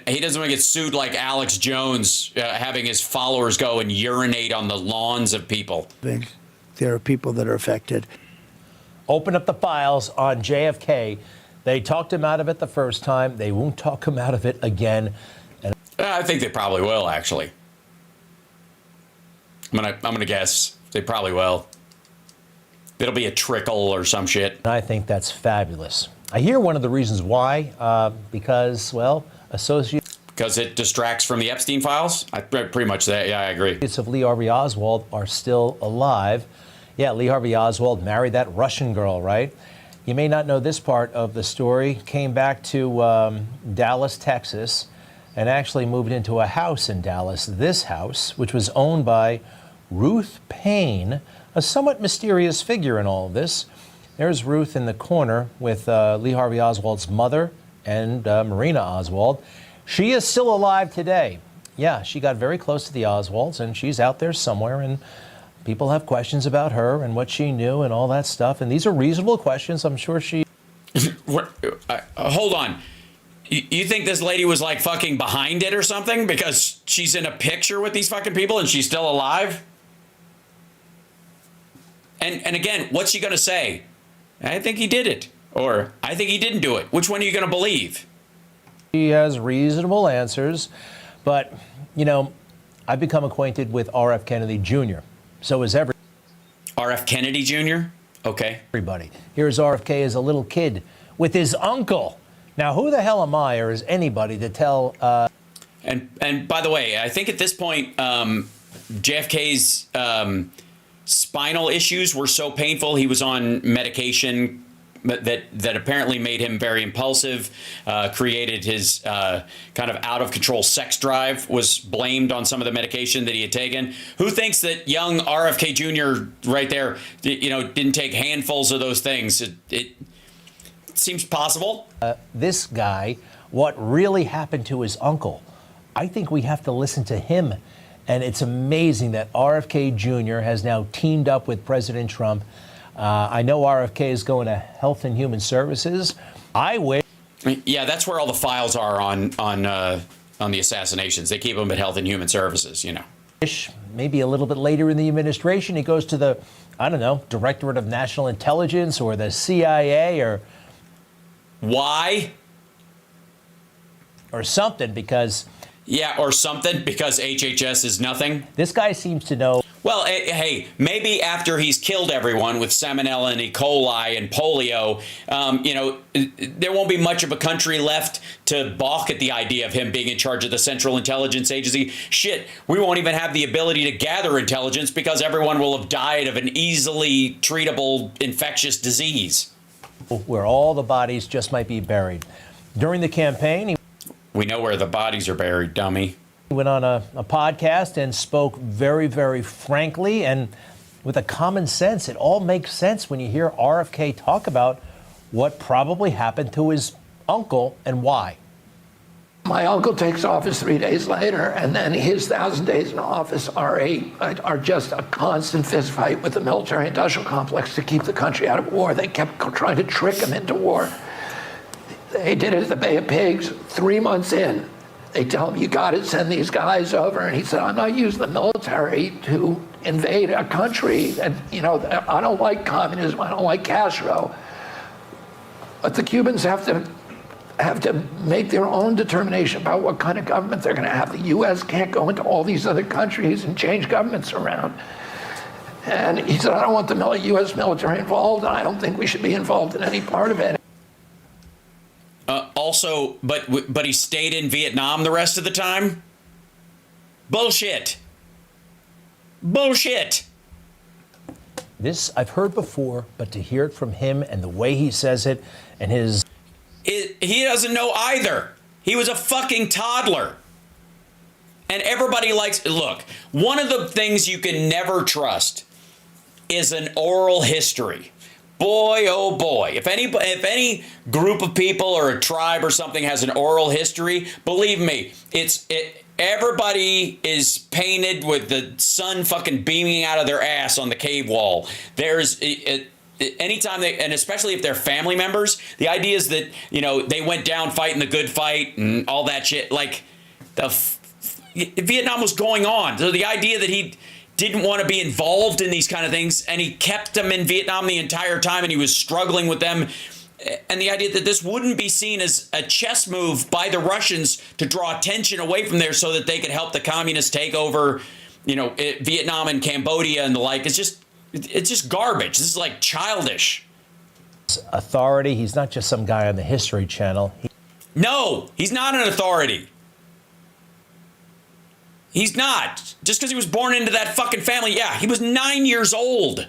he doesn't want to get sued like Alex Jones, having his followers go and urinate on the lawns of people. There are people that are affected. Open up the files on JFK. They talked him out of it the first time. They won't talk him out of it again. And I think they probably will, actually. I'm gonna guess they probably will. It'll be a trickle or some shit. I think that's fabulous. I hear one of the reasons why, because, well, because it distracts from the Epstein files? Pretty much that, yeah, I agree. Of Lee Harvey Oswald are still alive. Yeah, Lee Harvey Oswald married that Russian girl, right? You may not know this part of the story. Came back to Dallas, Texas, and actually moved into a house in Dallas. This house, which was owned by Ruth Payne, a somewhat mysterious figure in all of this. There's Ruth in the corner with Lee Harvey Oswald's mother and Marina Oswald. She is still alive today. Yeah, she got very close to the Oswalds, and she's out there somewhere, and people have questions about her and what she knew and all that stuff. And these are reasonable questions. I'm sure she... Hold on. You think this lady was like fucking behind it or something because she's in a picture with these fucking people and she's still alive? And again, what's she going to say? I think he did it. Or I think he didn't do it. Which one are you going to believe? He has reasonable answers. But, you know, I've become acquainted with R.F. Kennedy Jr. So is everybody. R.F. Kennedy Jr.? Okay. Everybody. Here's RFK as a little kid with his uncle. Now, who the hell am I or is anybody to tell... And by the way, I think at this point, JFK's spinal issues were so painful, he was on medication that apparently made him very impulsive, created his kind of out-of-control sex drive, was blamed on some of the medication that he had taken. Who thinks that young RFK Jr. right there, you know, didn't take handfuls of those things? It seems possible. This guy, what really happened to his uncle? I think we have to listen to him. And it's amazing that RFK Jr. has now teamed up with President Trump. I know RFK is going to Health and Human Services. I wish. Yeah, that's where all the files are on the assassinations. They keep them at Health and Human Services, you know. Maybe a little bit later in the administration, he goes to the, I don't know, Directorate of National Intelligence or the CIA or... Why? Or something, because... Yeah, or something, because HHS is nothing. This guy seems to know. Well, hey, maybe after he's killed everyone with salmonella and E. coli and polio, you know, there won't be much of a country left to balk at the idea of him being in charge of the Central Intelligence Agency. Shit, we won't even have the ability to gather intelligence because everyone will have died of an easily treatable infectious disease. Where all the bodies just might be buried. During the campaign, we know where the bodies are buried, dummy. He went on a podcast and spoke very, very frankly and with a common sense. It all makes sense when you hear RFK talk about what probably happened to his uncle and why. My uncle takes office 3 days later, and then his 1,000 days in office are just a constant fist fight with the military-industrial complex to keep the country out of war. They kept trying to trick him into war. They did it at the Bay of Pigs 3 months in. They tell him, you got to send these guys over. And he said, I'm not using the military to invade a country. And, you know, I don't like communism. I don't like Castro. But the Cubans have to make their own determination about what kind of government they're going to have. The U.S. can't go into all these other countries and change governments around. And he said, I don't want the U.S. military involved, and I don't think we should be involved in any part of it. Also, but he stayed in Vietnam the rest of the time? Bullshit. Bullshit. This I've heard before, but to hear it from him and the way he says it and his... He doesn't know either. He was a fucking toddler. And everybody likes... Look, one of the things you can never trust is an oral history. Boy, oh boy, if any group of people or a tribe or something has an oral history, believe me, everybody is painted with the sun fucking beaming out of their ass on the cave wall. Anytime and especially if they're family members, the idea is that, you know, they went down fighting the good fight and all that shit. Like, Vietnam was going on. So the idea that he didn't want to be involved in these kind of things, and he kept them in Vietnam the entire time, and he was struggling with them. And the idea that this wouldn't be seen as a chess move by the Russians to draw attention away from there so that they could help the communists take over, you know, Vietnam and Cambodia and the like. It's just garbage. This is like childish. Authority. He's not just some guy on the History Channel. No, he's not an authority. He's not. Just because he was born into that fucking family. Yeah, he was 9 years old.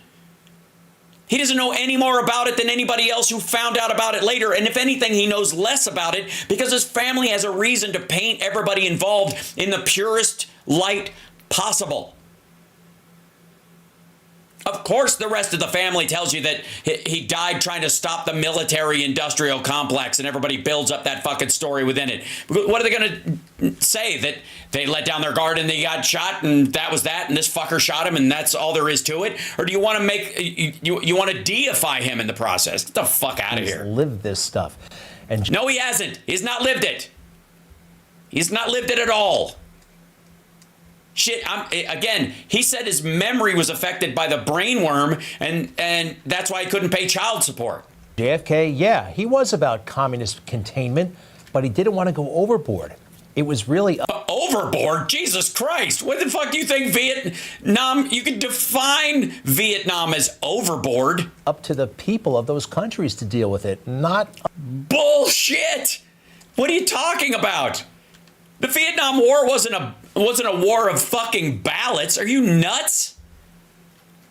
He doesn't know any more about it than anybody else who found out about it later. And if anything, he knows less about it because his family has a reason to paint everybody involved in the purest light possible. Of course, the rest of the family tells you that he died trying to stop the military-industrial complex, and everybody builds up that fucking story within it. What are they going to say? That they let down their guard and they got shot, and that was that, and this fucker shot him, and that's all there is to it? Or do you want to make you want to deify him in the process? Get the fuck out of here. Lived this stuff. And no, he hasn't. He's not lived it. He's not lived it at all. Shit, again, he said his memory was affected by the brainworm, and that's why he couldn't pay child support. JFK, yeah, he was about communist containment, but he didn't want to go overboard. It was really overboard? Jesus Christ. What the fuck do you think Vietnam, you could define Vietnam as overboard? Up to the people of those countries to deal with it, not... Bullshit! What are you talking about? The Vietnam War wasn't a war of fucking ballots. Are you nuts?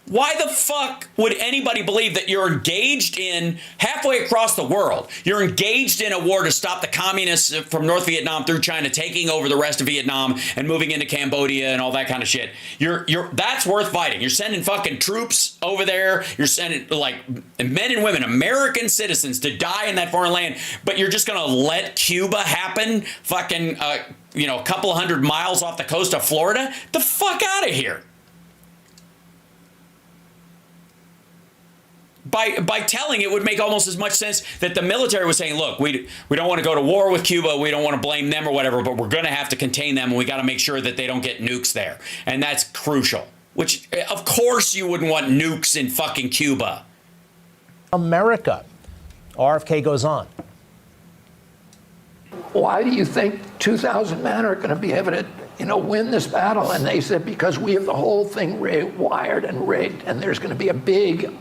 Why the fuck would anybody believe that you're engaged in, halfway across the world, you're engaged in a war to stop the communists from North Vietnam through China taking over the rest of Vietnam and moving into Cambodia and all that kind of shit? That's worth fighting. You're sending fucking troops over there. You're sending like men and women, American citizens, to die in that foreign land, but you're just gonna let Cuba happen fucking a couple 100 miles off the coast of Florida? The fuck out of here. By telling it would make almost as much sense that the military was saying, look, we don't want to go to war with Cuba, we don't want to blame them or whatever, but we're going to have to contain them, and we got to make sure that they don't get nukes there. And that's crucial. Which, of course, you wouldn't want nukes in fucking Cuba. America. RFK goes on. Why do you think 2,000 men are going to be able to, win this battle? And they said, because we have the whole thing wired and rigged, and there's going to be a big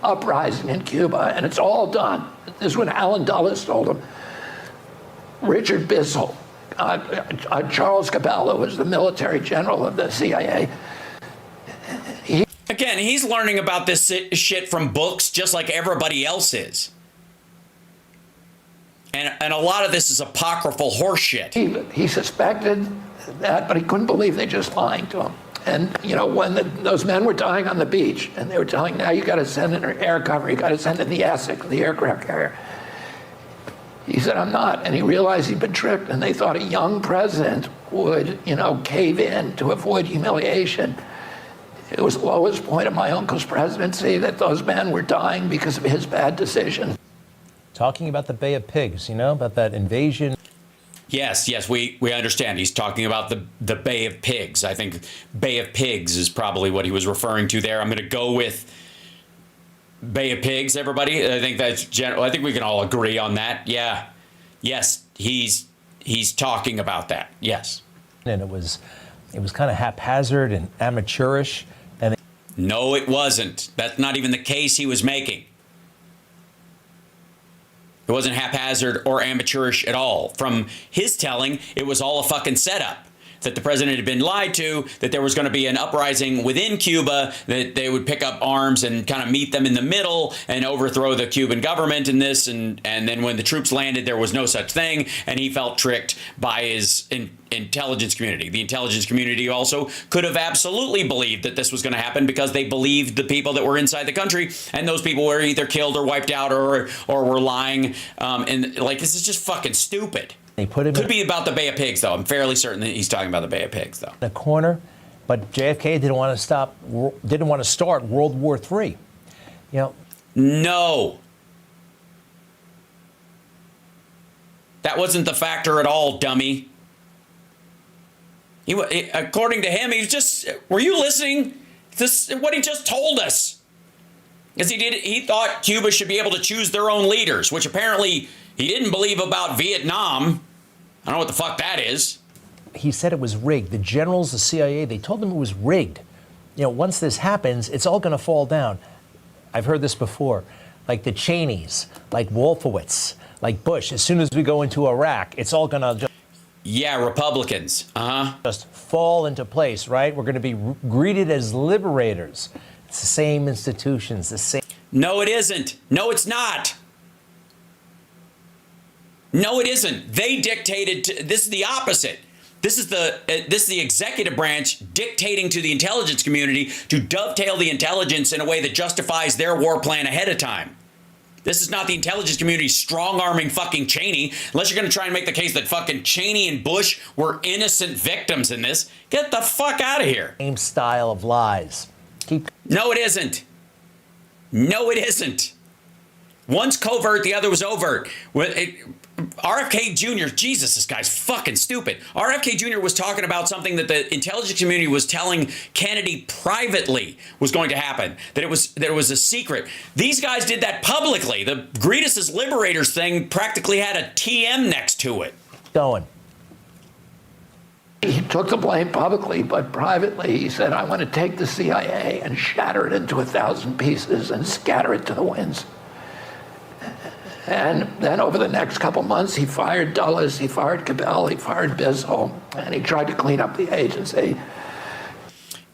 uprising in Cuba, and it's all done. This is what Alan Dulles told him. Richard Bissell, Charles Cabela was the military general of the CIA. Again, he's learning about this shit from books just like everybody else is. And a lot of this is apocryphal horseshit. He suspected that, but he couldn't believe they just lying to him. And, when those men were dying on the beach, and they were telling, now you got to send in air cover, you got to send in the Essex, the aircraft carrier. He said, I'm not. And he realized he'd been tricked, and they thought a young president would, cave in to avoid humiliation. It was the lowest point of my uncle's presidency that those men were dying because of his bad decision. Talking about the Bay of Pigs, about that invasion. Yes, we understand. He's talking about the Bay of Pigs. I think Bay of Pigs is probably what he was referring to there. I'm going to go with Bay of Pigs, everybody. I think that's general. I think we can all agree on that. Yeah. Yes, he's talking about that. Yes. And it was kind of haphazard and amateurish. And no, it wasn't. That's not even the case he was making. It wasn't haphazard or amateurish at all. From his telling, it was all a fucking setup. That the president had been lied to, that there was going to be an uprising within Cuba, that they would pick up arms and kind of meet them in the middle and overthrow the Cuban government in this. And then when the troops landed, there was no such thing. And he felt tricked by his intelligence community. The intelligence community also could have absolutely believed that this was going to happen because they believed the people that were inside the country. And those people were either killed or wiped out or were lying. And like, this is just fucking stupid. They put him Could be about the Bay of Pigs, though. I'm fairly certain that he's talking about the Bay of Pigs, though. In a corner, but JFK didn't want to start World War III. No. That wasn't the factor at all, dummy. According to him, were you listening? What he just told us. Because he thought Cuba should be able to choose their own leaders, which apparently he didn't believe about Vietnam. I don't know what the fuck that is. He said it was rigged. The generals, the CIA, they told him it was rigged. Once this happens, it's all going to fall down. I've heard this before. Like the Cheneys, like Wolfowitz, like Bush. As soon as we go into Iraq, it's all going to just... Yeah, Republicans. Just fall into place, right? We're going to be greeted as liberators. It's the same institutions, the same... No, it isn't. No, it's not. No, it isn't. They dictated. This is the opposite. This is the executive branch dictating to the intelligence community to dovetail the intelligence in a way that justifies their war plan ahead of time. This is not the intelligence community strong-arming fucking Cheney. Unless you're going to try and make the case that fucking Cheney and Bush were innocent victims in this. Get the fuck out of here. Same style of lies. No, it isn't. No, it isn't. One's covert, the other was overt. RFK Jr., Jesus, this guy's fucking stupid. RFK Jr. was talking about something that the intelligence community was telling Kennedy privately was going to happen, that it was a secret. These guys did that publicly. The Gretus' Liberators thing practically had a TM next to it. Going. He took the blame publicly, but privately he said, I want to take the CIA and shatter it into 1,000 pieces and scatter it to the winds. And then over the next couple months, he fired Dulles, he fired Cabell, he fired Bissell, and he tried to clean up the agency.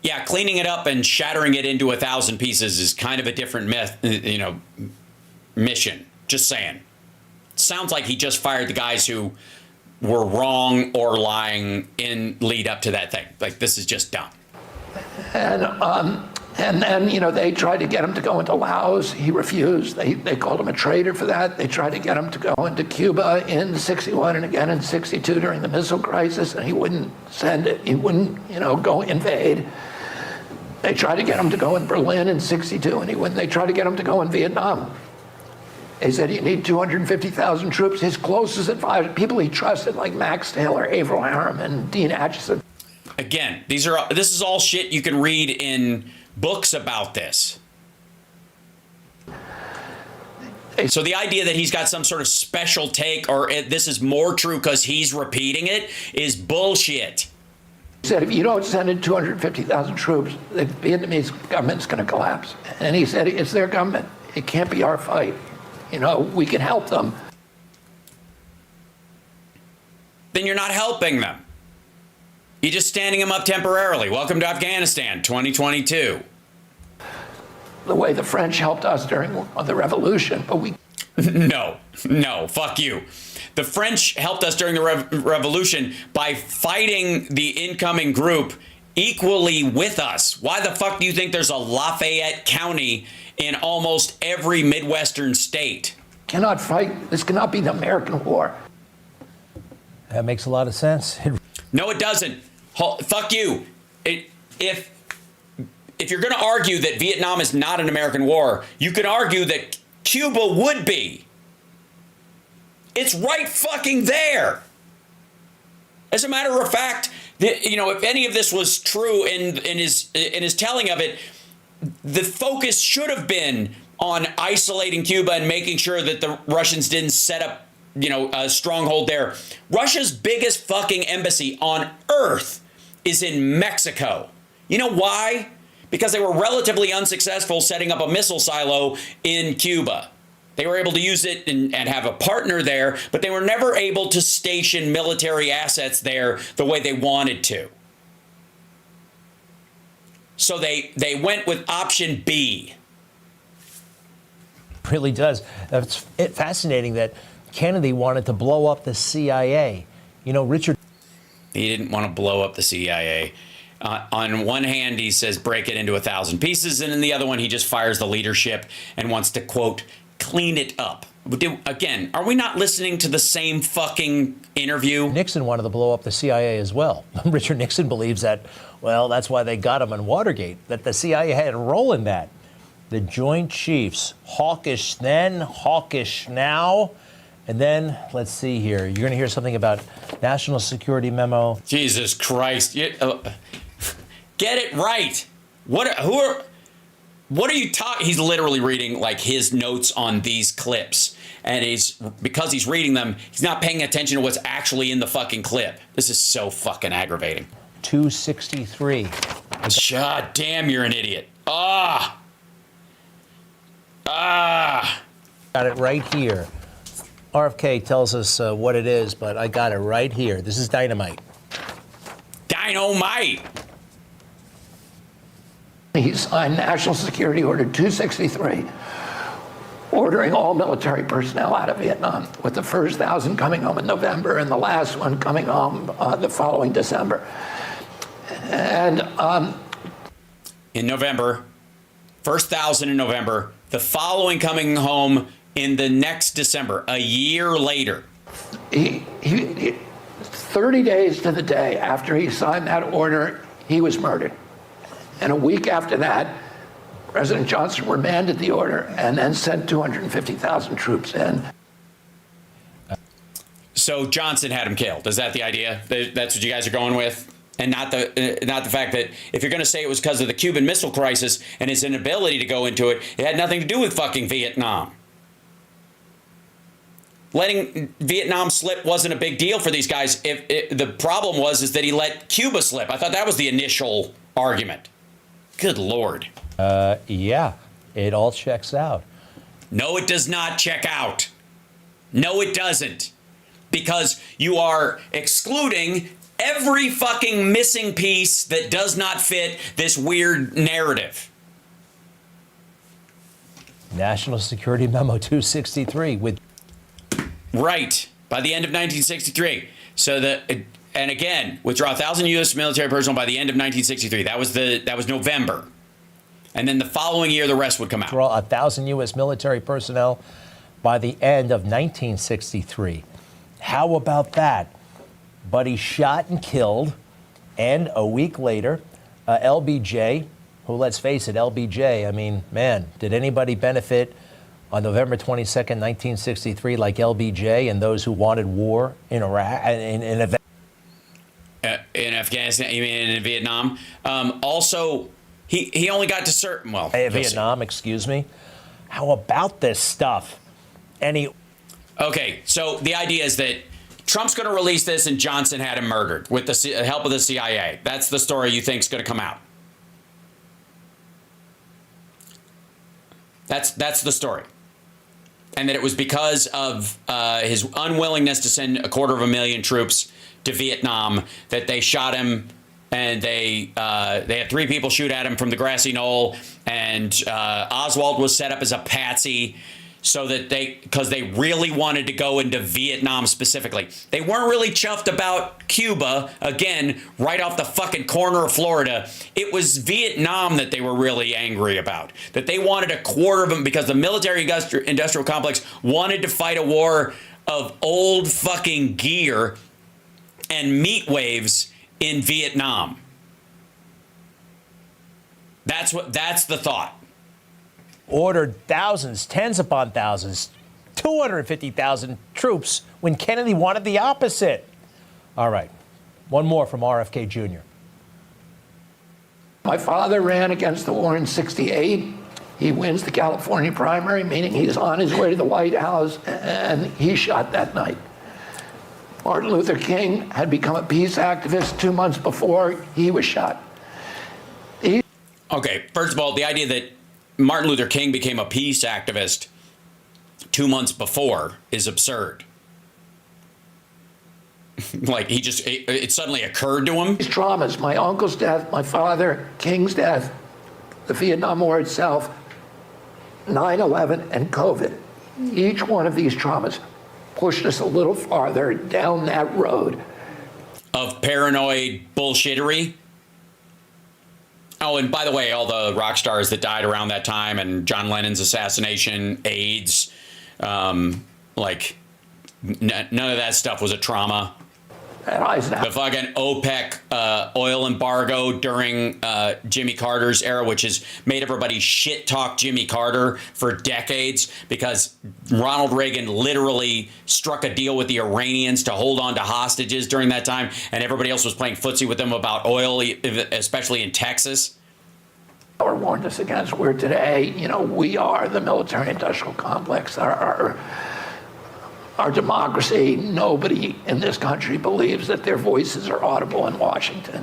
Yeah, cleaning it up and shattering it into 1,000 pieces is kind of a different mission. Just saying. Sounds like he just fired the guys who were wrong or lying in lead up to that thing. Like, this is just dumb. And then, they tried to get him to go into Laos. He refused. They called him a traitor for that. They tried to get him to go into Cuba in 61 and again in 62 during the missile crisis, and he wouldn't send it. He wouldn't, go invade. They tried to get him to go in Berlin in 62, and he wouldn't. They tried to get him to go in Vietnam. They said you need 250,000 troops. His closest advisors, people he trusted, like Max Taylor, Averell Harriman, Dean Acheson. Again, this is all shit you can read in books about this. So the idea that he's got some sort of special take or this is more true because he's repeating it is bullshit. He said, if you don't send in 250,000 troops, the Vietnamese government's going to collapse. And he said, it's their government. It can't be our fight. We can help them. Then you're not helping them. You're just standing them up temporarily. Welcome to Afghanistan, 2022. The way the French helped us during the revolution, but we... No, fuck you. The French helped us during the revolution by fighting the incoming group equally with us. Why the fuck do you think there's a Lafayette County in almost every Midwestern state? Cannot fight. This cannot be the American war. That makes a lot of sense. No, it doesn't. Fuck you. If you're going to argue that Vietnam is not an American war, you could argue that Cuba would be. It's right fucking there. As a matter of fact, if any of this was true in his telling of it, the focus should have been on isolating Cuba and making sure that the Russians didn't set up, a stronghold there. Russia's biggest fucking embassy on earth is in Mexico. You know why? Because they were relatively unsuccessful setting up a missile silo in Cuba. They were able to use it and have a partner there, but they were never able to station military assets there the way they wanted to. So they went with option B. Really does. It's fascinating that Kennedy wanted to blow up the CIA. Richard... He didn't want to blow up the CIA. On one hand, he says break it into 1,000 pieces, and in the other one, he just fires the leadership and wants to, quote, clean it up. Again, are we not listening to the same fucking interview? Nixon wanted to blow up the CIA as well. Richard Nixon believes that, that's why they got him on Watergate, that the CIA had a role in that. The Joint Chiefs, hawkish then, hawkish now. And then, let's see here. You're going to hear something about National Security Memo. Jesus Christ. Get it right. What are you talking? He's literally reading like his notes on these clips. And because he's reading them, he's not paying attention to what's actually in the fucking clip. This is so fucking aggravating. 263. God damn, you're an idiot. Got it right here. RFK tells us what it is, but I got it right here. This is dynamite. Dynamite! He signed National Security Order 263, ordering all military personnel out of Vietnam, with the first 1,000 coming home in November and the last one coming home the following December. And in November, first 1,000 in November, the following coming home in the next December, a year later. He 30 days to the day after he signed that order, he was murdered. And a week after that, President Johnson remanded the order and then sent 250,000 troops in. So Johnson had him killed. Is that the idea? That's what you guys are going with? And not the fact that if you're going to say it was because of the Cuban Missile Crisis and his inability to go into it, it had nothing to do with fucking Vietnam. Letting Vietnam slip wasn't a big deal for these guys. The problem was that he let Cuba slip. I thought that was the initial argument. Good Lord. Yeah, it all checks out. No, it does not check out. No, it doesn't. Because you are excluding every fucking missing piece that does not fit this weird narrative. National Security Memo 263 with... Right. By the end of 1963. So and again, withdraw 1,000 U.S. military personnel by the end of 1963. That was November. And then the following year, the rest would come out. Withdraw 1,000 U.S. military personnel by the end of 1963. How about that? But he shot and killed, and a week later, LBJ, who, let's face it, LBJ, I mean, man, did anybody benefit on November 22nd, 1963, like LBJ and those who wanted war in Iraq, in Afghanistan, you mean in Vietnam? Also, he only got to certain, well... Vietnam, excuse me. How about this stuff? Okay, so the idea is that Trump's going to release this and Johnson had him murdered with the help of the CIA. That's the story you think is going to come out. That's the story. And that it was because of his unwillingness to send 250,000 troops to Vietnam that they shot him, and they had 3 people shoot at him from the grassy knoll, and Oswald was set up as a patsy so that because they really wanted to go into Vietnam specifically. They weren't really chuffed about Cuba, again, right off the fucking corner of Florida. It was Vietnam that they were really angry about, that they wanted a quarter of them because the military industrial complex wanted to fight a war of old fucking gear and meat waves in Vietnam. That's the thought. Ordered thousands, tens upon thousands, 250,000 troops when Kennedy wanted the opposite. All right, one more from RFK Jr. My father ran against the war in '68. He wins the California primary, meaning he's on his way to the White House, and he shot that night. Martin Luther King had become a peace activist 2 months before he was shot. Okay, first of all, the idea that Martin Luther King became a peace activist 2 months before is absurd. Like it suddenly occurred to him. These traumas, my uncle's death, my father, King's death, the Vietnam War itself, 9/11 and COVID. Each one of these traumas pushed us a little farther down that road of paranoid bullshittery. Oh, and by the way, all the rock stars that died around that time and John Lennon's assassination, AIDS, none of that stuff was a trauma. The fucking OPEC oil embargo during Jimmy Carter's era, which has made everybody shit talk Jimmy Carter for decades because Ronald Reagan literally struck a deal with the Iranians to hold on to hostages during that time, and everybody else was playing footsie with them about oil, especially in Texas. Or warned us against where today, we are the military-industrial complex. Our democracy, nobody in this country believes that their voices are audible in Washington.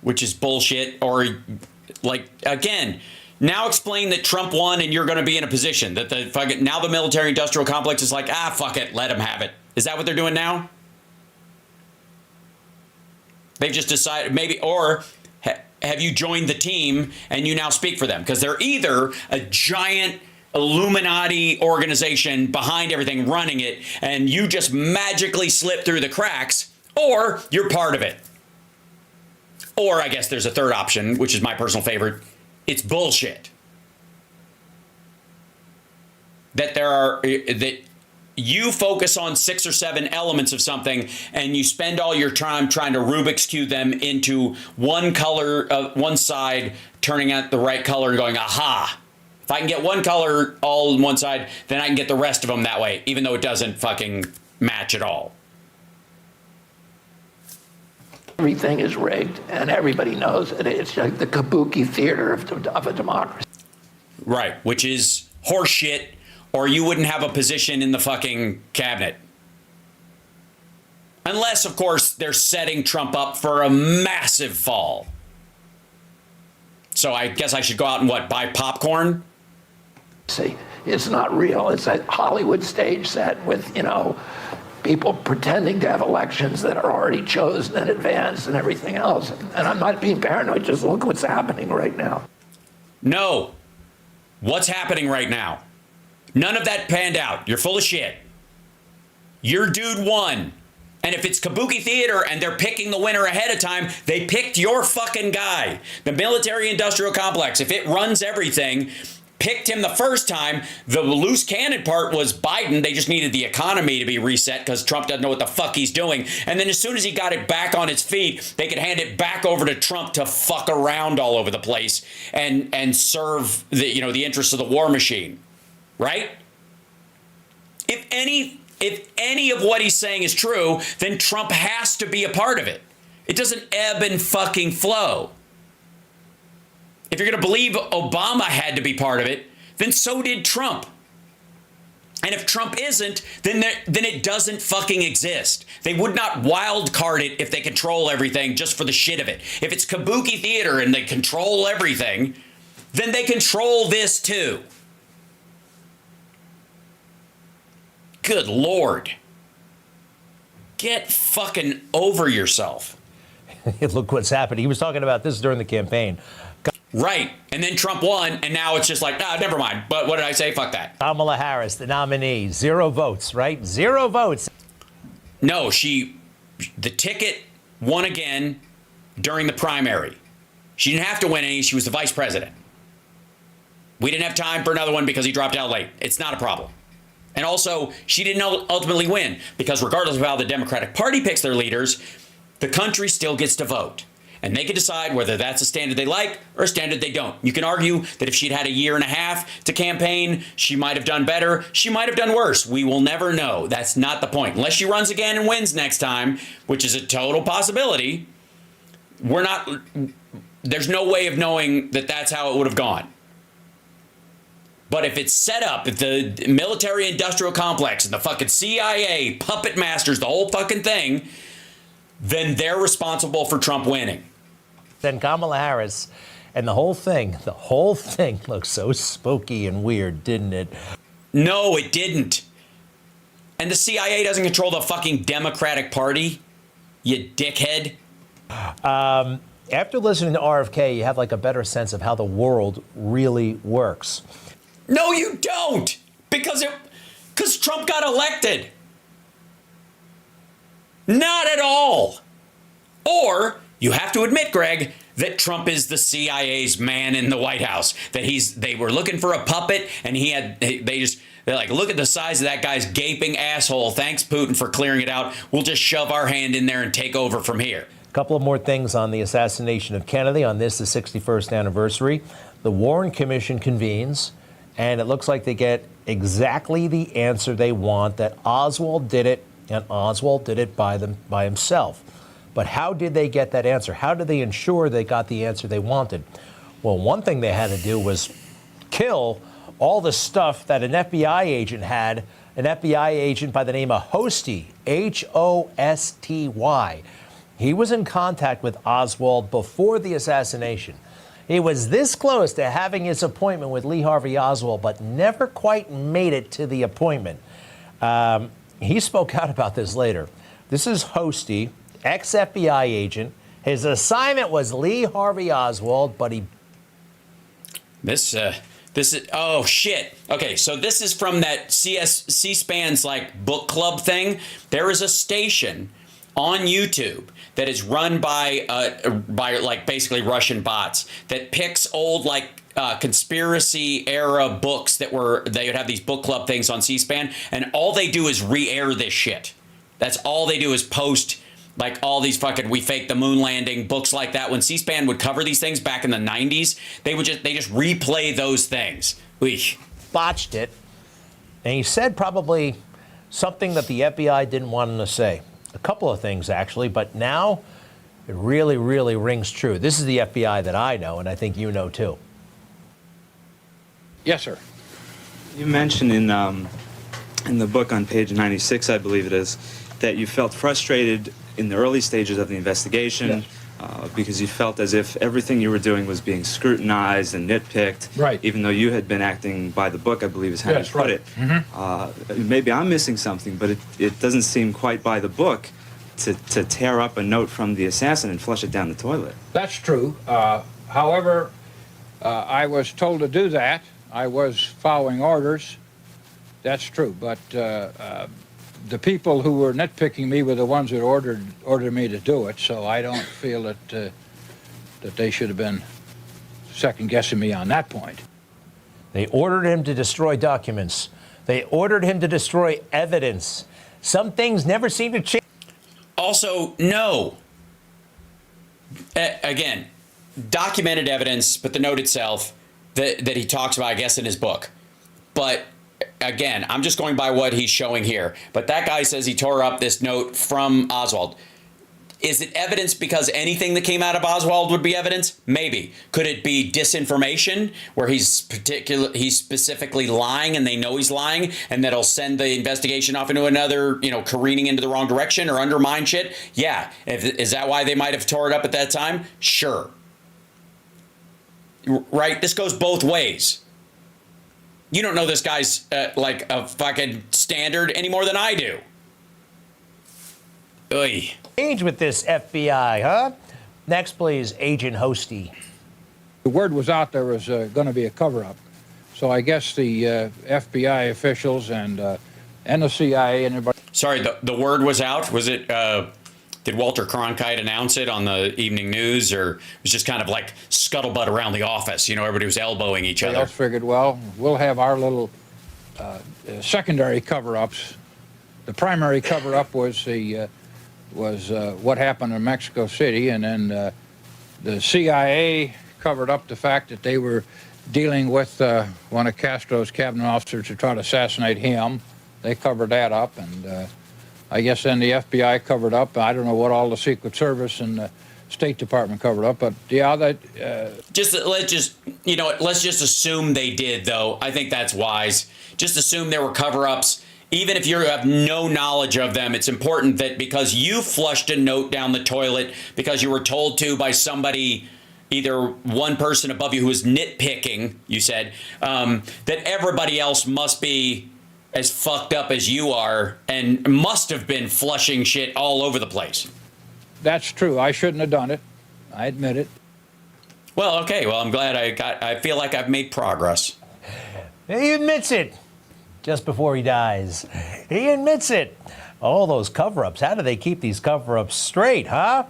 Which is bullshit. Or, again, now explain that Trump won and you're going to be in a position that now the military-industrial complex is like, fuck it, let him have it. Is that what they're doing now? They've just decided maybe, or have you joined the team and you now speak for them? Because they're either a giant Illuminati organization behind everything running it and you just magically slip through the cracks, or you're part of it. Or I guess there's a third option, which is my personal favorite. It's bullshit. That you focus on 6 or 7 elements of something and you spend all your time trying to Rubik's Cube them into one color, one side turning out the right color and going, aha. If I can get one color all on one side, then I can get the rest of them that way, even though it doesn't fucking match at all. Everything is rigged, and everybody knows it. It's like the kabuki theater of a democracy. Right, which is horseshit, or you wouldn't have a position in the fucking cabinet. Unless, of course, they're setting Trump up for a massive fall. So I guess I should go out and what, buy popcorn? See, it's not real. It's a Hollywood stage set with, you know, people pretending to have elections that are already chosen in advance and everything else. And I'm not being paranoid. Just look what's happening right now. No. What's happening right now? None of that panned out. You're full of shit. Your dude won. And if it's kabuki theater and they're picking the winner ahead of time, they picked your fucking guy. The military-industrial complex, if it runs everything, picked him the first time. The loose cannon part was Biden. They just needed the economy to be reset because Trump doesn't know what the fuck he's doing. And then as soon as he got it back on its feet, they could hand it back over to Trump to fuck around all over the place and serve the, you know, the interests of the war machine. Right? If any of what he's saying is true, then Trump has to be a part of it. It doesn't ebb and fucking flow. If you're going to believe Obama had to be part of it, then so did Trump. And if Trump isn't, then it doesn't fucking exist. They would not wild card it if they control everything just for the shit of it. If it's kabuki theater and they control everything, then they control this too. Good Lord. Get fucking over yourself. Look what's happened. He was talking about this during the campaign. Right. And then Trump won, and now it's just like, never mind. But what did I say? Fuck that. Kamala Harris, the nominee, 0 votes, right? 0 votes. No, the ticket won again during the primary. She didn't have to win any. She was the vice president. We didn't have time for another one because he dropped out late. It's not a problem. And also, she didn't ultimately win because regardless of how the Democratic Party picks their leaders, the country still gets to vote. And they can decide whether that's a standard they like or a standard they don't. You can argue that if she'd had a year and a half to campaign, she might have done better. She might have done worse. We will never know. That's not the point. Unless she runs again and wins next time, which is a total possibility, there's no way of knowing that that's how it would have gone. But if it's set up, if the military-industrial complex and the fucking CIA, puppet masters, the whole fucking thing, then they're responsible for Trump winning. Then Kamala Harris and the whole thing looked so spooky and weird, didn't it? No, it didn't. And the CIA doesn't control the fucking Democratic Party, you dickhead. After listening to RFK, you have like a better sense of how the world really works. No, you don't, because Trump got elected. Not at all. Or you have to admit, Greg, that Trump is the CIA's man in the White House. That they were looking for a puppet, and they're like, look at the size of that guy's gaping asshole. Thanks, Putin, for clearing it out. We'll just shove our hand in there and take over from here. A couple of more things on the assassination of Kennedy. On this, the 61st anniversary, the Warren Commission convenes. And it looks like they get exactly the answer they want, that Oswald did it, and Oswald did it by himself. But how did they get that answer? How did they ensure they got the answer they wanted? Well, one thing they had to do was kill all the stuff that an FBI agent had, an FBI agent by the name of Hosty, Hosty. He was in contact with Oswald before the assassination. He was this close to having his appointment with Lee Harvey Oswald, but never quite made it to the appointment. He spoke out about this later. This is Hosty, ex-FBI agent. His assignment was Lee Harvey Oswald, but he... This is, oh shit. Okay, so this is from that C-SPAN's like book club thing. There is a station on YouTube that is run by like basically Russian bots that picks old like conspiracy era books they would have these book club things on C-SPAN, and all they do is re-air this shit. That's all they do is post Like all these fucking "We Faked the Moon Landing" books like that. When C-SPAN would cover these things back in the 90s, they just replay those things. Eesh. Botched it. And he said probably something that the FBI didn't want him to say. A couple of things, actually, but now it really, really rings true. This is the FBI that I know, and I think you know, too. Yes, sir. You mentioned in the book on page 96, I believe it is, that you felt frustrated in the early stages of the investigation. Yes. Because you felt as if everything you were doing was being scrutinized and nitpicked. Right. Even though you had been acting by the book, I believe is how you put it. Mm-hmm. Maybe I'm missing something, but it doesn't seem quite by the book to tear up a note from the assassin and flush it down the toilet. That's true. However, I was told to do that. I was following orders. That's true. But the people who were nitpicking me were the ones that ordered me to do it. So I don't feel that they should have been second-guessing me on that point. They ordered him to destroy documents. They ordered him to destroy evidence. Some things never seem to change. Also, no. Again, documented evidence, but the note itself that he talks about, I guess, in his book. But again, I'm just going by what he's showing here. But that guy says he tore up this note from Oswald. Is it evidence because anything that came out of Oswald would be evidence? Maybe. Could it be disinformation where he's specifically lying and they know he's lying and that'll send the investigation off into another, careening into the wrong direction or undermine shit? Yeah. Is that why they might have tore it up at that time? Sure. Right? This goes both ways. You don't know this guy's like a fucking standard any more than I do. Oy. Change with this FBI, huh? Next, please, Agent Hosty. The word was out there was going to be a cover-up. So I guess the FBI officials and the CIA and everybody... Sorry, the word was out? Was it... Did Walter Cronkite announce it on the evening news, or it was just kind of like scuttlebutt around the office? Everybody was elbowing each other. Everybody else figured, well, we'll have our little secondary cover-ups. The primary cover-up was what happened in Mexico City, and then the CIA covered up the fact that they were dealing with one of Castro's cabinet officers to try to assassinate him. They covered that up, and I guess then the FBI covered up. I don't know what all the Secret Service and the State Department covered up, but yeah, that. Let's just assume they did, though. I think that's wise. Just assume there were cover-ups. Even if you have no knowledge of them, it's important that because you flushed a note down the toilet because you were told to by somebody, either one person above you who was nitpicking, you said, that everybody else must be as fucked up as you are and must have been flushing shit all over the place. That's true. I shouldn't have done it. I admit it. Well, okay. Well, I'm glad I feel like I've made progress. He admits it. Just before he dies. He admits it. All those cover-ups. How do they keep these cover-ups straight, huh?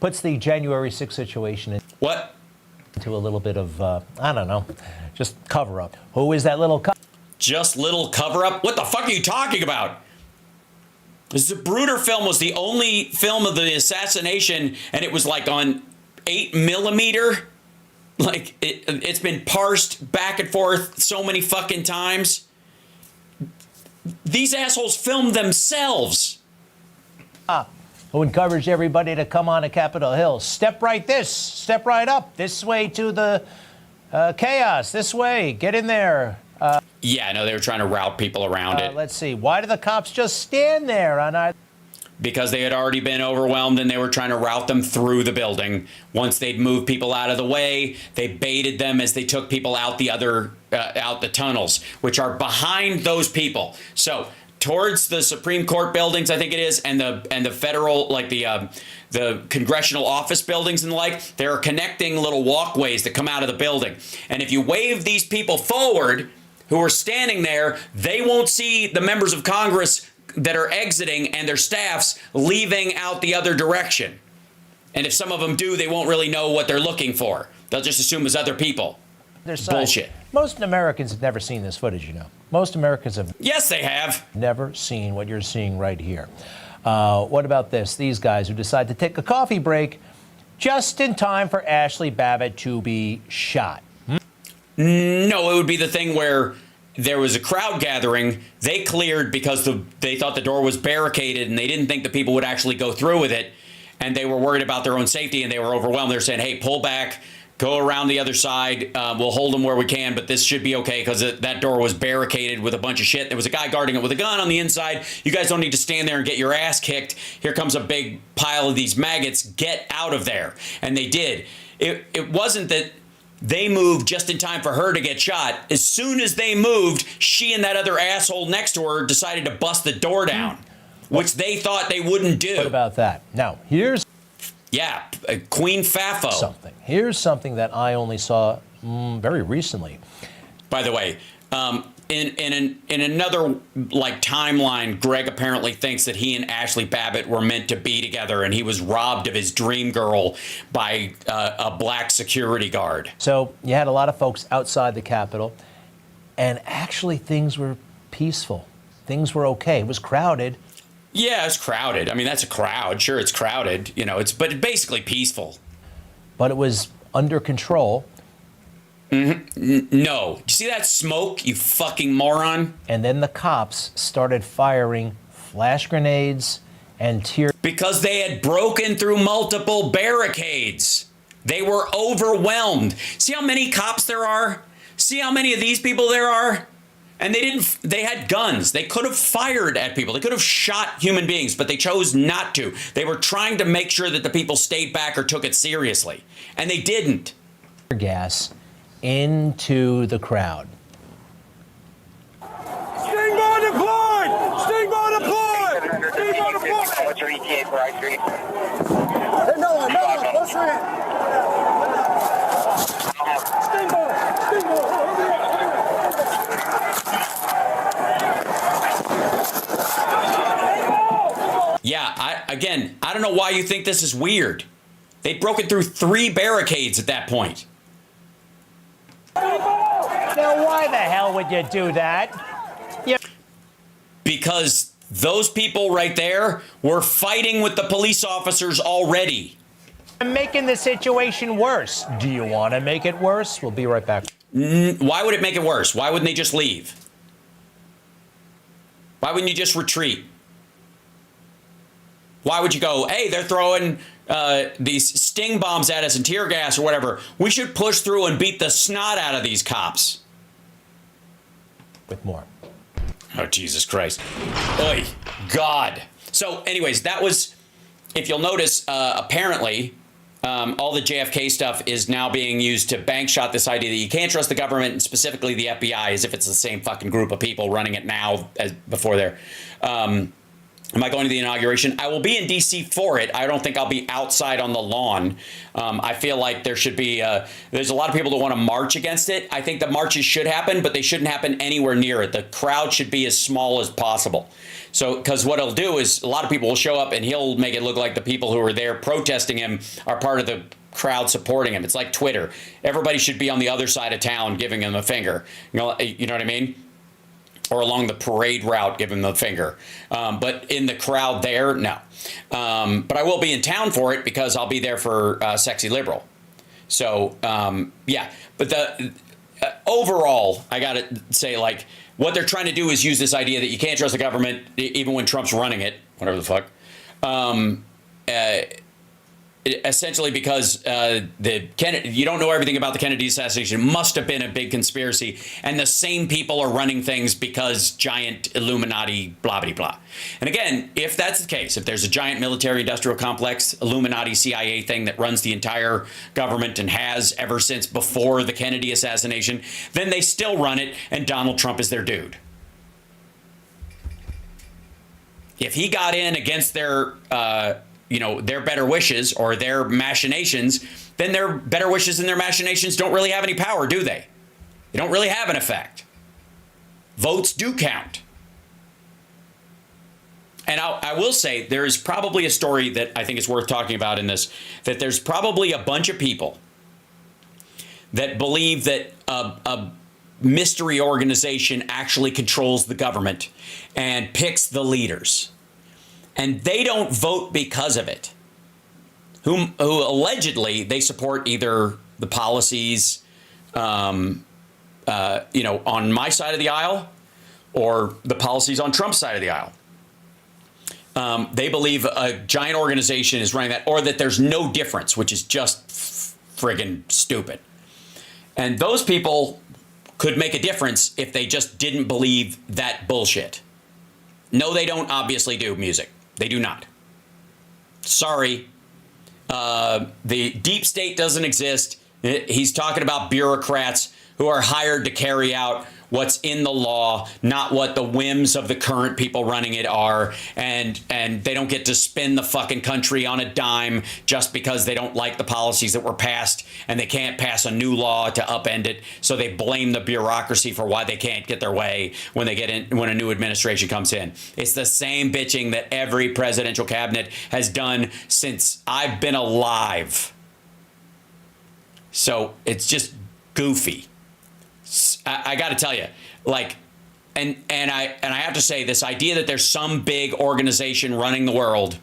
Puts the January 6th situation into a little bit of, I don't know, just cover-up. Who is that little Just little cover-up? What the fuck are you talking about? The Zapruder film was the only film of the assassination, and it was like on 8mm. Like, it's been parsed back and forth so many fucking times. These assholes filmed themselves. Who encouraged everybody to come on to Capitol Hill. Step right up, this way to the chaos, this way, get in there. Yeah, no, they were trying to route people around it. Let's see, why did the cops just stand there on either? Because they had already been overwhelmed and they were trying to route them through the building. Once they'd moved people out of the way, they baited them as they took people out out the tunnels, which are behind those people. So towards the Supreme Court buildings, I think it is, and the federal, like the congressional office buildings and the like, there are connecting little walkways that come out of the building. And if you wave these people forward who are standing there, they won't see the members of Congress that are exiting and their staffs leaving out the other direction. And if some of them do, they won't really know what they're looking for. They'll just assume it's other people. Bullshit. Most Americans have never seen this footage, Most Americans have. Yes, they have. Never seen what you're seeing right here. What about this? These guys who decide to take a coffee break just in time for Ashley Babbitt to be shot. No, it would be the thing where there was a crowd gathering. They cleared because they thought the door was barricaded and they didn't think the people would actually go through with it. And they were worried about their own safety and they were overwhelmed. They're saying, hey, pull back, go around the other side. We'll hold them where we can, but this should be okay because that door was barricaded with a bunch of shit. There was a guy guarding it with a gun on the inside. You guys don't need to stand there and get your ass kicked. Here comes a big pile of these maggots. Get out of there. And they did. It wasn't that they moved just in time for her to get shot. As soon as they moved, she and that other asshole next to her decided to bust the door down, which they thought they wouldn't do. What about that? Now, here's... Yeah, Queen Fafo. Here's something that I only saw very recently. By the way, in another timeline, Greg apparently thinks that he and Ashley Babbitt were meant to be together, and he was robbed of his dream girl by a black security guard. So you had a lot of folks outside the Capitol, and actually things were peaceful. Things were okay. It was crowded. Yeah, it's crowded. I mean, that's a crowd. Sure, it's crowded. But basically peaceful. But it was under control. Mm-hmm. No. You see that smoke, you fucking moron? And then the cops started firing flash grenades and tear... Because they had broken through multiple barricades. They were overwhelmed. See how many cops there are? See how many of these people there are? And they had guns. They could have fired at people. They could have shot human beings, but they chose not to. They were trying to make sure that the people stayed back or took it seriously. And they didn't. Gas into the crowd. Stingbo deployed! Stingbo deployed! Stingbo deployed! What's your ETA for I-3? No, close your hand. Stingbo! Yeah, I don't know why you think this is weird. They'd broken through 3 barricades at that point. Now, why the hell would you do that? Because those people right there were fighting with the police officers already. I'm making the situation worse. Do you want to make it worse? We'll be right back. Why would it make it worse? Why wouldn't they just leave? Why wouldn't you just retreat? Why would you go, hey, they're throwing these sting bombs at us and tear gas or whatever. We should push through and beat the snot out of these cops. With more. Oh, Jesus Christ. Oy, God. So anyways, that was, if you'll notice, apparently all the JFK stuff is now being used to bank shot this idea that you can't trust the government and specifically the FBI as if it's the same fucking group of people running it now as before there. Am I going to the inauguration? I will be in D.C. for it. I don't think I'll be outside on the lawn. I feel like there should be, there's a lot of people that want to march against it. I think the marches should happen, but they shouldn't happen anywhere near it. The crowd should be as small as possible. So, because what he'll do is a lot of people will show up and he'll make it look like the people who are there protesting him are part of the crowd supporting him. It's like Twitter. Everybody should be on the other side of town giving him a finger. You know what I mean? Or along the parade route, give him the finger. But in the crowd there, no. But I will be in town for it because I'll be there for Sexy Liberal. So, yeah. But the overall, I got to say, like, what they're trying to do is use this idea that you can't trust the government, even when Trump's running it, whatever the fuck. Essentially because you don't know everything about the Kennedy assassination. It must have been a big conspiracy. And the same people are running things because giant Illuminati blah, blah, blah. And again, if that's the case, if there's a giant military industrial complex, Illuminati CIA thing that runs the entire government and has ever since before the Kennedy assassination, then they still run it and Donald Trump is their dude. If he got in against their better wishes or their machinations, then their better wishes and their machinations don't really have any power, do they? They don't really have an effect. Votes do count. And I will say there is probably a story that I think is worth talking about in this, that there's probably a bunch of people that believe that a mystery organization actually controls the government and picks the leaders. and they don't vote because of it. Who allegedly they support either the policies, on my side of the aisle, or the policies on Trump's side of the aisle. They believe a giant organization is running that, or that there's no difference, which is just friggin' stupid. And those people could make a difference if they just didn't believe that bullshit. No, they don't obviously do music. They do not. Sorry. The deep state doesn't exist. He's talking about bureaucrats who are hired to carry out what's in the law, not what the whims of the current people running it are. And they don't get to spin the fucking country on a dime just because they don't like the policies that were passed, and they can't pass a new law to upend it. So they blame the bureaucracy for why they can't get their way when a new administration comes in. It's the same bitching that every presidential cabinet has done since I've been alive. So it's just goofy. I got to tell you, like, and I have to say, this idea that there's some big organization running the world,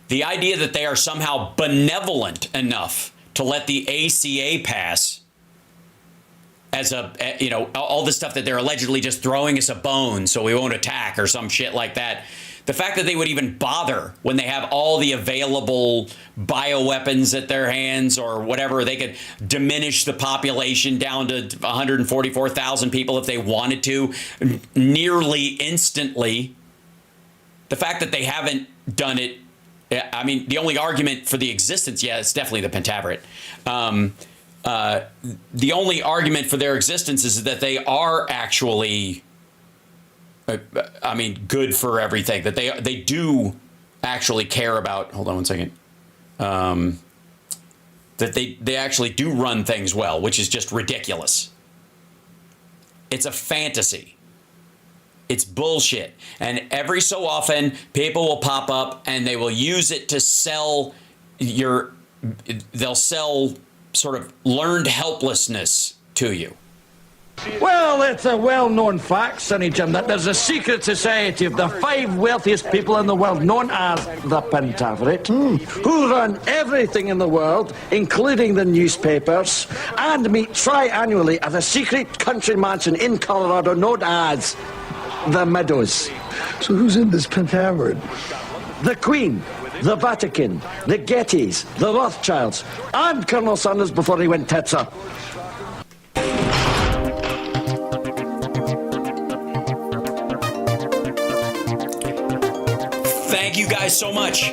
the idea that they are somehow benevolent enough to let the ACA pass as all the stuff that they're allegedly just throwing us a bone so we won't attack or some shit like that. The fact that they would even bother when they have all the available bioweapons at their hands or whatever, they could diminish the population down to 144,000 people if they wanted to nearly instantly. The fact that they haven't done it, I mean, the only argument for the existence, it's definitely the Pentaverate. The only argument for their existence is that they are actually, good for everything, that they do actually care about. Hold on one second. That they actually do run things well, which is just ridiculous. It's a fantasy. It's bullshit. And every so often, people will pop up and they will use it to sell they'll sell sort of learned helplessness to you. Well, it's a well-known fact, Sonny Jim, that there's a secret society of the 5 wealthiest people in the world, known as the Pentaverate, who run everything in the world, including the newspapers, and meet tri-annually at a secret country mansion in Colorado known as the Meadows. So who's in this Pentaverate? The Queen, the Vatican, the Gettys, the Rothschilds, and Colonel Sanders before he went tits up. Thank you guys so much.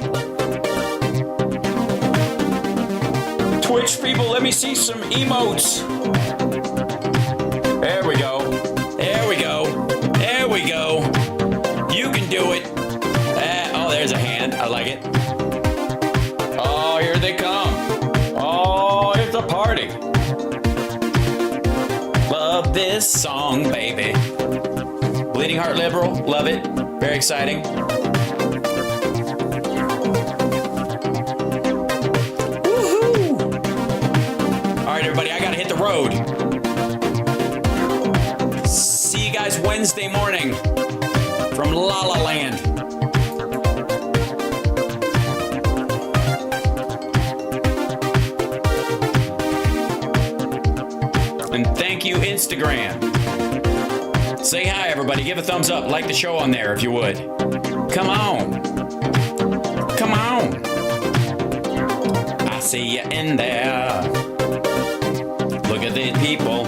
Twitch people, let me see some emotes. There we go. There we go. There we go. You can do it. Oh, there's a hand. I like it. Oh, here they come. Oh, it's a party. Love this song, baby. Bleeding Heart Liberal. Love it. Very exciting. Everybody, I gotta hit the road. See you guys Wednesday morning from La La Land. And thank you, Instagram. Say hi, everybody. Give a thumbs up. Like the show on there if you would. Come on. Come on. I see you in there. Look at these people.